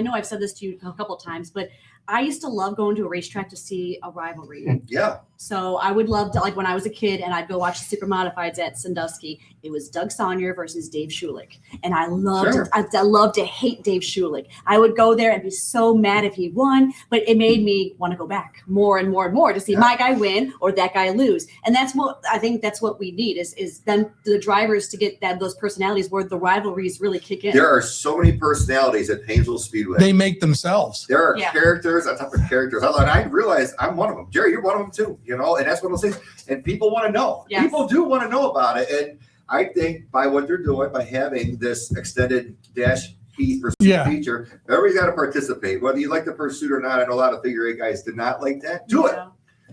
know I've said this to you a couple of times, but I used to love going to a racetrack to see a rivalry. Yeah. So I would love to, like when I was a kid and I'd go watch the Super Modifieds at Sandusky, it was Doug Saunier versus Dave Schulich. And I loved Sure. I loved to hate Dave Schulich. I would go there and be so mad if he won, but it made me want to go back more and more and more to see my guy win or that guy lose. And that's what I think that's what we need is then the drivers to get those personalities where the rivalries really kick in. There are so many personalities at Painesville Speedway. They make themselves. There are Yeah. characters on top of characters. I realize I'm one of them. Jerry, you're one of them too. And that's one of those things. And people want to know. Yes. People do want to know about it. And I think by what they're doing, by having this extended dash heat pursuit Yeah. feature, everybody's got to participate. Whether you like the pursuit or not, I know a lot of figure eight guys did not like that. Do it.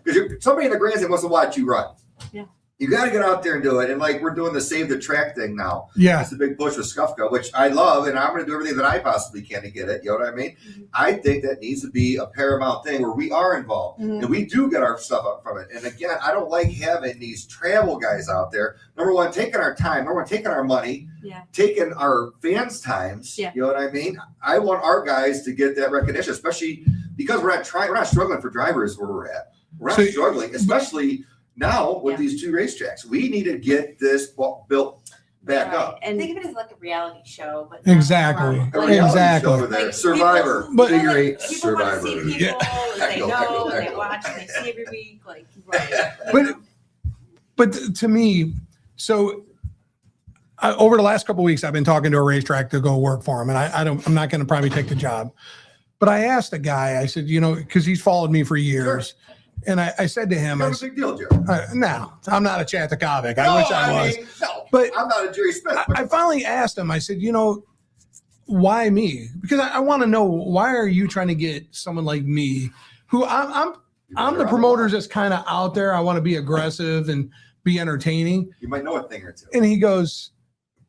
Because somebody in the grandstand wants to watch you run. Yeah. You got to get out there and do it. And like we're doing the save the track thing now. Yeah. It's a big push with Skufka, which I love, and I'm going to do everything that I possibly can to get it. You know what I mean? Mhm. I think that needs to be a paramount thing where we are involved Mhm. and we do get our stuff up from it. And again, I don't like having these travel guys out there. Number one, taking our time. Number one, taking our money. Yeah. Taking our fans' times. Yeah. You know what I mean? I want our guys to get that recognition, especially because we're not struggling for drivers where we're at. We're not So- struggling, especially now with Yeah. these two racetracks. We need to get this built back up. And Think of it as like a reality show, but not Exactly. drama. A Like, reality Exactly. show over there. Like, Survivor. people- But- people Figure eight people Survivor. want to see people that they Echo, know echo, and they echo. watch and they see every week. Like, But but to me, so over the last couple of weeks, I've been talking to a racetrack to go work for him, and I'm not going to probably take the job. But I asked a guy, I said, because he's followed me for years, and I said to him, Not a big deal, Jerry. no, I'm not a Chad Tekavic. I wish I was. No, But I'm not a Jerry Smith. I finally asked him, I said, why me? Because I want to know, why are you trying to get someone like me, who I'm the promoter that's kind of out there. I want to be aggressive and be entertaining. You might know a thing or two. And he goes,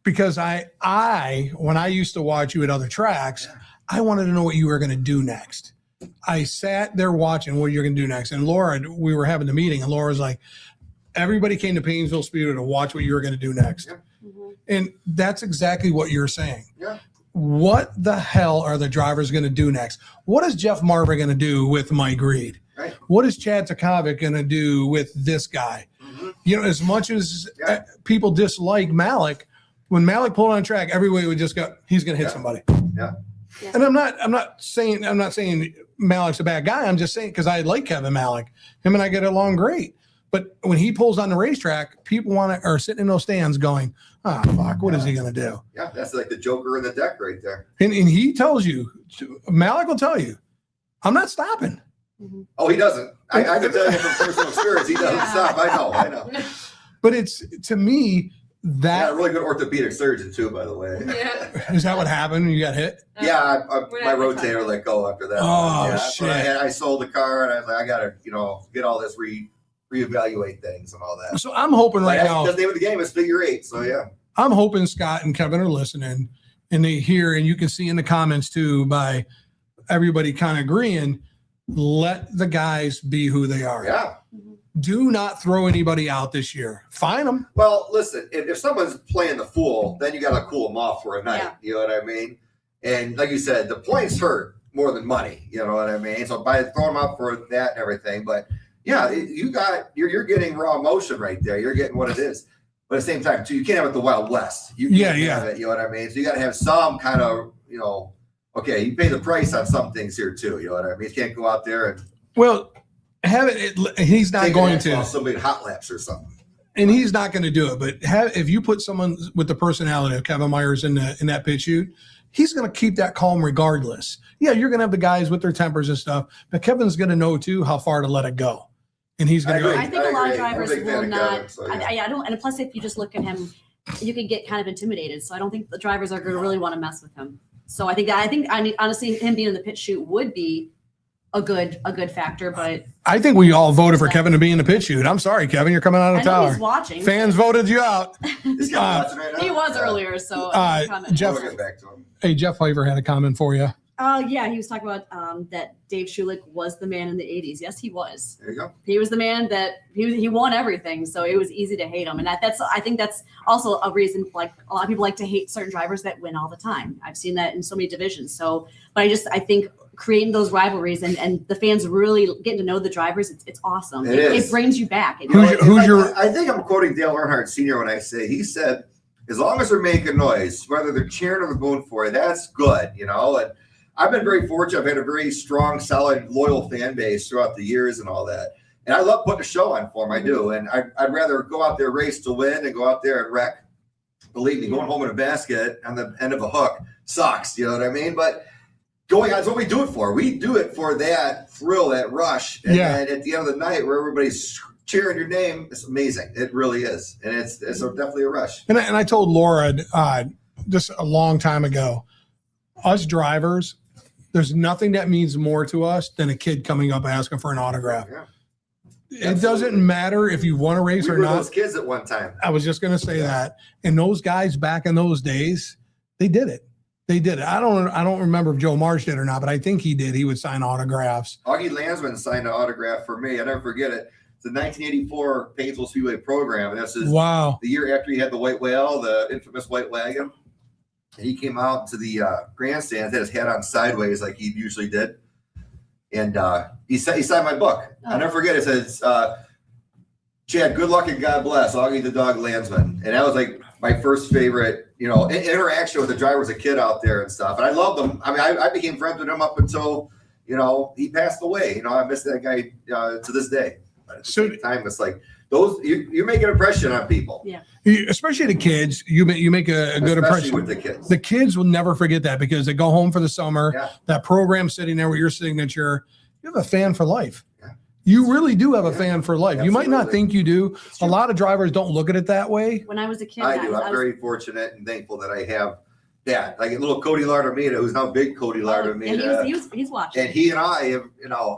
because I when I used to watch you at other tracks, I wanted to know what you were going to do next. I sat there watching what you're going to do next. And Laura, we were having the meeting, and Laura's like, everybody came to Painesville Speedway to watch what you were going to do next. Yeah. Mhm. And that's exactly what you're saying. Yeah. What the hell are the drivers going to do next? What is Jeff Marver going to do with Mike Reed? Right. What is Chad Tekavic going to do with this guy? Mhm. As much as Yeah. people dislike Malik, when Malik pulled on track, everybody would just go, he's going to hit Yeah. somebody. Yeah. Yeah. And I'm not saying Malik's a bad guy. I'm just saying, because I like Kevin Malik, him and I get along great. But when he pulls on the racetrack, people are sitting in those stands going, "Ah, fuck, what is he going to do?" Yeah, that's like the Joker in the deck right there. And he tells you, Malik will tell you, "I'm not stopping." Oh, he doesn't. I can tell you from personal experience, he doesn't stop. I know. But it's, to me, Yeah, that a really good orthopedic surgeon too, by the way. Yeah. is that what happened when you got hit? Yeah, We're my not gonna rotator talk. let go after that. Oh, yeah, that's what shit. I sold the car and I was like, I gotta, get all this reevaluate things and all that. So I'm hoping right That's now, the name of the game is figure eight. So yeah. I'm hoping Scott and Kevin are listening and they hear, and you can see in the comments too, by everybody kind of agreeing, let the guys be who they are. Yeah. Do not throw anybody out this year. Fine them. Well, listen, if someone's playing the fool, then you got to cool them off for a night. Yeah. You know what I mean? And like you said, the points hurt more than money. You know what I mean? So by throwing them out for that and everything, but yeah, you're getting raw emotion right there. You're getting what it is. But at the same time, too, you can't have it the Wild West. You can't have it, you know what I mean? So you got to have some kind of, okay, you pay the price on some things here too. You know what I mean? You can't go out there and Well, he's not take going an X to. off somebody hot laps or something. And he's not going to do it. But if you put someone with the personality of Kevin Myers in that pit shoot, he's going to keep that calm regardless. Yeah, you're going to have the guys with their tempers and stuff, but Kevin's going to know too how far to let it go, and he's going to go. agree. I think a lot of agree. I'm a drivers big fan will of not. Kevin, so, yeah. I don't. And plus, if you just look at him, you can get kind of intimidated. So I don't think the drivers are going to really want to mess with him. So I think honestly, him being in the pit shoot would be a good factor. But I think we all voted for Kevin to be in the pit shoot. I'm sorry, Kevin, you're coming out I of know tower. he's watching. Fans voted you out. Is Kevin watching right now? He was Yeah. earlier. So Jeff- We'll get back to him. Hey, Jeff Pfeiffer had a comment for you. Yeah, he was talking about that Dave Schulich was the man in the 80s. Yes, he was. There you go. He was the man that he won everything, so it was easy to hate him. And I think that's also a reason, like a lot of people like to hate certain drivers that win all the time. I've seen that in so many divisions. So, but I think creating those rivalries and the fans really getting to know the drivers, it's awesome. It brings you back. I think I'm quoting Dale Earnhardt Sr. when I say, he said, as long as they're making noise, whether they're cheering or they're booing for you, that's good, And I've been very fortunate. I've had a very strong, solid, loyal fan base throughout the years and all that. And I love putting a show on for them. I do. And I'd rather go out there, race to win, and go out there and wreck. Believe me, going home in a basket on the end of a hook sucks. You know what I mean? But going on, that's what we do it for. We do it for that thrill, that rush. And then at the end of the night where everybody's cheering your name, it's amazing. It really is. And it's definitely a rush. And I told Laura just a long time ago, us drivers, there's nothing that means more to us than a kid coming up asking for an autograph. Yeah. It doesn't matter if you want to race We or were not. those kids at one time. I was just going to say that. And those guys back in those days, they did it. They did it. I don't remember if Joe Marsh did or not, but I think he did. He would sign autographs. Augie Landsman signed an autograph for me. I never forget it. It's the 1984 Painesville Speedway program. And this is Wow. the year after he had the white whale, the infamous white wagon. And he came out to the grandstands, had his hat on sideways like he usually did. And he signed my book. I'll never forget. It says, Chad, good luck and God bless, Augie the Dog Landsman. And that was like my first favorite, interaction with the driver as a kid out there and stuff. And I loved him. I mean, I became friends with him up until, he passed away. I miss that guy to this day. But at the same time, it's like you make an impression on people. Yeah. Especially the kids, you make a good Especially impression with the kids. The kids will never forget that because they go home for the summer. Yeah. That program sitting there with your signature, you have a fan for life. Yeah. You really do have a fan for life. You might not Absolutely. think you do. A lot of drivers don't look at it that way. When I was a kid, I do. I'm very fortunate and thankful that I have that. Like little Cody Lardamita, who's now big Cody Lardamita. He's watching. And he and I have,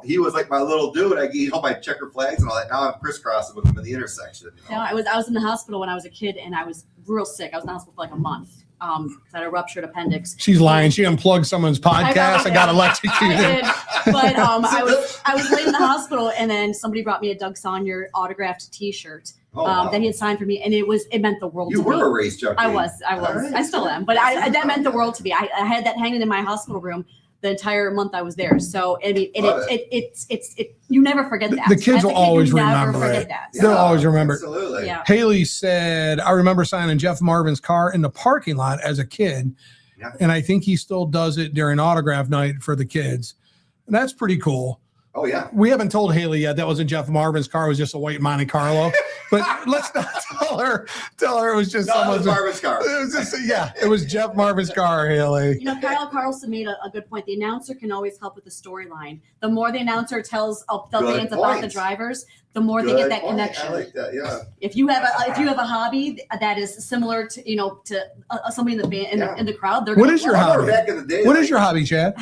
he was like my little dude. He held my checker flags and all that. Now I'm crisscrossing with him in the intersection. No, I was in the hospital when I was a kid, and I was real sick. I was in the hospital for like a month. Because I had a ruptured appendix. She's lying. She unplugged someone's podcast and got electrocuted. I did, but I was laid in the hospital, and then somebody brought me a Doug Sawyer autographed T-shirt Wow. that he had signed for me, and it meant the world You to me. were a race junkie. I was. All right. I still am, but that meant the world to me. I had that hanging in my hospital room the entire month I was there. So I mean, it's you never forget that. The kids As a will kid, you always never remember forget it. that. They'll always remember. Absolutely. Yeah. Haley said, I remember signing Jeff Marvin's car in the parking lot as a kid. Yeah. And I think he still does it during autograph night for the kids. And that's pretty cool. Oh yeah. We haven't told Haley yet that wasn't Jeff Marvin's car. It was just a white Monte Carlo. But let's not tell her it was just No, it was someone's. Marvin's car. It was just, yeah, it was Jeff Marvin's car, Haley. You know, Kyle Carlson made a good point. The announcer can always help with the storyline. The more the announcer tells the Good fans about the point. drivers, the more they get that point. connection. I like that. Yeah. If you have a hobby that is similar to somebody in the band in the crowd, they're What gonna is your love it. I remember hobby? back in the day. What like, is your hobby, Chad?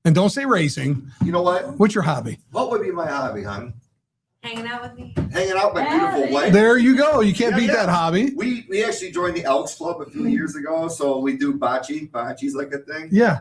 And don't say racing. You know what? What's your hobby? What would be my hobby, hon? Hanging out with me. Hanging out with my Yeah, beautiful wife. There you go. You can't Yeah, beat yeah. that hobby. We actually joined the Elks Club a few years ago, so we do bocce. Bocce's like a thing. Yeah.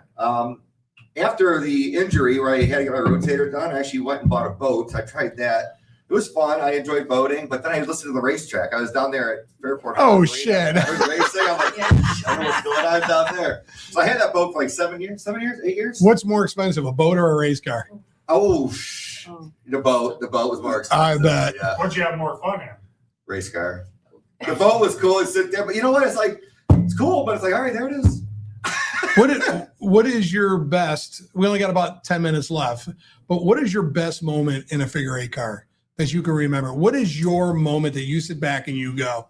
After the injury where I had to get my rotator done, I actually went and bought a boat. I tried that. It was fun. I enjoyed boating, but then I listened to the racetrack. I was down there at Fairport. Oh, Arena. shit. I heard racing. I'm like, Yeah. I don't know what's going on down there. So I had that boat for like 8 years. What's more expensive, a boat or a race car? Oh, Oh. the boat was more I expensive. bet. Yeah, What'd you have more fun in? race car. The boat was cool. It's sit there, but you know what? It's like it's cool, but it's like all right, there it is. What is your best? We only got about 10 minutes left, but what is your best moment in a figure eight car that you can remember? What is your moment that you sit back and you go,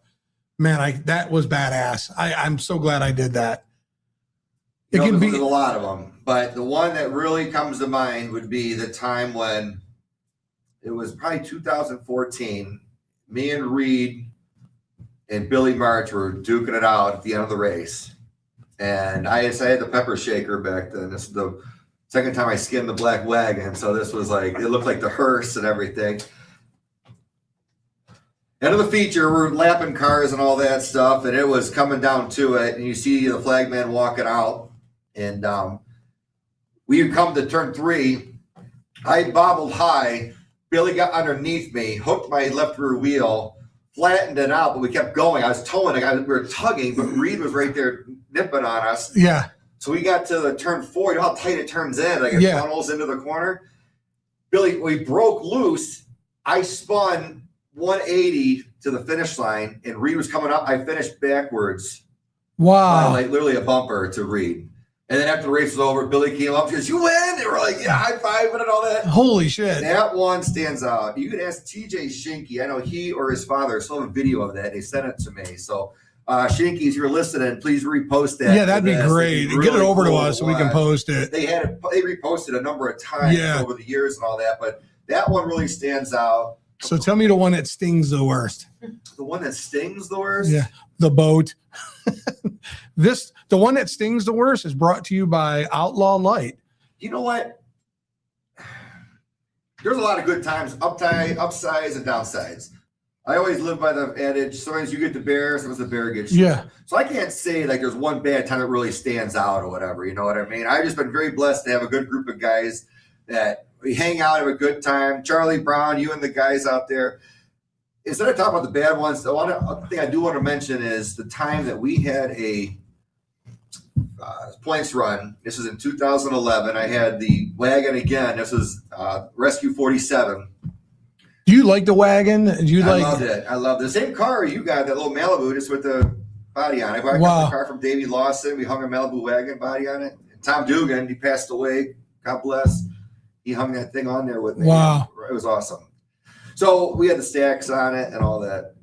man, that was badass. I'm so glad I did that. It You know, can there's be a lot of them, but the one that really comes to mind would be the time when it was probably 2014. Me and Reed and Billy March were duking it out at the end of the race. And I had the pepper shaker back then. This is the second time I skinned the black wagon. So this was like, it looked like the hearse and everything. End of the feature, we're lapping cars and all that stuff. And it was coming down to it. And you see the flagman walking out. And we had come to turn 3. I bobbled high. Billy got underneath me, hooked my left rear wheel, flattened it out, but we kept going. I was towing it. We were tugging, but Reed was right there nipping on us. yeah. So we got to the turn 4. You know how tight it turns in? Like it Yeah. funnels into the corner. Billy, we broke loose. I spun 180 to the finish line, and Reed was coming up. I finished backwards, Wow. like literally a bumper to Reed. And then after the race was over, Billy came up. She goes, "You win!" And we're like, "Yeah, high five and all that." Holy shit. That one stands out. You could ask TJ Shinky. I know he or his father still have a video of that. They sent it to me. So, Shinky, if you're listening, please repost that. Yeah, that'd be great. It'd be Get it really over to cool us so we can watch. post it. They reposted a number of times Yeah. over the years and all that, but that one really stands out. So tell me the one that stings the worst. The one that stings the worst. Yeah. The boat. The one that stings the worst is brought to you by Outlaw Light. You know what? There's a lot of good times, upsides and downsides. I always live by the adage, so as you get the bear, so as the bear gets you. Yeah. So I can't say like there's one bad time that really stands out or whatever. You know what I mean? I've just been very blessed to have a good group of guys that we hang out, have a good time. Charlie Brown, you and the guys out there. Instead of talking about the bad ones, the one thing I do want to mention is the time that we had a points run. This was in 2011. I had the wagon again. This was Rescue 47. Do you like the wagon? Do you I like loved it. I loved it. The same car you got, that little Malibu, just with the body on it. I Wow. got the car from Davey Lawson. We hung a Malibu wagon body on it. And Tom Dugan, he passed away. God bless. He hung that thing on there with me. Wow. It was awesome. So we had the stacks on it and all that.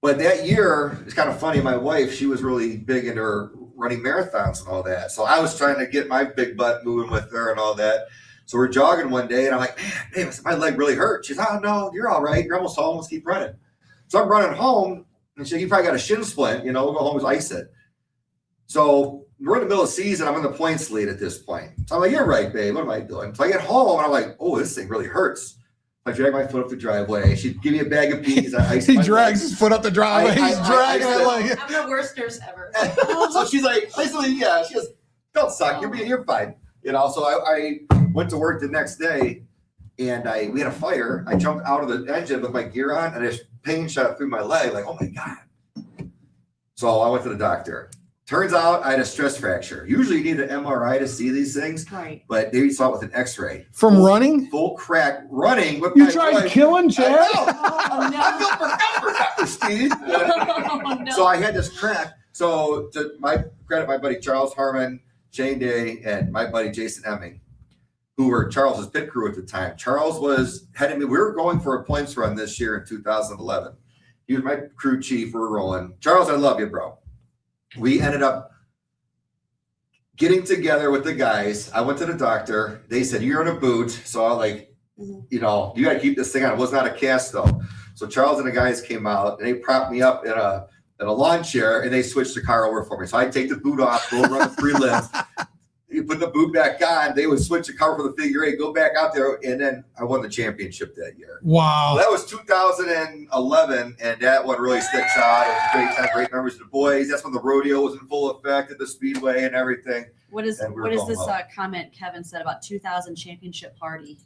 But that year, it's kind of funny. My wife, she was really big into her running marathons and all that. So I was trying to get my big butt moving with her and all that. So we're jogging one day, and I'm like, man, babe, my leg really hurts. She's, oh, no, you're all right. You're almost home. Let's keep running. So I'm running home, and she's like, you probably got a shin splint. You know, we'll go home and ice it. So we're in the middle of the season. I'm in the points lead at this point. So I'm like, you're right, babe. What am I doing? So I get home, and I'm like, oh, this thing really hurts. I drag my foot up the driveway. She'd give me a bag of peas. I ice he my drags leg. his foot up the driveway? He's dragging it like I'm the worst nurse ever. So she's like, basically, yeah, she goes, don't suck. You're fine. You know, so I went to work the next day, and we had a fire. I jumped out of the engine with my gear on, and this pain shot through my leg. Like, oh my God. So I went to the doctor. Turns out I had a stress fracture. Usually you need an MRI to see these things, Right. but they saw it with an X-ray. from running? Full crack running with You my tried wife. killing I Chad? know. Oh, no. I built for Dr. Speed. Oh, no. So I had this crack. So to my credit, my buddy Charles Harmon, Shane Day, and my buddy Jason Emming, who were Charles's pit crew at the time. Charles was heading me. We were going for a points run this year in 2011. He was my crew chief. We're rolling. Charles, I love you, bro. We ended up getting together with the guys. I went to the doctor. They said, you're in a boot. So I was like, you got to keep this thing on. It was not a cast though. So Charles and the guys came out and they propped me up in a lawn chair and they switched the car over for me. So I take the boot off, go run the 3 limbs. You put the boot back on, they would switch the car for the figure 8, go back out there, and then I won the championship that year. Wow. Well, that was 2011, and that one really sticks out. It was a great time, great memories of the boys. That's when the rodeo was in full effect at the Speedway and everything. What is And we were what is going this well. comment Kevin said about 2000 championship party?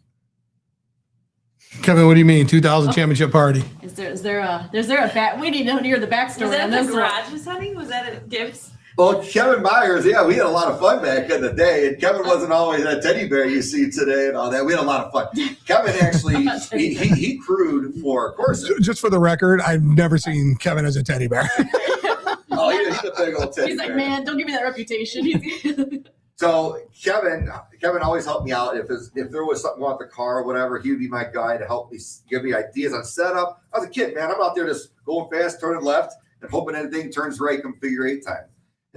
Kevin, what do you mean? 2000 championship party? Is there a back? We need to hear the Was backstory that on the this one. garage setting? Was that at Gibbs? Well, Kevin Myers, yeah, we had a lot of fun back in the day, and Kevin wasn't always that teddy bear you see today and all that. We had a lot of fun. Kevin actually, he crewed for Corsa. Just for the record, I've never seen Kevin as a teddy bear. Oh, he's a big old teddy He's like, bear. man, don't give me that reputation. So Kevin always helped me out. If there was something wrong with the car or whatever, he would be my guy to help me, give me ideas on setup. I was a kid, man. I'm out there just going fast, turning left, and hoping anything turns right come figure 8 time.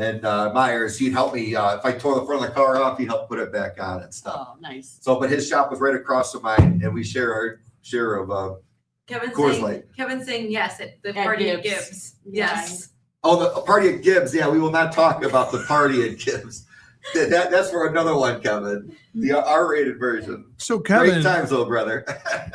And Myers, he'd help me. If I tore the front of the car off, he'd help put it back on and stuff. Oh, nice. So, but his shop was right across from mine, and we share our share of Kevin's saying yes at the At party at Gibbs. Gibbs. Yes. the party at Gibbs. Yeah, we will not talk about the party at Gibbs. That's for another one, Kevin. The R-rated version. So Great Kevin, times, though, brother.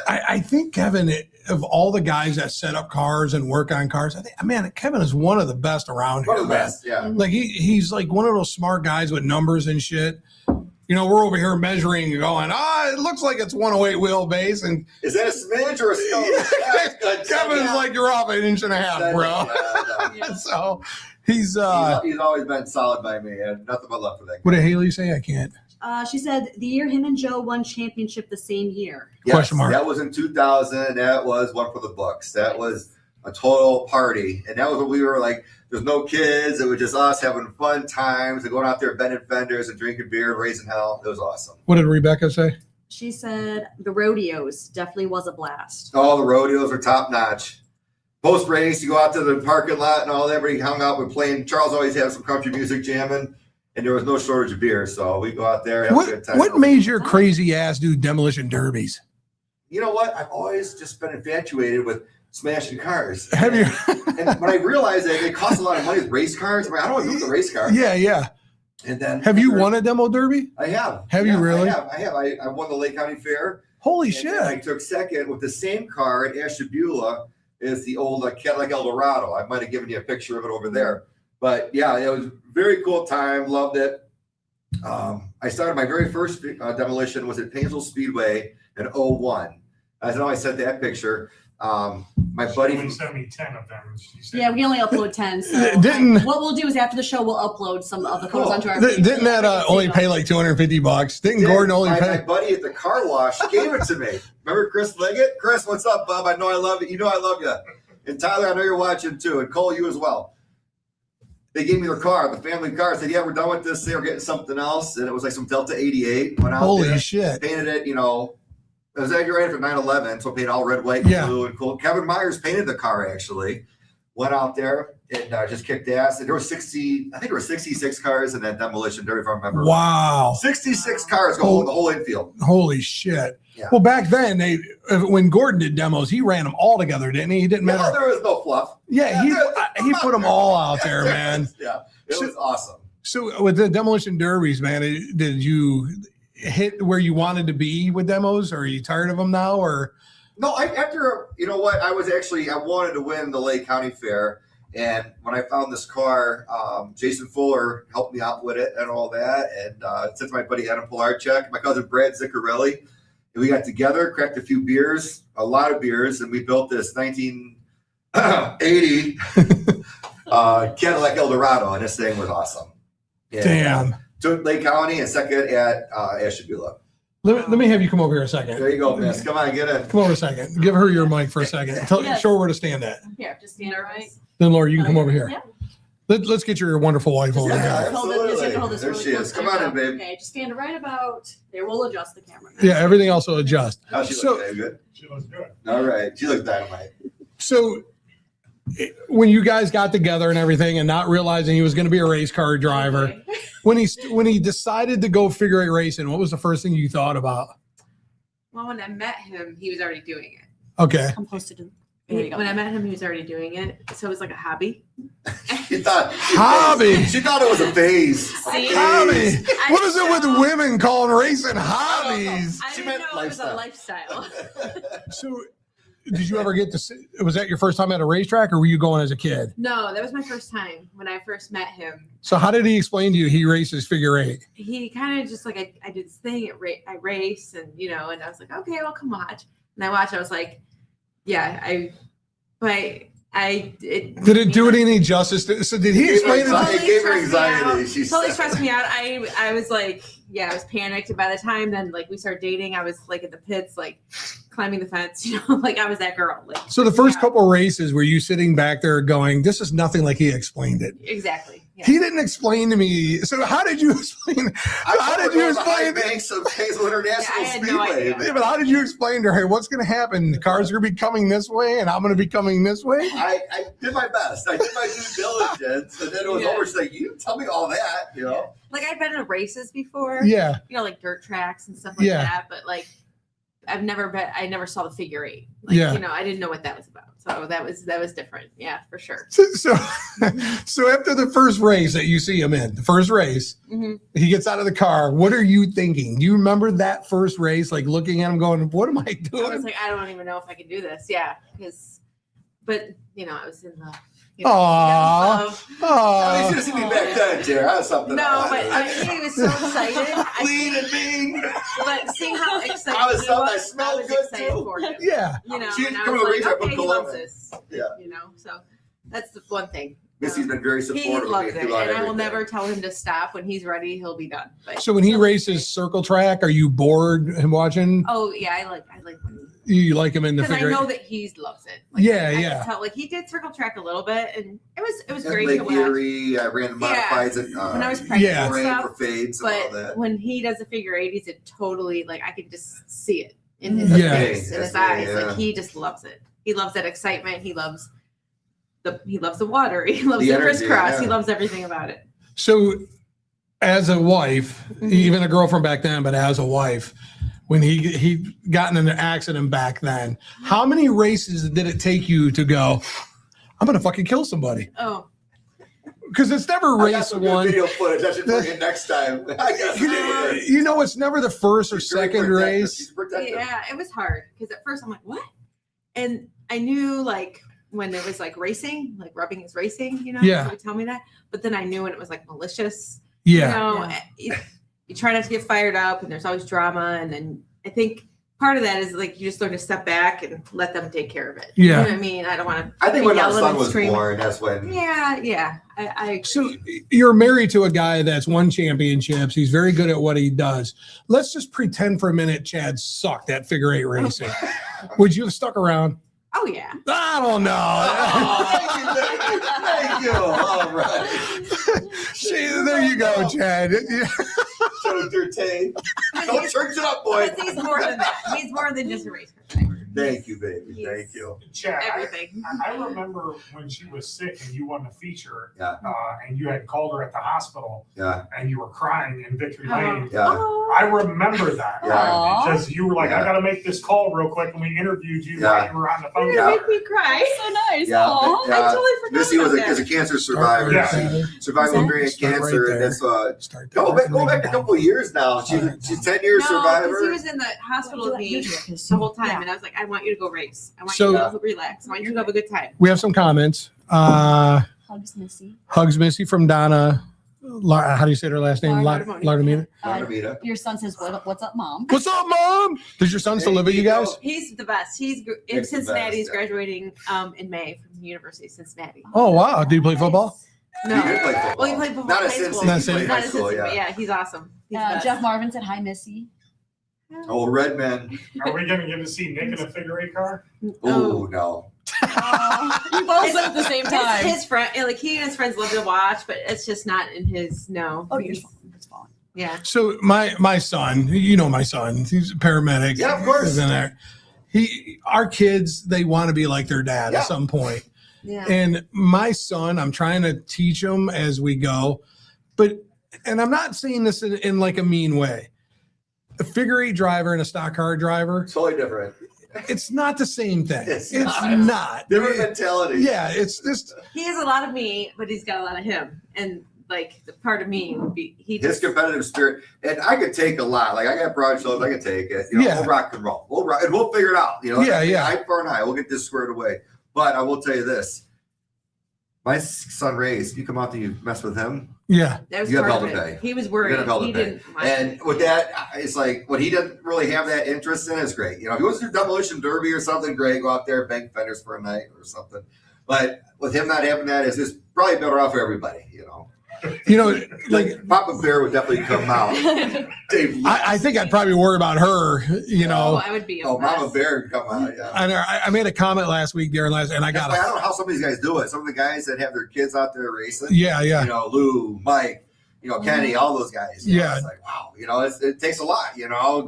I think Kevin, of all the guys that set up cars and work on cars, I think, man, Kevin is one of the best around One here, of the man. best, yeah. Like he's like one of those smart guys with numbers and shit. You know, we're over here measuring and going, it looks like it's 108 wheelbase. And Is that a smidge or a stone? Kevin's like, you're off 1.5 inches, bro. Yeah. So he's He's always been solid by me. I have nothing but love for that guy. what did Haley say? I can't. She said the year him and Joe won championship the same year. Yes, Question mark. That was in 2000. That was one for the books. That was a total party. And that was when we were like, there's no kids. It was just us having fun times and going out there bending fenders and drinking beer and raising hell. It was awesome. What did Rebecca say? She said the rodeos definitely was a blast. All the rodeos are top notch. Post race, you go out to the parking lot and all that. Everybody hung out. We're playing. Charles always had some country music jamming, and there was no shortage of beer. So we go out there. Have a good time. What made your crazy ass do demolition derbies? You know what? I've always just been infatuated with smashing cars. Have you? And when I realized that it costs a lot of money with race cars, I'm like, I don't want to do the race car. Yeah. And then Have you won a demo derby? I have. Have you really? I have. I won the Lake County Fair. Holy And then I shit. took second with the same car at Ashtabula as the old Cadillac Eldorado. I might have given you a picture of it over there. But yeah, it was a very cool time. Loved it. I started my very first demolition was at Painesville Speedway in 01. I know I sent that picture. My buddy She sent me 10 of them. She said, Yeah, we only upload 10. So Didn't what we'll do is after the show, we'll upload some of the photos onto our. didn't that only pay like $250? Didn't Gordon only my pay? buddy at the car wash gave it to me. Remember Chris Liggett? Chris, what's up, bub? I know I love you. You know I love you. And Tyler, I know you're watching too. And Cole, you as well. They gave me their car, the family car. Said, yeah, we're done with this. They were getting something else. And it was like some Delta 88. Went out Holy there, shit. painted it, it was actually right after 9/11, so painted all red, white, and Yeah. blue, and cool. Kevin Myers painted the car actually. Went out there and just kicked ass. And there were 66 cars in that demolition derby, if I remember. Wow. 66 cars going the whole infield. Holy shit. Yeah. Well, back then, when Gordon did demos, he ran them all together, didn't he? He didn't No, matter. there was no fluff. Yeah, he put them all out there, man. Yeah, it was awesome. So with the demolition derbies, man, did you hit where you wanted to be with demos? Or are you tired of them now? Or No, after, you know what, I wanted to win the Lake County Fair. And when I found this car, Jason Fuller helped me out with it and all that. And since my buddy Adam Pilarchuk, my cousin Brad Ziccarelli, and we got together, cracked a few beers, a lot of beers, and we built this 1980 Cadillac Eldorado, and this thing was awesome. And, damn. took Lake County and second at Ashtabula. Let me have you come over here a second. There you go, miss. Come on, get in. Come over a second. Give her your mic for a second. Yes. Show her where to stand at. Here, just stand right. Then Laura, you can come over here. Yeah. Let's get your wonderful wife over Yeah, here. Hold it, just have to hold absolutely. this There really she is. close. Come on There in, you go. babe. Okay, just stand right about there. We'll adjust the camera. Yeah, everything else will adjust. How's she So- look, babe? Good? She looks good. All right. She looks dynamite. So when you guys got together and everything and not realizing he was going to be a race car driver, Okay. when he decided to go figure eight racing, what was the first thing you thought about? Well, when I met him, he was already doing it. Okay. Come close to do. There you go. When I met him, he was already doing it. So it was like a hobby. She thought Hobby. She thought it was a phase. See? Hobby. I What is it with know. women calling racing hobbies? I She didn't meant know it was a lifestyle. So did you ever get to see, was that your first time at a racetrack or were you going as a kid? No, that was my first time when I first met him. So how did he explain to you he races figure eight? He kind of just like, I did this thing, I race, and and I was like, okay, well, come watch. And I watched, I was like, yeah, it Did it do it any justice? So did he explain it? It gave her stressed me out. anxiety. She Totally said. stressed me out. I was like, yeah, I was panicked. And by the time then like we started dating, I was like at the pits, like climbing the fence, like I was that girl. Like So the first yeah, couple races, were you sitting back there going, this is nothing like he explained it? exactly. Yeah. He didn't explain to me. So how did you explain? How did you explain? Banks of Hazel International Yeah, I had no Speedway. idea. Yeah, but how did you explain to her, hey, what's going to happen? The cars are going to be coming this way and I'm going to be coming this way? I did my best. I did my due diligence, and then it was Yeah. over. She's like, "You tell me all that, you know." Like I've been to races before, Yeah. like dirt tracks and stuff like Yeah. that, but like I never saw the figure eight. Like, Yeah. I didn't know what that was about. So that was different. Yeah, for sure. So after the first race that you see him in, the first race, Mm-hmm. he gets out of the car. What are you thinking? Do you remember that first race, like looking at him going, what am I I was doing? like, I don't even know if I can do this. Yeah, but I was in the. Aw. love. I mean, Oh, she was me back then, Jared. I was something. No, else. but I think he was so excited. Lean and mean. But seeing how excited I was he so- I was, smelled was good, excited too. for him. yeah. She And I come was to the like, racetrack with okay, he loves Columbia. this. Yeah. So that's the one thing. Missy's been very He supportive of me loves it, throughout and I will everything. never tell him to stop. When he's ready, he'll be done. But So when he races circle track, are you bored and watching? oh yeah, I like when You like him in the because I figure know eight? that he loves it. Like, Yeah, I yeah. can tell, like he did circle track a little bit, and it was And great Lake to watch. Erie, I ran the Yeah. modifieds and When I was pregnant Yeah. and ran stuff, for fades and all but that. when he does the figure eight, he's totally like I could just see it in his Yeah. face, in his That's me, eyes. yeah. Like he just loves it. He loves that excitement. He loves the water. He loves The the, energy, crisscross. yeah. He loves everything about it. So as a wife, Mhm. even a girlfriend back then, but as a wife, when he got in an accident back then, how many races did it take you to go, I'm going to fucking kill somebody? Oh, Because it's never I got race some good one. video footage. I should bring it next time. I got some footage. You know, it's never the first or She's very second protective. race. She's protective. yeah, it was hard because at first I'm like, what? And I knew like when it was like racing, like rubbing is racing, Yeah. he would tell me that. But then I knew when it was like malicious, Yeah. you try not to get fired up and there's always drama. And then I think part of that is like you just learn to step back and let them take care of it. Yeah. You know what I mean? I don't want to. I think when our yelling son and was screaming. born, that's when. Yeah. I agree. So you're married to a guy that's won championships. He's very good at what he does. Let's just pretend for a minute Chad sucked at figure eight racing. Would you have stuck around? Oh yeah. I don't know. Thank you. All right. See, there you go, Chad. Show your tape. Don't church it up, boy. But he's more than that. He's more than just a race car driver. Thank you, baby. He's Thank you. Chad, Everything. I remember when she was sick and you won the feature, Yeah. and you had called her at the hospital, Yeah. and you were crying in Victory Lane. Yeah. Oh. I remember that. Yeah. Aw. Because you were like, Yeah. I got to make this call real quick, and we interviewed you Yeah. while you were on the phone. You're Yeah. gonna make me cry. So nice. Yeah. Aw. Yeah. I totally forgot Missy was about a that. cancer survivor. Yeah. Surviving Is that- ovarian Start right cancer. there. And that's Start there. go back a couple of years now. She's 10-year No, survivor. because he was in the hospital with me the whole time, and I was like, I want you to go race. I want So- you to go relax. I want you to have a good time. We have some comments. Hugs, Missy. Hugs Missy from Donna. How do you say her last name? Lardamoni. Lardamina. Margarita. Your son says, "What's up, Mom?" What's up, Mom? Does your son still live with you guys? He's the best. He's in He's the Cincinnati. best, He's yeah. graduating in May from the University of Cincinnati. Oh, wow. Do you play football? No. He did play football. Well, he played football Not in at high Cincy. school. Not at He played Cincy. high Not at school, Cincy, yeah. but yeah, he's awesome. He's the best. Jeff Marvin said, "Hi, Missy." Oh, Redman. Are we going to get to see Nick in a figure eight car? Oh, no. You both also at the same time. His friend, like he and his friends love to watch, but it's just not in his no. Oh, you're fine. It's fine. Yeah. So my son, you know my son, he's a paramedic. Yeah, of course. He's in there. Our kids, they want to be like their dad Yeah. at some point. Yeah. And my son, I'm trying to teach him as we go, and I'm not saying this in like a mean way. A figure eight driver and a stock car driver, Totally different. it's not the same thing. It's It's not. not. Different mentality. Yeah, it's just He has a lot of me, but he's got a lot of him. And like the part of me would be he His just competitive spirit, and I could take a lot. Like I got broad shoulders, I could take it. Yeah. We'll rock and roll. We'll rock, and we'll figure it out. Yeah. Eye for an eye. We'll get this squared away. But I will tell you this: my son Ray's, you come out there, you mess with him, yeah. that was you have part hell of to it. pay. He was You're worried. gonna have hell to He pay. didn't mind. And with that, it's like when he doesn't really have that interest in it, it's great. If he wants to do demolition derby or something, great. Go out there, bang fenders for a night or something. But with him not having that, it's probably better off for everybody. Like Papa Bear would definitely come out. Dave, I think I'd probably worry about her, Oh, I would be a Mama mess. Bear would come out. Yeah. I made a comment last week and I That's got why I don't know how some of these guys do it. Some of the guys that have their kids out there racing, yeah. Lou, Mike, Kenny, all those guys. Yeah. It's like, wow, it takes a lot,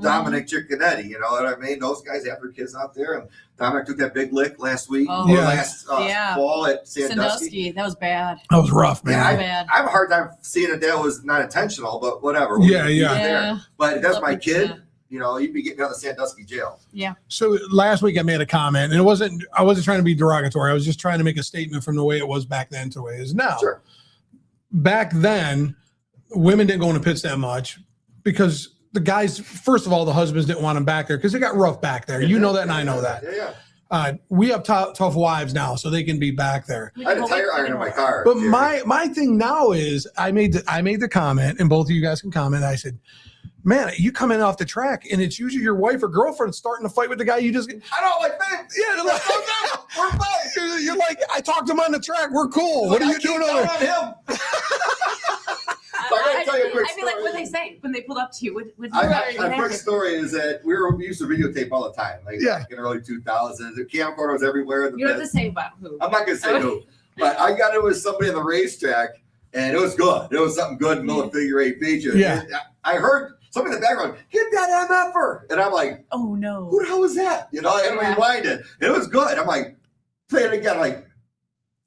Dominic Cicconetti, you know what I mean? Those guys have their kids out there. And Dominic took that big lick last week, Oh. Yeah. last Yeah. fall at Sandusky. Sandusky, that was bad. That was rough, man. Yeah, Bad. I have a hard time seeing that was not intentional, but whatever. Yeah, He was yeah. there. But that's my Yeah. kid. You'd be getting out of Sandusky jail. So last week I made a comment, and I wasn't trying to be derogatory. I was just trying to make a statement from the way it was back then to the way it is now. Sure. Back then, women didn't go into pits that much because the guys, first of all, the husbands didn't want them back there because it got rough back there. You know that, and I know that. Yeah. We have tough wives now, so they can be back there. I had a tire iron in my car. But Jerry. my thing now is I made the comment, and both of you guys can comment. I said, man, you come in off the track, and it's usually your wife or girlfriend starting to fight with the guy you just. I don't like that. Yeah, they're like, We're fine. you're like, I talked to him on the track. We're cool. What are you doing over there? on him? So I gotta tell you a quick I'd be like, story. what they say when they pulled up to you? What A quick happened? story is that we used to videotape all the time, like Yeah. back in the early 2000s. The camcorder was everywhere. You don't have to say about who. I'm not gonna say who, but I got it with somebody on the racetrack, and it was good. It was something good in the middle of figure eight feature. Yeah. And I heard somebody in the background, get that MFer, and I'm like, Oh no. who the hell was that? And Yeah. rewind it. And it was good. I'm like, play it again. I'm like,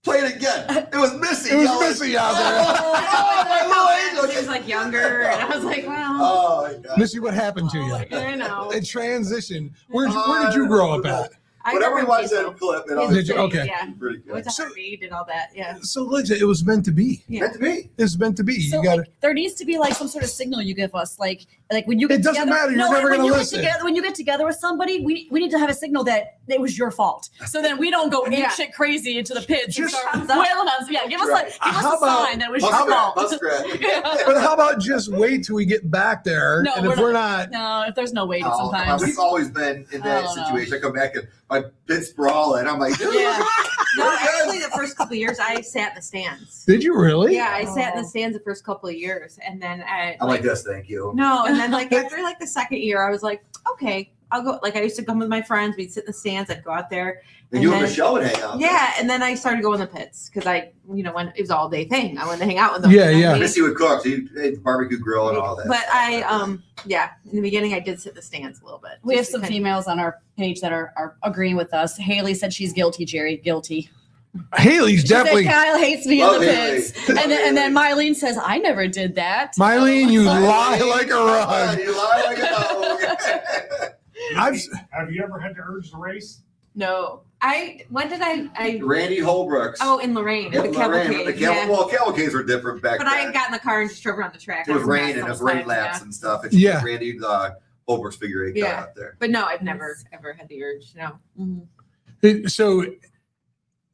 play it again. It was Missy. It was yelling, Missy out there. Oh, my Lord. She was like younger, and I was like, well, Oh my God. Missy, what happened to you? I know. A transition. Where did you grow up at? I Whenever we grew up watch in that Diesel. clip, it Diesel always Did you? City, Okay. Yeah. pretty Went good. to So- Harvey, did all that. Yeah. So, Lindsay, it was meant to be. Yeah. Meant to be. It's meant to be. So You got to. like, there needs to be like some sort of signal you give us, like when you get It doesn't together. matter, you're never when gonna you listen. Get together, when you get together with somebody, we need to have a signal that it was your fault. So then we don't go Yeah. ape shit crazy into the pits and Just- start wailing on us. Yeah, give us Right. give us How a about- sign that it was your Muskrat, fault. muskrat. Yeah. But how about just wait till we get back there? No, and if we're not, No, if there's no waiting Oh, sometimes. we've always been in that I don't know. situation. I come back and my pit's brawl, and I'm like, dude, Yeah. No, actually, the first couple of years, I sat in the stands. did you really? Yeah, I sat in Oh. the stands the first couple of years, and then I'm like this, thank you. no, and then like after like the second year, I was like, okay, I'll go. Like I used to come with my friends, we'd sit in the stands, I'd go out there. And you and then- Michelle would hang out. Yeah, and then I started going to the pits because I, when it was all day thing, I wanted to hang out with them. Yeah, And yeah. we- Missy would cook. So you ate barbecue grill and all that. But yeah, in the beginning, I did sit in the stands a little bit. We have just to some kind of- females on our page that are agreeing with us. Haley said she's guilty, Jerry. Guilty. Haley's She definitely. said Kyle hates me in Love the Haley. pits. And then Mylene says, I never did that. Mylene, you lie Mylene, like a come rug. on, you lie like a dog. Have you ever had to urge the race? No, when did I Randy Holbrooks. in Lorraine, Yeah, at the Lorraine, cavalcade. the Yeah. well, cavalcades were different back But then. I got in the car and just drove around the track. It was I raining. It messed was up rain times, laps yeah. and stuff. And Yeah. Randy Holbrooks figure eight Yeah. out there. But no, I've never ever had the urge. No. So,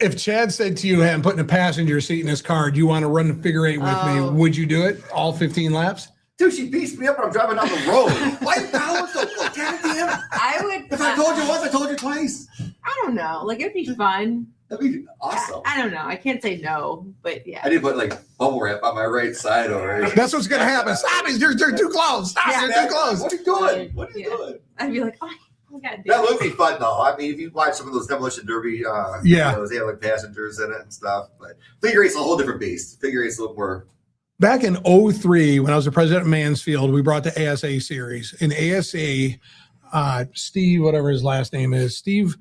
if Chad said to you, "Hey, I'm putting a passenger seat in his car. Do you want to run the figure eight with me?" Oh. Would you do it all 15 laps? Dude, she beats me up when I'm driving down the road. Why the hell so goddamn? I would. If I told you once, I told you twice. I don't know. Like it'd be fun. That'd be awesome. I don't know. I can't say no, but yeah. I did put like bubble wrap on my right side already. That's what's going to happen. Stop it! You're too close. Stop! Yeah. You're too close. What are you doing? What are you Yeah. doing? I'd be like, oh, That would be fun though. I mean, if you watch some of those demolition derby videos, they have like passengers in it and stuff. But figure eight's a whole different beast. Figure eight's a little more. Back in 03, when I was the president of Mansfield, we brought the ASA series. In ASA, Steve, whatever his last name is, Steve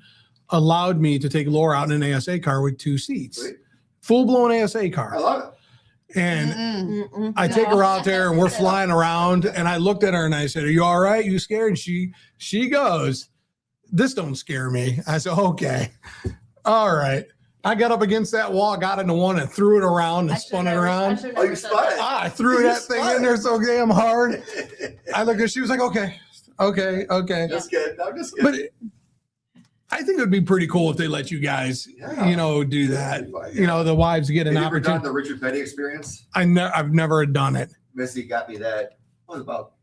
allowed me to take Laura out in an ASA car with 2 seats. Sweet. Full-blown ASA I car. love it. And I take her out there and we're flying around and I looked at her and I said, "Are you all right? You scared?" And she goes, "This don't scare me." I said, "Okay. All right." I got up against that wall, got into one and threw it around and spun it around. Oh, you spun it. I threw that thing in there so damn hard. I looked at her, she was like, okay. Just kidding. I'm just kidding. But I think it would be pretty cool if they let you guys, do that. The wives get an Have you ever done opportunity. the Richard Petty experience? I've never done it. Missy got me that. What was about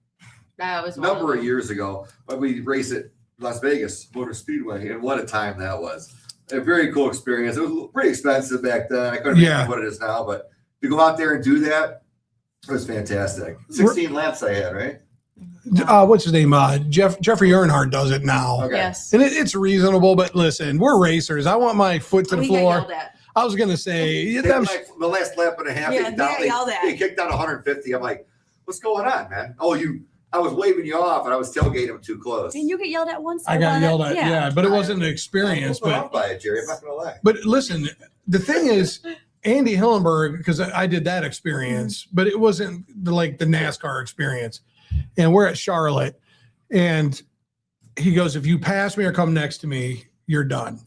That was a number of years ago, but we raced at Las Vegas Motor Speedway, and what a time that was. A very cool experience. It was pretty expensive back then. I couldn't remember what it is now, but to go out there and do that, it was fantastic. 16 laps I had, right? What's his name? Jeffrey Earnhardt does it now. Okay. Yes. And it's reasonable, but listen, we're racers. I want my foot to the We got floor. yelled at. I was going to say, They were like, the last lap and a half, Yeah, they, they yelled at. they kicked down 150. I'm like, what's going on, man? Oh, I was waving you off and I was tailgating them too close. Didn't you get yelled at once? I got about yelled it? at, yeah, but it wasn't an experience. I was But off by it, Jerry. I'm not going to lie. But listen, the thing is, Andy Hillenberg, because I did that experience, but it wasn't like the NASCAR experience. And we're at Charlotte, and he goes, "If you pass me or come next to me, you're done."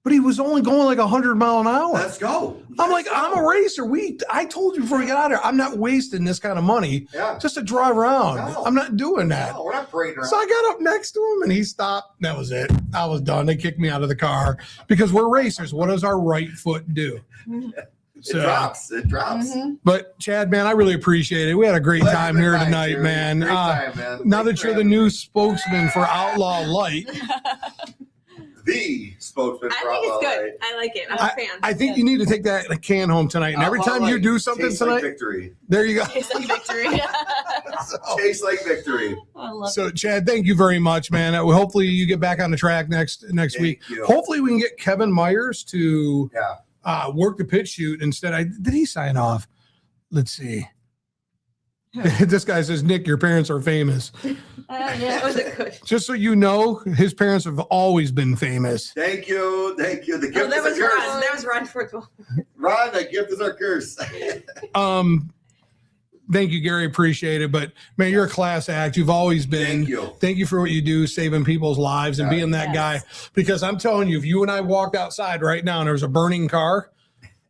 But he was only going like 100 miles an hour. Let's go. I'm like, I'm a racer. I told you before we got out of here, I'm not wasting this kind of money Yeah. just to drive around. No. I'm not doing that. No, we're not parading around. So I got up next to him and he stopped. That was it. I was done. They kicked me out of the car because we're racers. What does our right foot do? It drops. It drops. But Chad, man, I really appreciate it. We had a great time here tonight, Jerry. man. Great time, man. Now Thanks that for you're the having new me. spokesman for Outlaw Light, The spokesman I for think it's Outlaw good. Light. I like it. I'm a fan. I think you need to take that can home tonight. And every Outlaw time you Light. do something Tastes like tonight, victory. there you go. It's like victory. Tastes like victory. I love So, Chad, thank you very much, man. Hopefully, you get back on the track next week. Thank you. Hopefully, we can get Kevin Myers to Yeah. work the pit shoot instead. Did he sign off? Let's see. This guy says, "Nick, your parents are famous." That was a good. Just so you know, his parents have always been famous. Thank you. Thank you. The Oh, gift that is a was curse. Ron. That was Ron Fortwell. Ron, the gift is our curse. Thank you, Gary. Appreciate it. But man, you're a class act. You've always been. Thank you. Thank you for what you do, saving people's lives and Yeah. being that Yes. guy. Because I'm telling you, if you and I walked outside right now and there was a burning car,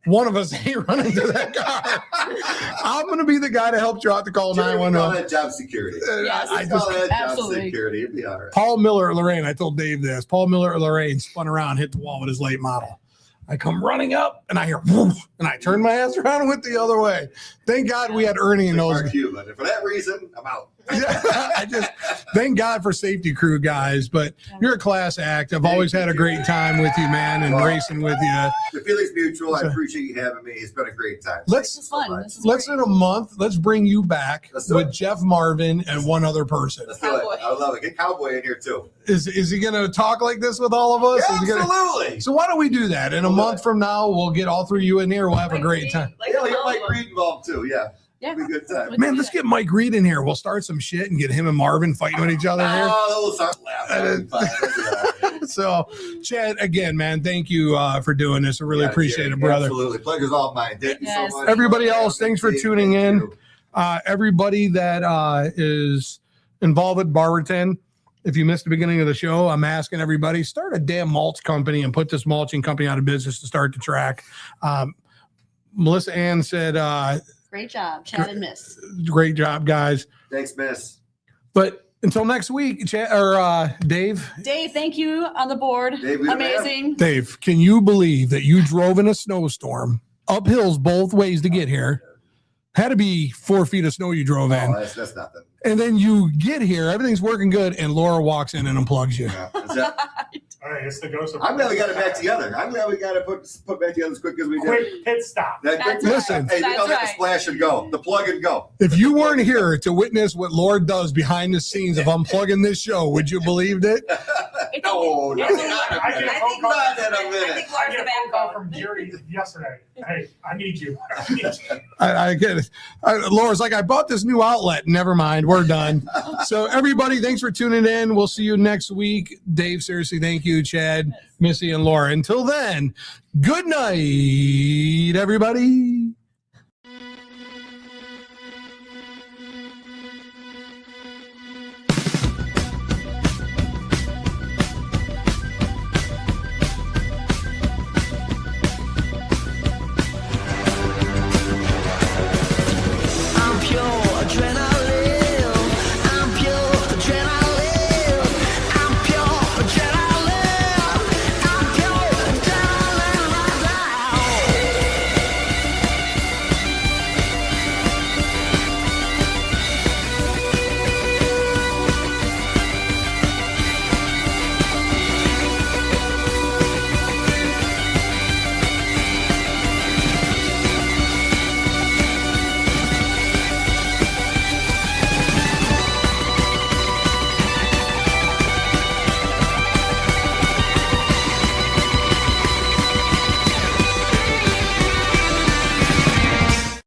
one of us ain't running to that car. I'm going to be the guy to help you out to call Jerry, we call 911. that job security. Yes. I Call just, that job absolutely. security. It'd be all right. Paul Miller at Lorraine, I told Dave this. Paul Miller at Lorraine spun around, hit the wall with his late model. I come running up and I hear, woof, and I turn my ass around and went the other way. Thank God we had Ernie in those. Mark Cuban. And for that reason, I'm out. Thank God for safety crew guys, but you're a class act. I've always had a great time with you, man, and racing with you. The feeling's mutual. I appreciate you having me. It's been a great time. Let's This is fun. This is let's great. in a month. Let's bring you back Let's do with it. Jeff Marvin and one other person. Let's do it. I love it. Get Cowboy in here too. Is he going to talk like this with all of us? Yeah, Is he gonna- absolutely. So why don't we do that? In a We'll do month it. from now, we'll get all three of you in here. We'll have a great time. Like, Yeah, get Mike Reed involved too. Yeah. Yeah. It'll be a good time. Man, let's get Mike Reed in here. We'll start some shit and get him and Marvin fighting with each other here. Oh, those aren't laughing. So, Chad, again, man, thank you for doing this. I really appreciate it, brother. Absolutely. Pleasure's all mine. Thank you Yes. so much. Everybody else, thanks for Thank tuning in. you. Everybody that is involved with Barberton, if you missed the beginning of the show, I'm asking everybody, start a damn mulch company and put this mulching company out of business to start the track. Melissa Ann said, Great job, Chad and Miss. great job, guys. Thanks, Miss. But until next week, Dave, Dave, thank you on the board. Dave, we don't Amazing. Dave, can you believe that you drove in a snowstorm up hills both ways to get here? Had to be 4 feet of snow you drove in. Oh, that's nothing. And then you get here, everything's working good, and Laura walks in and unplugs you. Yeah. Is that, All right, it's the ghost of. I'm glad we got it back together. I'm glad we got it put back together as quick as we did. Quick pit stop. That quick- That's Listen. right. Hey, we That's call that the right. splash and go, the plug and go. If you weren't here to witness what Lord does behind the scenes of unplugging this show, would you believed it? No, It's- not in a I get minute. a phone call. Not in a I minute. think I Laura's get the a phone call backbone. from Gary yesterday. Hey, I need you. I need you. I get it. Laura's like, I bought this new outlet. Never mind. We're done. So, everybody, thanks for tuning in. We'll see you next week. Dave, seriously, thank you. Chad, Missy, and Laura. Until then, good night, everybody.